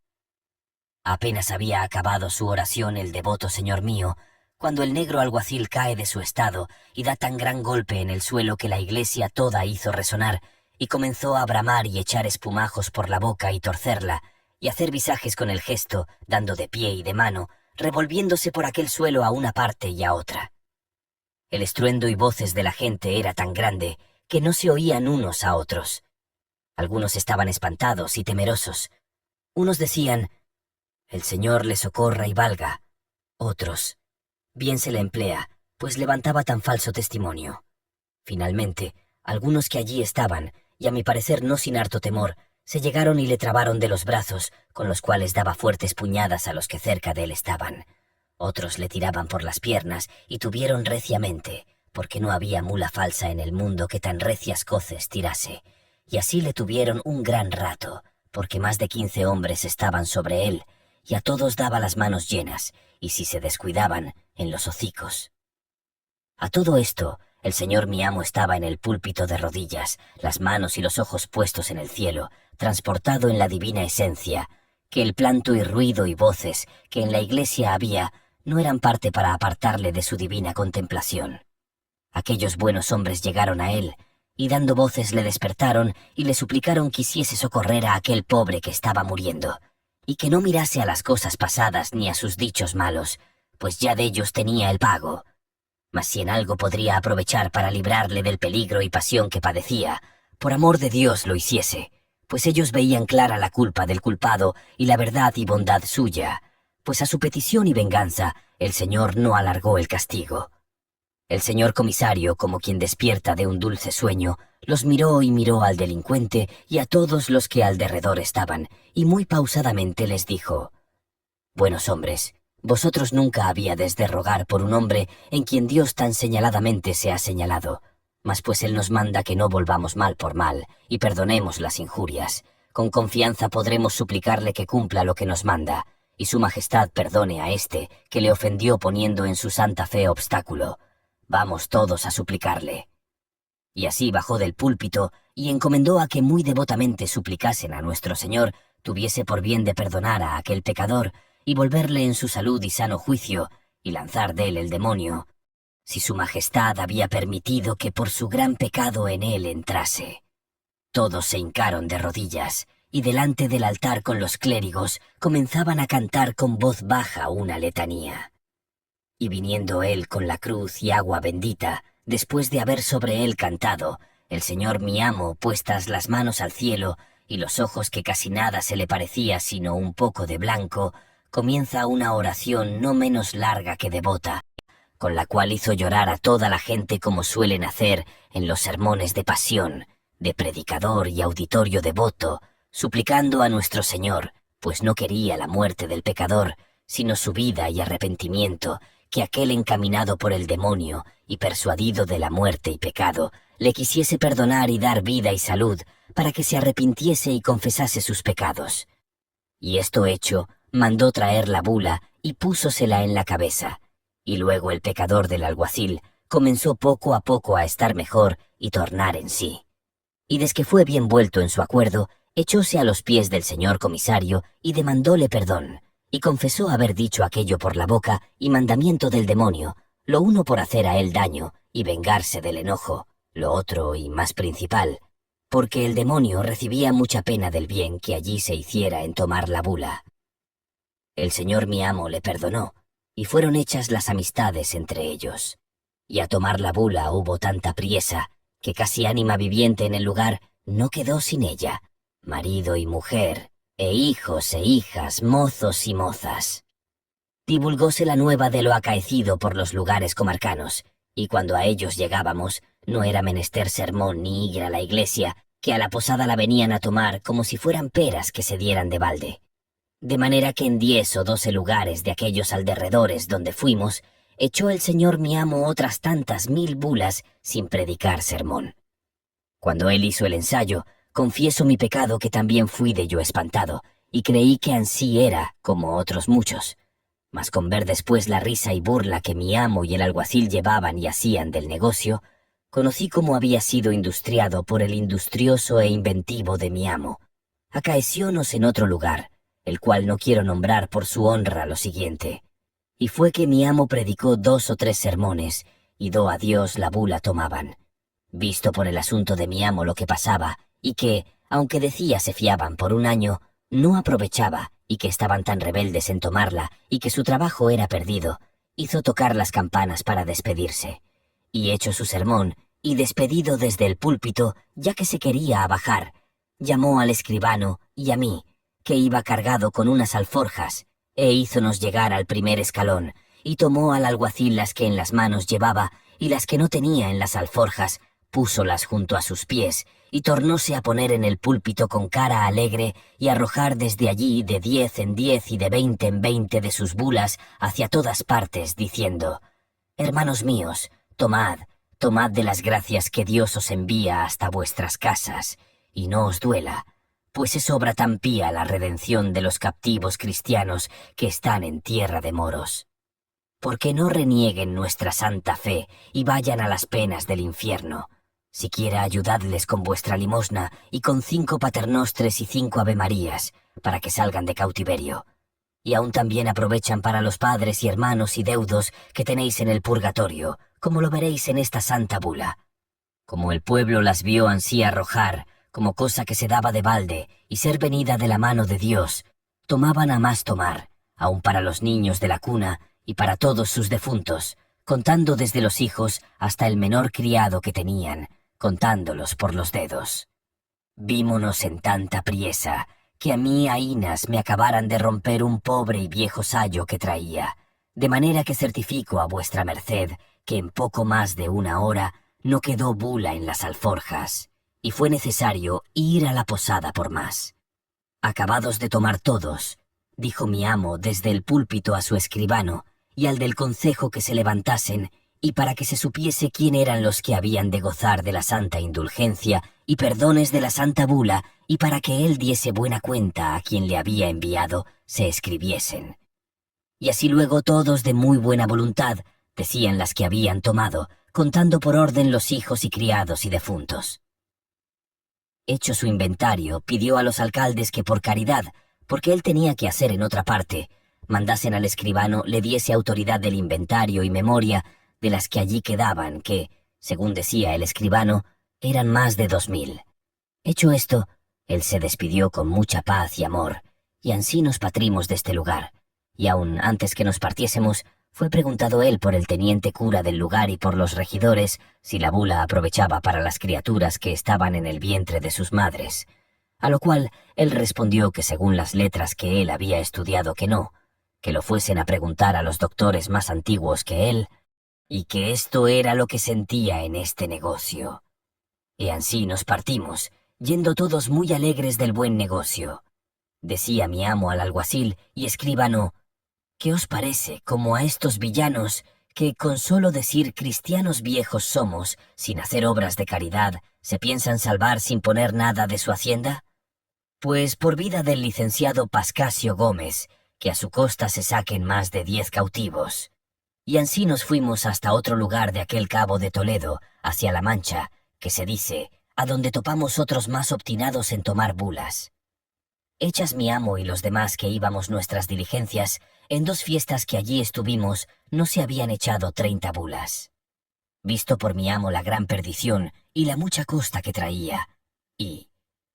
Apenas había acabado su oración el devoto señor mío, cuando el negro alguacil cae de su estado y da tan gran golpe en el suelo que la iglesia toda hizo resonar, y comenzó a bramar y echar espumajos por la boca y torcerla, y hacer visajes con el gesto, dando de pie y de mano, revolviéndose por aquel suelo a una parte y a otra. El estruendo y voces de la gente era tan grande que no se oían unos a otros. Algunos estaban espantados y temerosos. Unos decían: «El Señor le socorra y valga». Otros: «Bien se le emplea, pues levantaba tan falso testimonio». Finalmente, algunos que allí estaban, y a mi parecer no sin harto temor, se llegaron y le trabaron de los brazos, con los cuales daba fuertes puñadas a los que cerca de él estaban. Otros le tiraban por las piernas y tuvieron reciamente, porque no había mula falsa en el mundo que tan recias coces tirase, y así le tuvieron un gran rato, porque más de 15 hombres estaban sobre él, y a todos daba las manos llenas, y si se descuidaban, en los hocicos. A todo esto, el señor mi amo estaba en el púlpito de rodillas, las manos y los ojos puestos en el cielo, transportado en la divina esencia, que el planto y ruido y voces que en la iglesia había no eran parte para apartarle de su divina contemplación. Aquellos buenos hombres llegaron a él, y dando voces le despertaron y le suplicaron quisiese socorrer a aquel pobre que estaba muriendo, y que no mirase a las cosas pasadas ni a sus dichos malos, pues ya de ellos tenía el pago. Mas si en algo podría aprovechar para librarle del peligro y pasión que padecía, por amor de Dios lo hiciese, pues ellos veían clara la culpa del culpado y la verdad y bondad suya, pues a su petición y venganza el Señor no alargó el castigo. El señor comisario, como quien despierta de un dulce sueño, los miró y miró al delincuente y a todos los que al derredor estaban, y muy pausadamente les dijo: «Buenos hombres, vosotros nunca habíades de rogar por un hombre en quien Dios tan señaladamente se ha señalado, mas pues Él nos manda que no volvamos mal por mal, y perdonemos las injurias. Con confianza podremos suplicarle que cumpla lo que nos manda, y su majestad perdone a éste, que le ofendió poniendo en su santa fe obstáculo. Vamos todos a suplicarle». Y así bajó del púlpito y encomendó a que muy devotamente suplicasen a nuestro Señor tuviese por bien de perdonar a aquel pecador y volverle en su salud y sano juicio y lanzar de él el demonio, si su majestad había permitido que por su gran pecado en él entrase. Todos se hincaron de rodillas, y delante del altar con los clérigos comenzaban a cantar con voz baja una letanía. Y viniendo él con la cruz y agua bendita, después de haber sobre él cantado, el señor mi amo, puestas las manos al cielo y los ojos que casi nada se le parecía sino un poco de blanco, comienza una oración no menos larga que devota, con la cual hizo llorar a toda la gente como suelen hacer en los sermones de pasión, de predicador y auditorio devoto, suplicando a nuestro Señor, pues no quería la muerte del pecador, sino su vida y arrepentimiento, que aquel encaminado por el demonio y persuadido de la muerte y pecado, le quisiese perdonar y dar vida y salud, para que se arrepintiese y confesase sus pecados. Y esto hecho, mandó traer la bula y púsosela en la cabeza, y luego el pecador del alguacil comenzó poco a poco a estar mejor y tornar en sí. Y desque fue bien vuelto en su acuerdo, echóse a los pies del señor comisario y demandóle perdón, y confesó haber dicho aquello por la boca y mandamiento del demonio, lo uno por hacer a él daño y vengarse del enojo, lo otro y más principal, porque el demonio recibía mucha pena del bien que allí se hiciera en tomar la bula. El señor mi amo le perdonó, y fueron hechas las amistades entre ellos. Y a tomar la bula hubo tanta priesa, que casi ánima viviente en el lugar no quedó sin ella, marido y mujer, e hijos e hijas, mozos y mozas. Divulgóse la nueva de lo acaecido por los lugares comarcanos, y cuando a ellos llegábamos, no era menester sermón ni ir a la iglesia, que a la posada la venían a tomar como si fueran peras que se dieran de balde. De manera que en 10 o 12 lugares de aquellos alderredores donde fuimos, echó el señor mi amo otras tantas 1000 bulas sin predicar sermón. Cuando él hizo el ensayo, confieso mi pecado que también fui de yo espantado, y creí que ansí era, como otros muchos. Mas con ver después la risa y burla que mi amo y el alguacil llevaban y hacían del negocio, conocí cómo había sido industriado por el industrioso e inventivo de mi amo. Acaeciónos en otro lugar, el cual no quiero nombrar por su honra lo siguiente. Y fue que mi amo predicó 2 o 3 sermones, y do a Dios la bula tomaban. Visto por el asunto de mi amo lo que pasaba, y que, aunque decía se fiaban por un año, no aprovechaba, y que estaban tan rebeldes en tomarla, y que su trabajo era perdido, hizo tocar las campanas para despedirse. Y hecho su sermón, y despedido desde el púlpito, ya que se quería abajar, llamó al escribano y a mí, que iba cargado con unas alforjas, e hízonos llegar al primer escalón, y tomó al alguacil las que en las manos llevaba, y las que no tenía en las alforjas, púsolas junto a sus pies, y tornóse a poner en el púlpito con cara alegre, y arrojar desde allí de 10 en 10 y de 20 en 20 de sus bulas hacia todas partes, diciendo: «Hermanos míos, tomad, tomad de las gracias que Dios os envía hasta vuestras casas, y no os duela, pues es obra tan pía la redención de los captivos cristianos que están en tierra de moros. Porque no renieguen nuestra santa fe y vayan a las penas del infierno. Siquiera ayudadles con vuestra limosna y con 5 paternostres y 5 avemarías, para que salgan de cautiverio. Y aún también aprovechan para los padres y hermanos y deudos que tenéis en el purgatorio, como lo veréis en esta santa bula. Como el pueblo las vio ansí arrojar, como cosa que se daba de balde, y ser venida de la mano de Dios, tomaban a más tomar, aun para los niños de la cuna y para todos sus defuntos, contando desde los hijos hasta el menor criado que tenían, contándolos por los dedos. Vímonos en tanta priesa, que a mí aínas me acabaran de romper un pobre y viejo sayo que traía, de manera que certifico a vuestra merced que en poco más de 1 hora no quedó bula en las alforjas, y fue necesario ir a la posada por más. Acabados de tomar todos, dijo mi amo desde el púlpito a su escribano y al del concejo que se levantasen, y para que se supiese quién eran los que habían de gozar de la santa indulgencia y perdones de la santa bula, y para que él diese buena cuenta a quien le había enviado, se escribiesen. Y así luego todos de muy buena voluntad, decían las que habían tomado, contando por orden los hijos y criados y defuntos. Hecho su inventario, pidió a los alcaldes que por caridad, porque él tenía que hacer en otra parte, mandasen al escribano le diese autoridad del inventario y memoria de las que allí quedaban, que, según decía el escribano, eran más de 2000. Hecho esto, él se despidió con mucha paz y amor, y ansí nos partrimos de este lugar, y aun antes que nos partiésemos, fue preguntado él por el teniente cura del lugar y por los regidores si la bula aprovechaba para las criaturas que estaban en el vientre de sus madres, a lo cual él respondió que según las letras que él había estudiado que no, que lo fuesen a preguntar a los doctores más antiguos que él, y que esto era lo que sentía en este negocio. Y ansí nos partimos, yendo todos muy alegres del buen negocio. Decía mi amo al alguacil y escribano: ¿qué os parece como a estos villanos que con solo decir cristianos viejos somos, sin hacer obras de caridad, se piensan salvar sin poner nada de su hacienda? Pues por vida del licenciado Pascasio Gómez, que a su costa se saquen más de 10 cautivos. Y ansí nos fuimos hasta otro lugar de aquel cabo de Toledo, hacia La Mancha, que se dice, a donde topamos otros más obstinados en tomar bulas. Hechas mi amo y los demás que íbamos nuestras diligencias, en 2 fiestas que allí estuvimos, no se habían echado 30 bulas. Visto por mi amo la gran perdición y la mucha costa que traía, y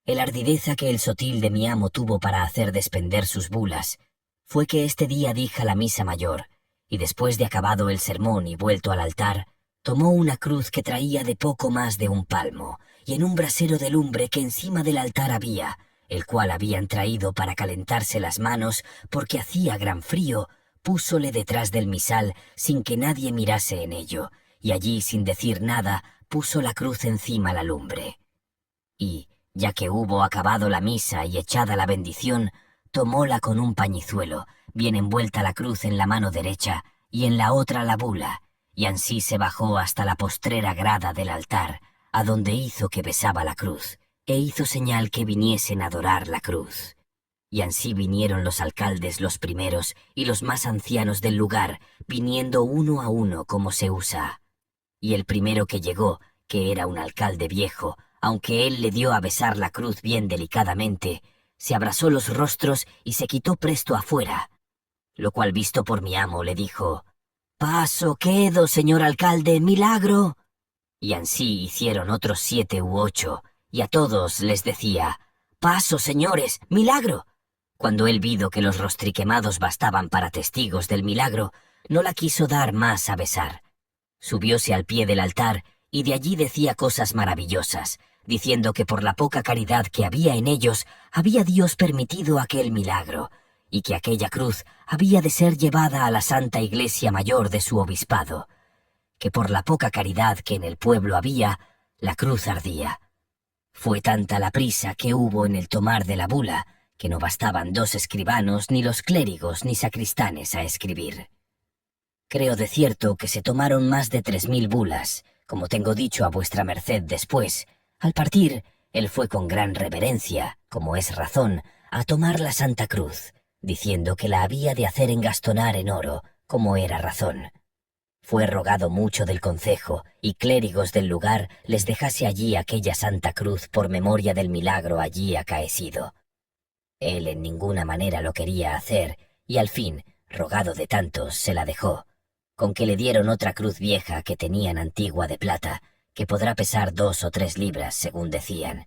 el ardideza que el sotil de mi amo tuvo para hacer despender sus bulas, fue que este día dija la misa mayor, y después de acabado el sermón y vuelto al altar, tomó una cruz que traía de poco más de 1 palmo, y en un brasero de lumbre que encima del altar había, el cual habían traído para calentarse las manos porque hacía gran frío, púsole detrás del misal sin que nadie mirase en ello, y allí sin decir nada puso la cruz encima la lumbre. Y, ya que hubo acabado la misa y echada la bendición, tomóla con un pañizuelo, bien envuelta la cruz en la mano derecha y en la otra la bula, y ansí se bajó hasta la postrera grada del altar, a donde hizo que besaba la cruz, e hizo señal que viniesen a adorar la cruz. Y ansí vinieron los alcaldes los primeros y los más ancianos del lugar, viniendo uno a uno como se usa. Y el primero que llegó, que era un alcalde viejo, aunque él le dio a besar la cruz bien delicadamente, se abrasó los rostros y se quitó presto afuera. Lo cual visto por mi amo le dijo: «Paso quedo, señor alcalde, milagro». Y ansí hicieron otros 7 u 8, y a todos les decía: «Paso, señores, milagro». Cuando él vido que los rostriquemados bastaban para testigos del milagro, no la quiso dar más a besar. Subióse al pie del altar y de allí decía cosas maravillosas, diciendo que por la poca caridad que había en ellos, había Dios permitido aquel milagro, y que aquella cruz había de ser llevada a la Santa Iglesia Mayor de su obispado, que por la poca caridad que en el pueblo había, la cruz ardía. Fue tanta la prisa que hubo en el tomar de la bula, que no bastaban 2 escribanos, ni los clérigos, ni sacristanes a escribir. Creo de cierto que se tomaron más de 3000 bulas, como tengo dicho a vuestra merced después. Al partir, él fue con gran reverencia, como es razón, a tomar la Santa Cruz, diciendo que la había de hacer engastonar en oro, como era razón. Fue rogado mucho del concejo y clérigos del lugar les dejase allí aquella Santa Cruz por memoria del milagro allí acaecido. Él en ninguna manera lo quería hacer, y al fin, rogado de tantos, se la dejó, con que le dieron otra cruz vieja que tenían antigua de plata, que podrá pesar 2 o 3 libras, según decían.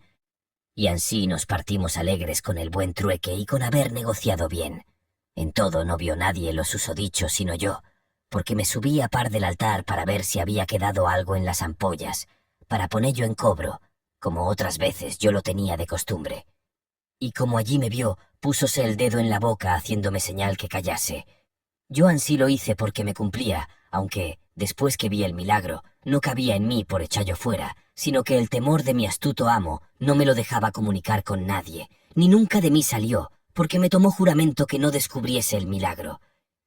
Y ansí nos partimos alegres con el buen trueque y con haber negociado bien. En todo no vio nadie lo susodicho sino yo, porque me subí a par del altar para ver si había quedado algo en las ampollas, para ponello en cobro, como otras veces yo lo tenía de costumbre. Y como allí me vio, púsose el dedo en la boca haciéndome señal que callase. Yo ansí lo hice porque me cumplía, aunque, después que vi el milagro, no cabía en mí por echallo fuera, sino que el temor de mi astuto amo no me lo dejaba comunicar con nadie, ni nunca de mí salió, porque me tomó juramento que no descubriese el milagro.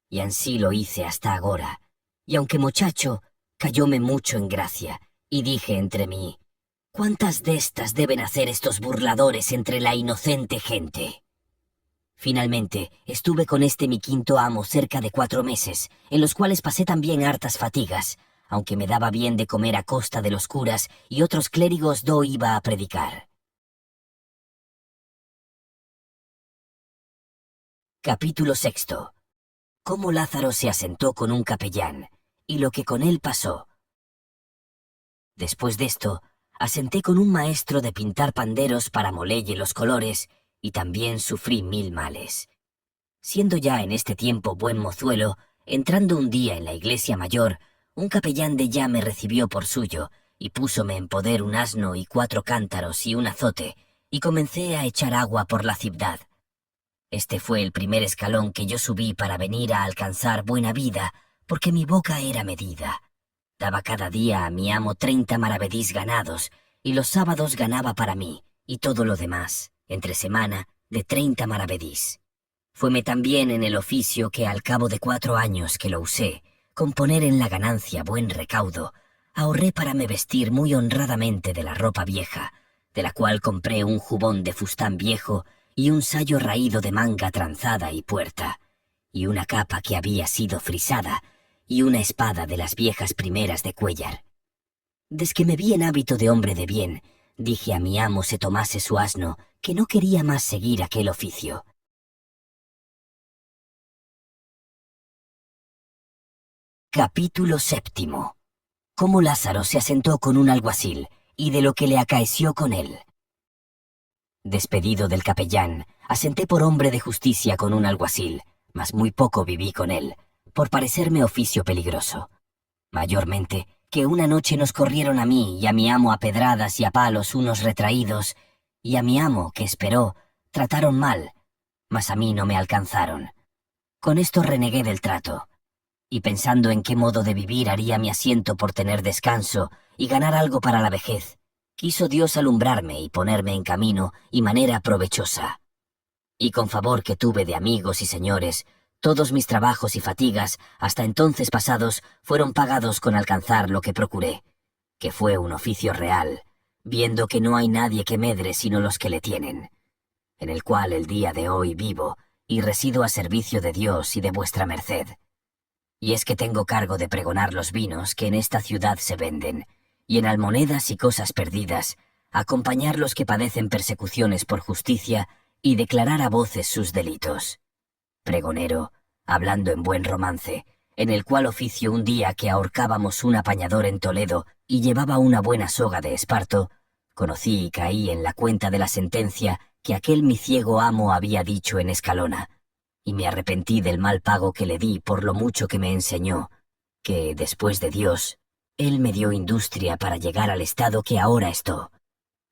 Y ansí lo hice hasta agora. Y aunque muchacho, cayóme mucho en gracia, y dije entre mí: «¿Cuántas de estas deben hacer estos burladores entre la inocente gente?». Finalmente, estuve con este mi quinto amo cerca de 4 meses, en los cuales pasé también hartas fatigas, aunque me daba bien de comer a costa de los curas y otros clérigos do iba a predicar. Capítulo 6. Cómo Lázaro se asentó con un capellán, y lo que con él pasó. Después de esto, asenté con un maestro de pintar panderos para molelle los colores, y también sufrí 1000 males. Siendo ya en este tiempo buen mozuelo, entrando un día en la iglesia mayor, un capellán de ya me recibió por suyo, y púsome en poder un asno y 4 cántaros y un azote, y comencé a echar agua por la ciudad. Este fue el primer escalón que yo subí para venir a alcanzar buena vida, porque mi boca era medida. Daba cada día a mi amo 30 maravedís ganados, y los sábados ganaba para mí, y todo lo demás, entre semana, de 30 maravedís. Fueme también en el oficio que al cabo de 4 años que lo usé, con poner en la ganancia buen recaudo, ahorré para me vestir muy honradamente de la ropa vieja, de la cual compré un jubón de fustán viejo y un sayo raído de manga tranzada y puerta, y una capa que había sido frisada, y una espada de las viejas primeras de Cuéllar. Desque me vi en hábito de hombre de bien, dije a mi amo se tomase su asno, que no quería más seguir aquel oficio. Capítulo 7. Cómo Lázaro se asentó con un alguacil, y de lo que le acaeció con él. Despedido del capellán, asenté por hombre de justicia con un alguacil, mas muy poco viví con él, por parecerme oficio peligroso. Mayormente, que una noche nos corrieron a mí y a mi amo a pedradas y a palos unos retraídos, y a mi amo, que esperó, trataron mal, mas a mí no me alcanzaron. Con esto renegué del trato, y pensando en qué modo de vivir haría mi asiento por tener descanso y ganar algo para la vejez, quiso Dios alumbrarme y ponerme en camino y manera provechosa. Y con favor que tuve de amigos y señores, todos mis trabajos y fatigas, hasta entonces pasados, fueron pagados con alcanzar lo que procuré, que fue un oficio real, viendo que no hay nadie que medre sino los que le tienen, en el cual el día de hoy vivo, y resido a servicio de Dios y de vuestra merced. Y es que tengo cargo de pregonar los vinos que en esta ciudad se venden, y en almonedas y cosas perdidas, acompañar los que padecen persecuciones por justicia y declarar a voces sus delitos. Pregonero, hablando en buen romance, en el cual oficio un día que ahorcábamos un apañador en Toledo y llevaba una buena soga de esparto, conocí y caí en la cuenta de la sentencia que aquel mi ciego amo había dicho en Escalona, y me arrepentí del mal pago que le di por lo mucho que me enseñó, que, después de Dios, él me dio industria para llegar al estado que ahora estoy.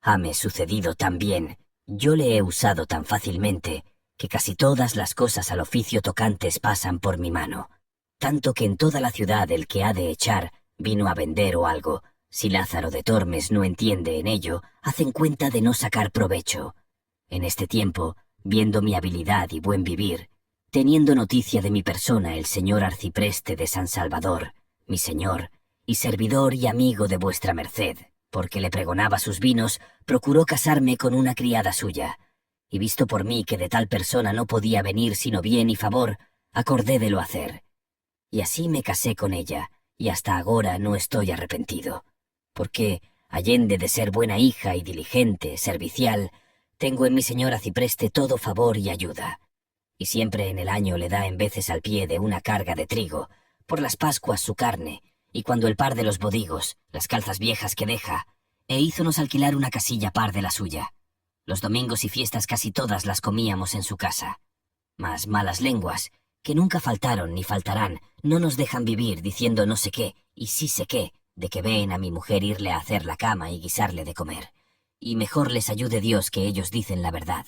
Hame sucedido tan bien, yo le he usado tan fácilmente, que casi todas las cosas al oficio tocantes pasan por mi mano, tanto que en toda la ciudad el que ha de echar vino a vender o algo, si Lázaro de Tormes no entiende en ello, hacen cuenta de no sacar provecho. En este tiempo, viendo mi habilidad y buen vivir, teniendo noticia de mi persona el señor arcipreste de San Salvador, mi señor, y servidor y amigo de vuestra merced, porque le pregonaba sus vinos, procuró casarme con una criada suya, y visto por mí que de tal persona no podía venir sino bien y favor, acordé de lo hacer. Y así me casé con ella, y hasta agora no estoy arrepentido, porque, allende de ser buena hija y diligente, servicial, tengo en mi señor arcipreste todo favor y ayuda, y siempre en el año le da en veces al pie de una carga de trigo, por las Pascuas su carne, y cuando el par de los bodigos, las calzas viejas que deja, e hízonos alquilar una casilla par de la suya. Los domingos y fiestas casi todas las comíamos en su casa. Mas malas lenguas, que nunca faltaron ni faltarán, no nos dejan vivir diciendo no sé qué, y sí sé qué, de que ven a mi mujer irle a hacer la cama y guisarle de comer. Y mejor les ayude Dios que ellos dicen la verdad,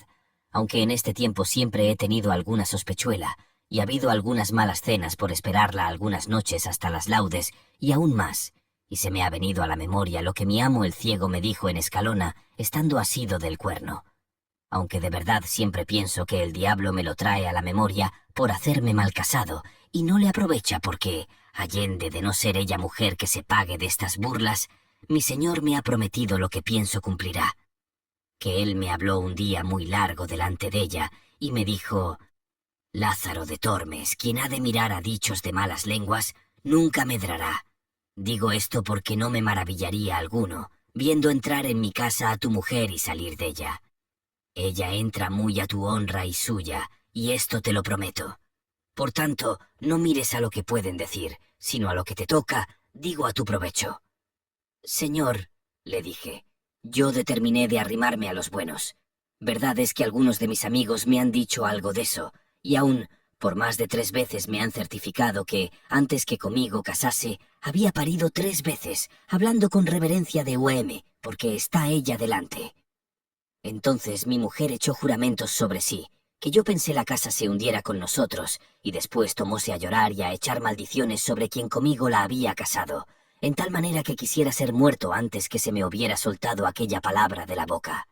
aunque en este tiempo siempre he tenido alguna sospechuela, y ha habido algunas malas cenas por esperarla algunas noches hasta las laudes, y aún más, y se me ha venido a la memoria lo que mi amo el ciego me dijo en Escalona, estando asido del cuerno. Aunque de verdad siempre pienso que el diablo me lo trae a la memoria por hacerme mal casado, y no le aprovecha porque, allende de no ser ella mujer que se pague de estas burlas, mi señor me ha prometido lo que pienso cumplirá. Que él me habló un día muy largo delante de ella, y me dijo: Lázaro de Tormes, quien ha de mirar a dichos de malas lenguas, nunca medrará. Digo esto porque no me maravillaría alguno, viendo entrar en mi casa a tu mujer y salir de ella. Ella entra muy a tu honra y suya, y esto te lo prometo. Por tanto, no mires a lo que pueden decir, sino a lo que te toca, digo a tu provecho. Señor, le dije, Yo determiné de arrimarme a los buenos. Verdad es que algunos de mis amigos me han dicho algo de eso, y aún, por más de 3 veces me han certificado que, antes que conmigo casase, había parido 3 veces, hablando con reverencia de UM, porque está ella delante. Entonces mi mujer echó juramentos sobre sí, que yo pensé la casa se hundiera con nosotros, y después tomóse a llorar y a echar maldiciones sobre quien conmigo la había casado, en tal manera que quisiera ser muerto antes que se me hubiera soltado aquella palabra de la boca.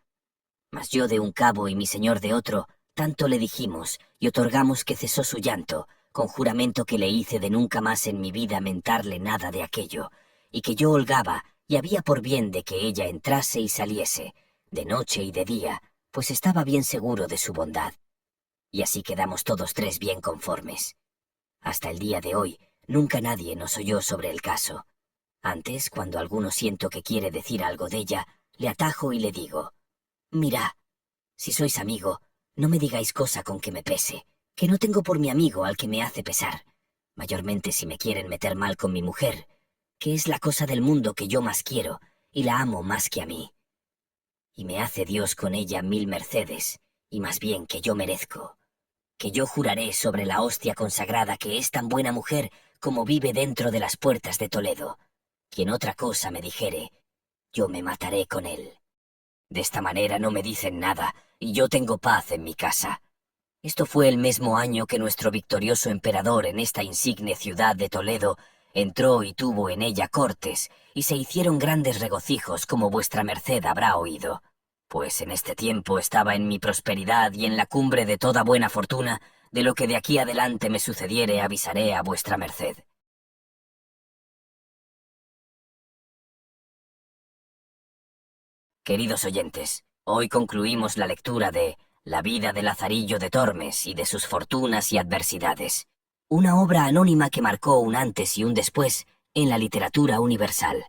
Mas yo de un cabo y mi señor de otro, tanto le dijimos y otorgamos que cesó su llanto, con juramento que le hice de nunca más en mi vida mentarle nada de aquello, y que yo holgaba y había por bien de que ella entrase y saliese, de noche y de día, pues estaba bien seguro de su bondad. Y así quedamos todos 3 bien conformes. Hasta el día de hoy, nunca nadie nos oyó sobre el caso. Antes, cuando alguno siento que quiere decir algo de ella, le atajo y le digo: «Mira, si sois amigo, no me digáis cosa con que me pese, que no tengo por mi amigo al que me hace pesar, mayormente si me quieren meter mal con mi mujer, que es la cosa del mundo que yo más quiero, y la amo más que a mí. Y me hace Dios con ella 1000 mercedes, y más bien que yo merezco, que yo juraré sobre la hostia consagrada que es tan buena mujer como vive dentro de las puertas de Toledo. Quien otra cosa me dijere, yo me mataré con él. De esta manera no me dicen nada, y yo tengo paz en mi casa. Esto fue el mismo año que nuestro victorioso emperador en esta insigne ciudad de Toledo entró y tuvo en ella cortes, y se hicieron grandes regocijos como vuestra merced habrá oído. Pues en este tiempo estaba en mi prosperidad y en la cumbre de toda buena fortuna, de lo que de aquí adelante me sucediere avisaré a vuestra merced. Queridos oyentes, hoy concluimos la lectura de La vida de Lazarillo de Tormes y de sus fortunas y adversidades, una obra anónima que marcó un antes y un después en la literatura universal.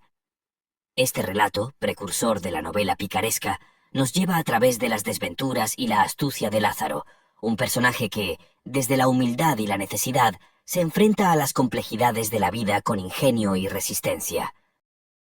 Este relato, precursor de la novela picaresca, nos lleva a través de las desventuras y la astucia de Lázaro, un personaje que, desde la humildad y la necesidad, se enfrenta a las complejidades de la vida con ingenio y resistencia.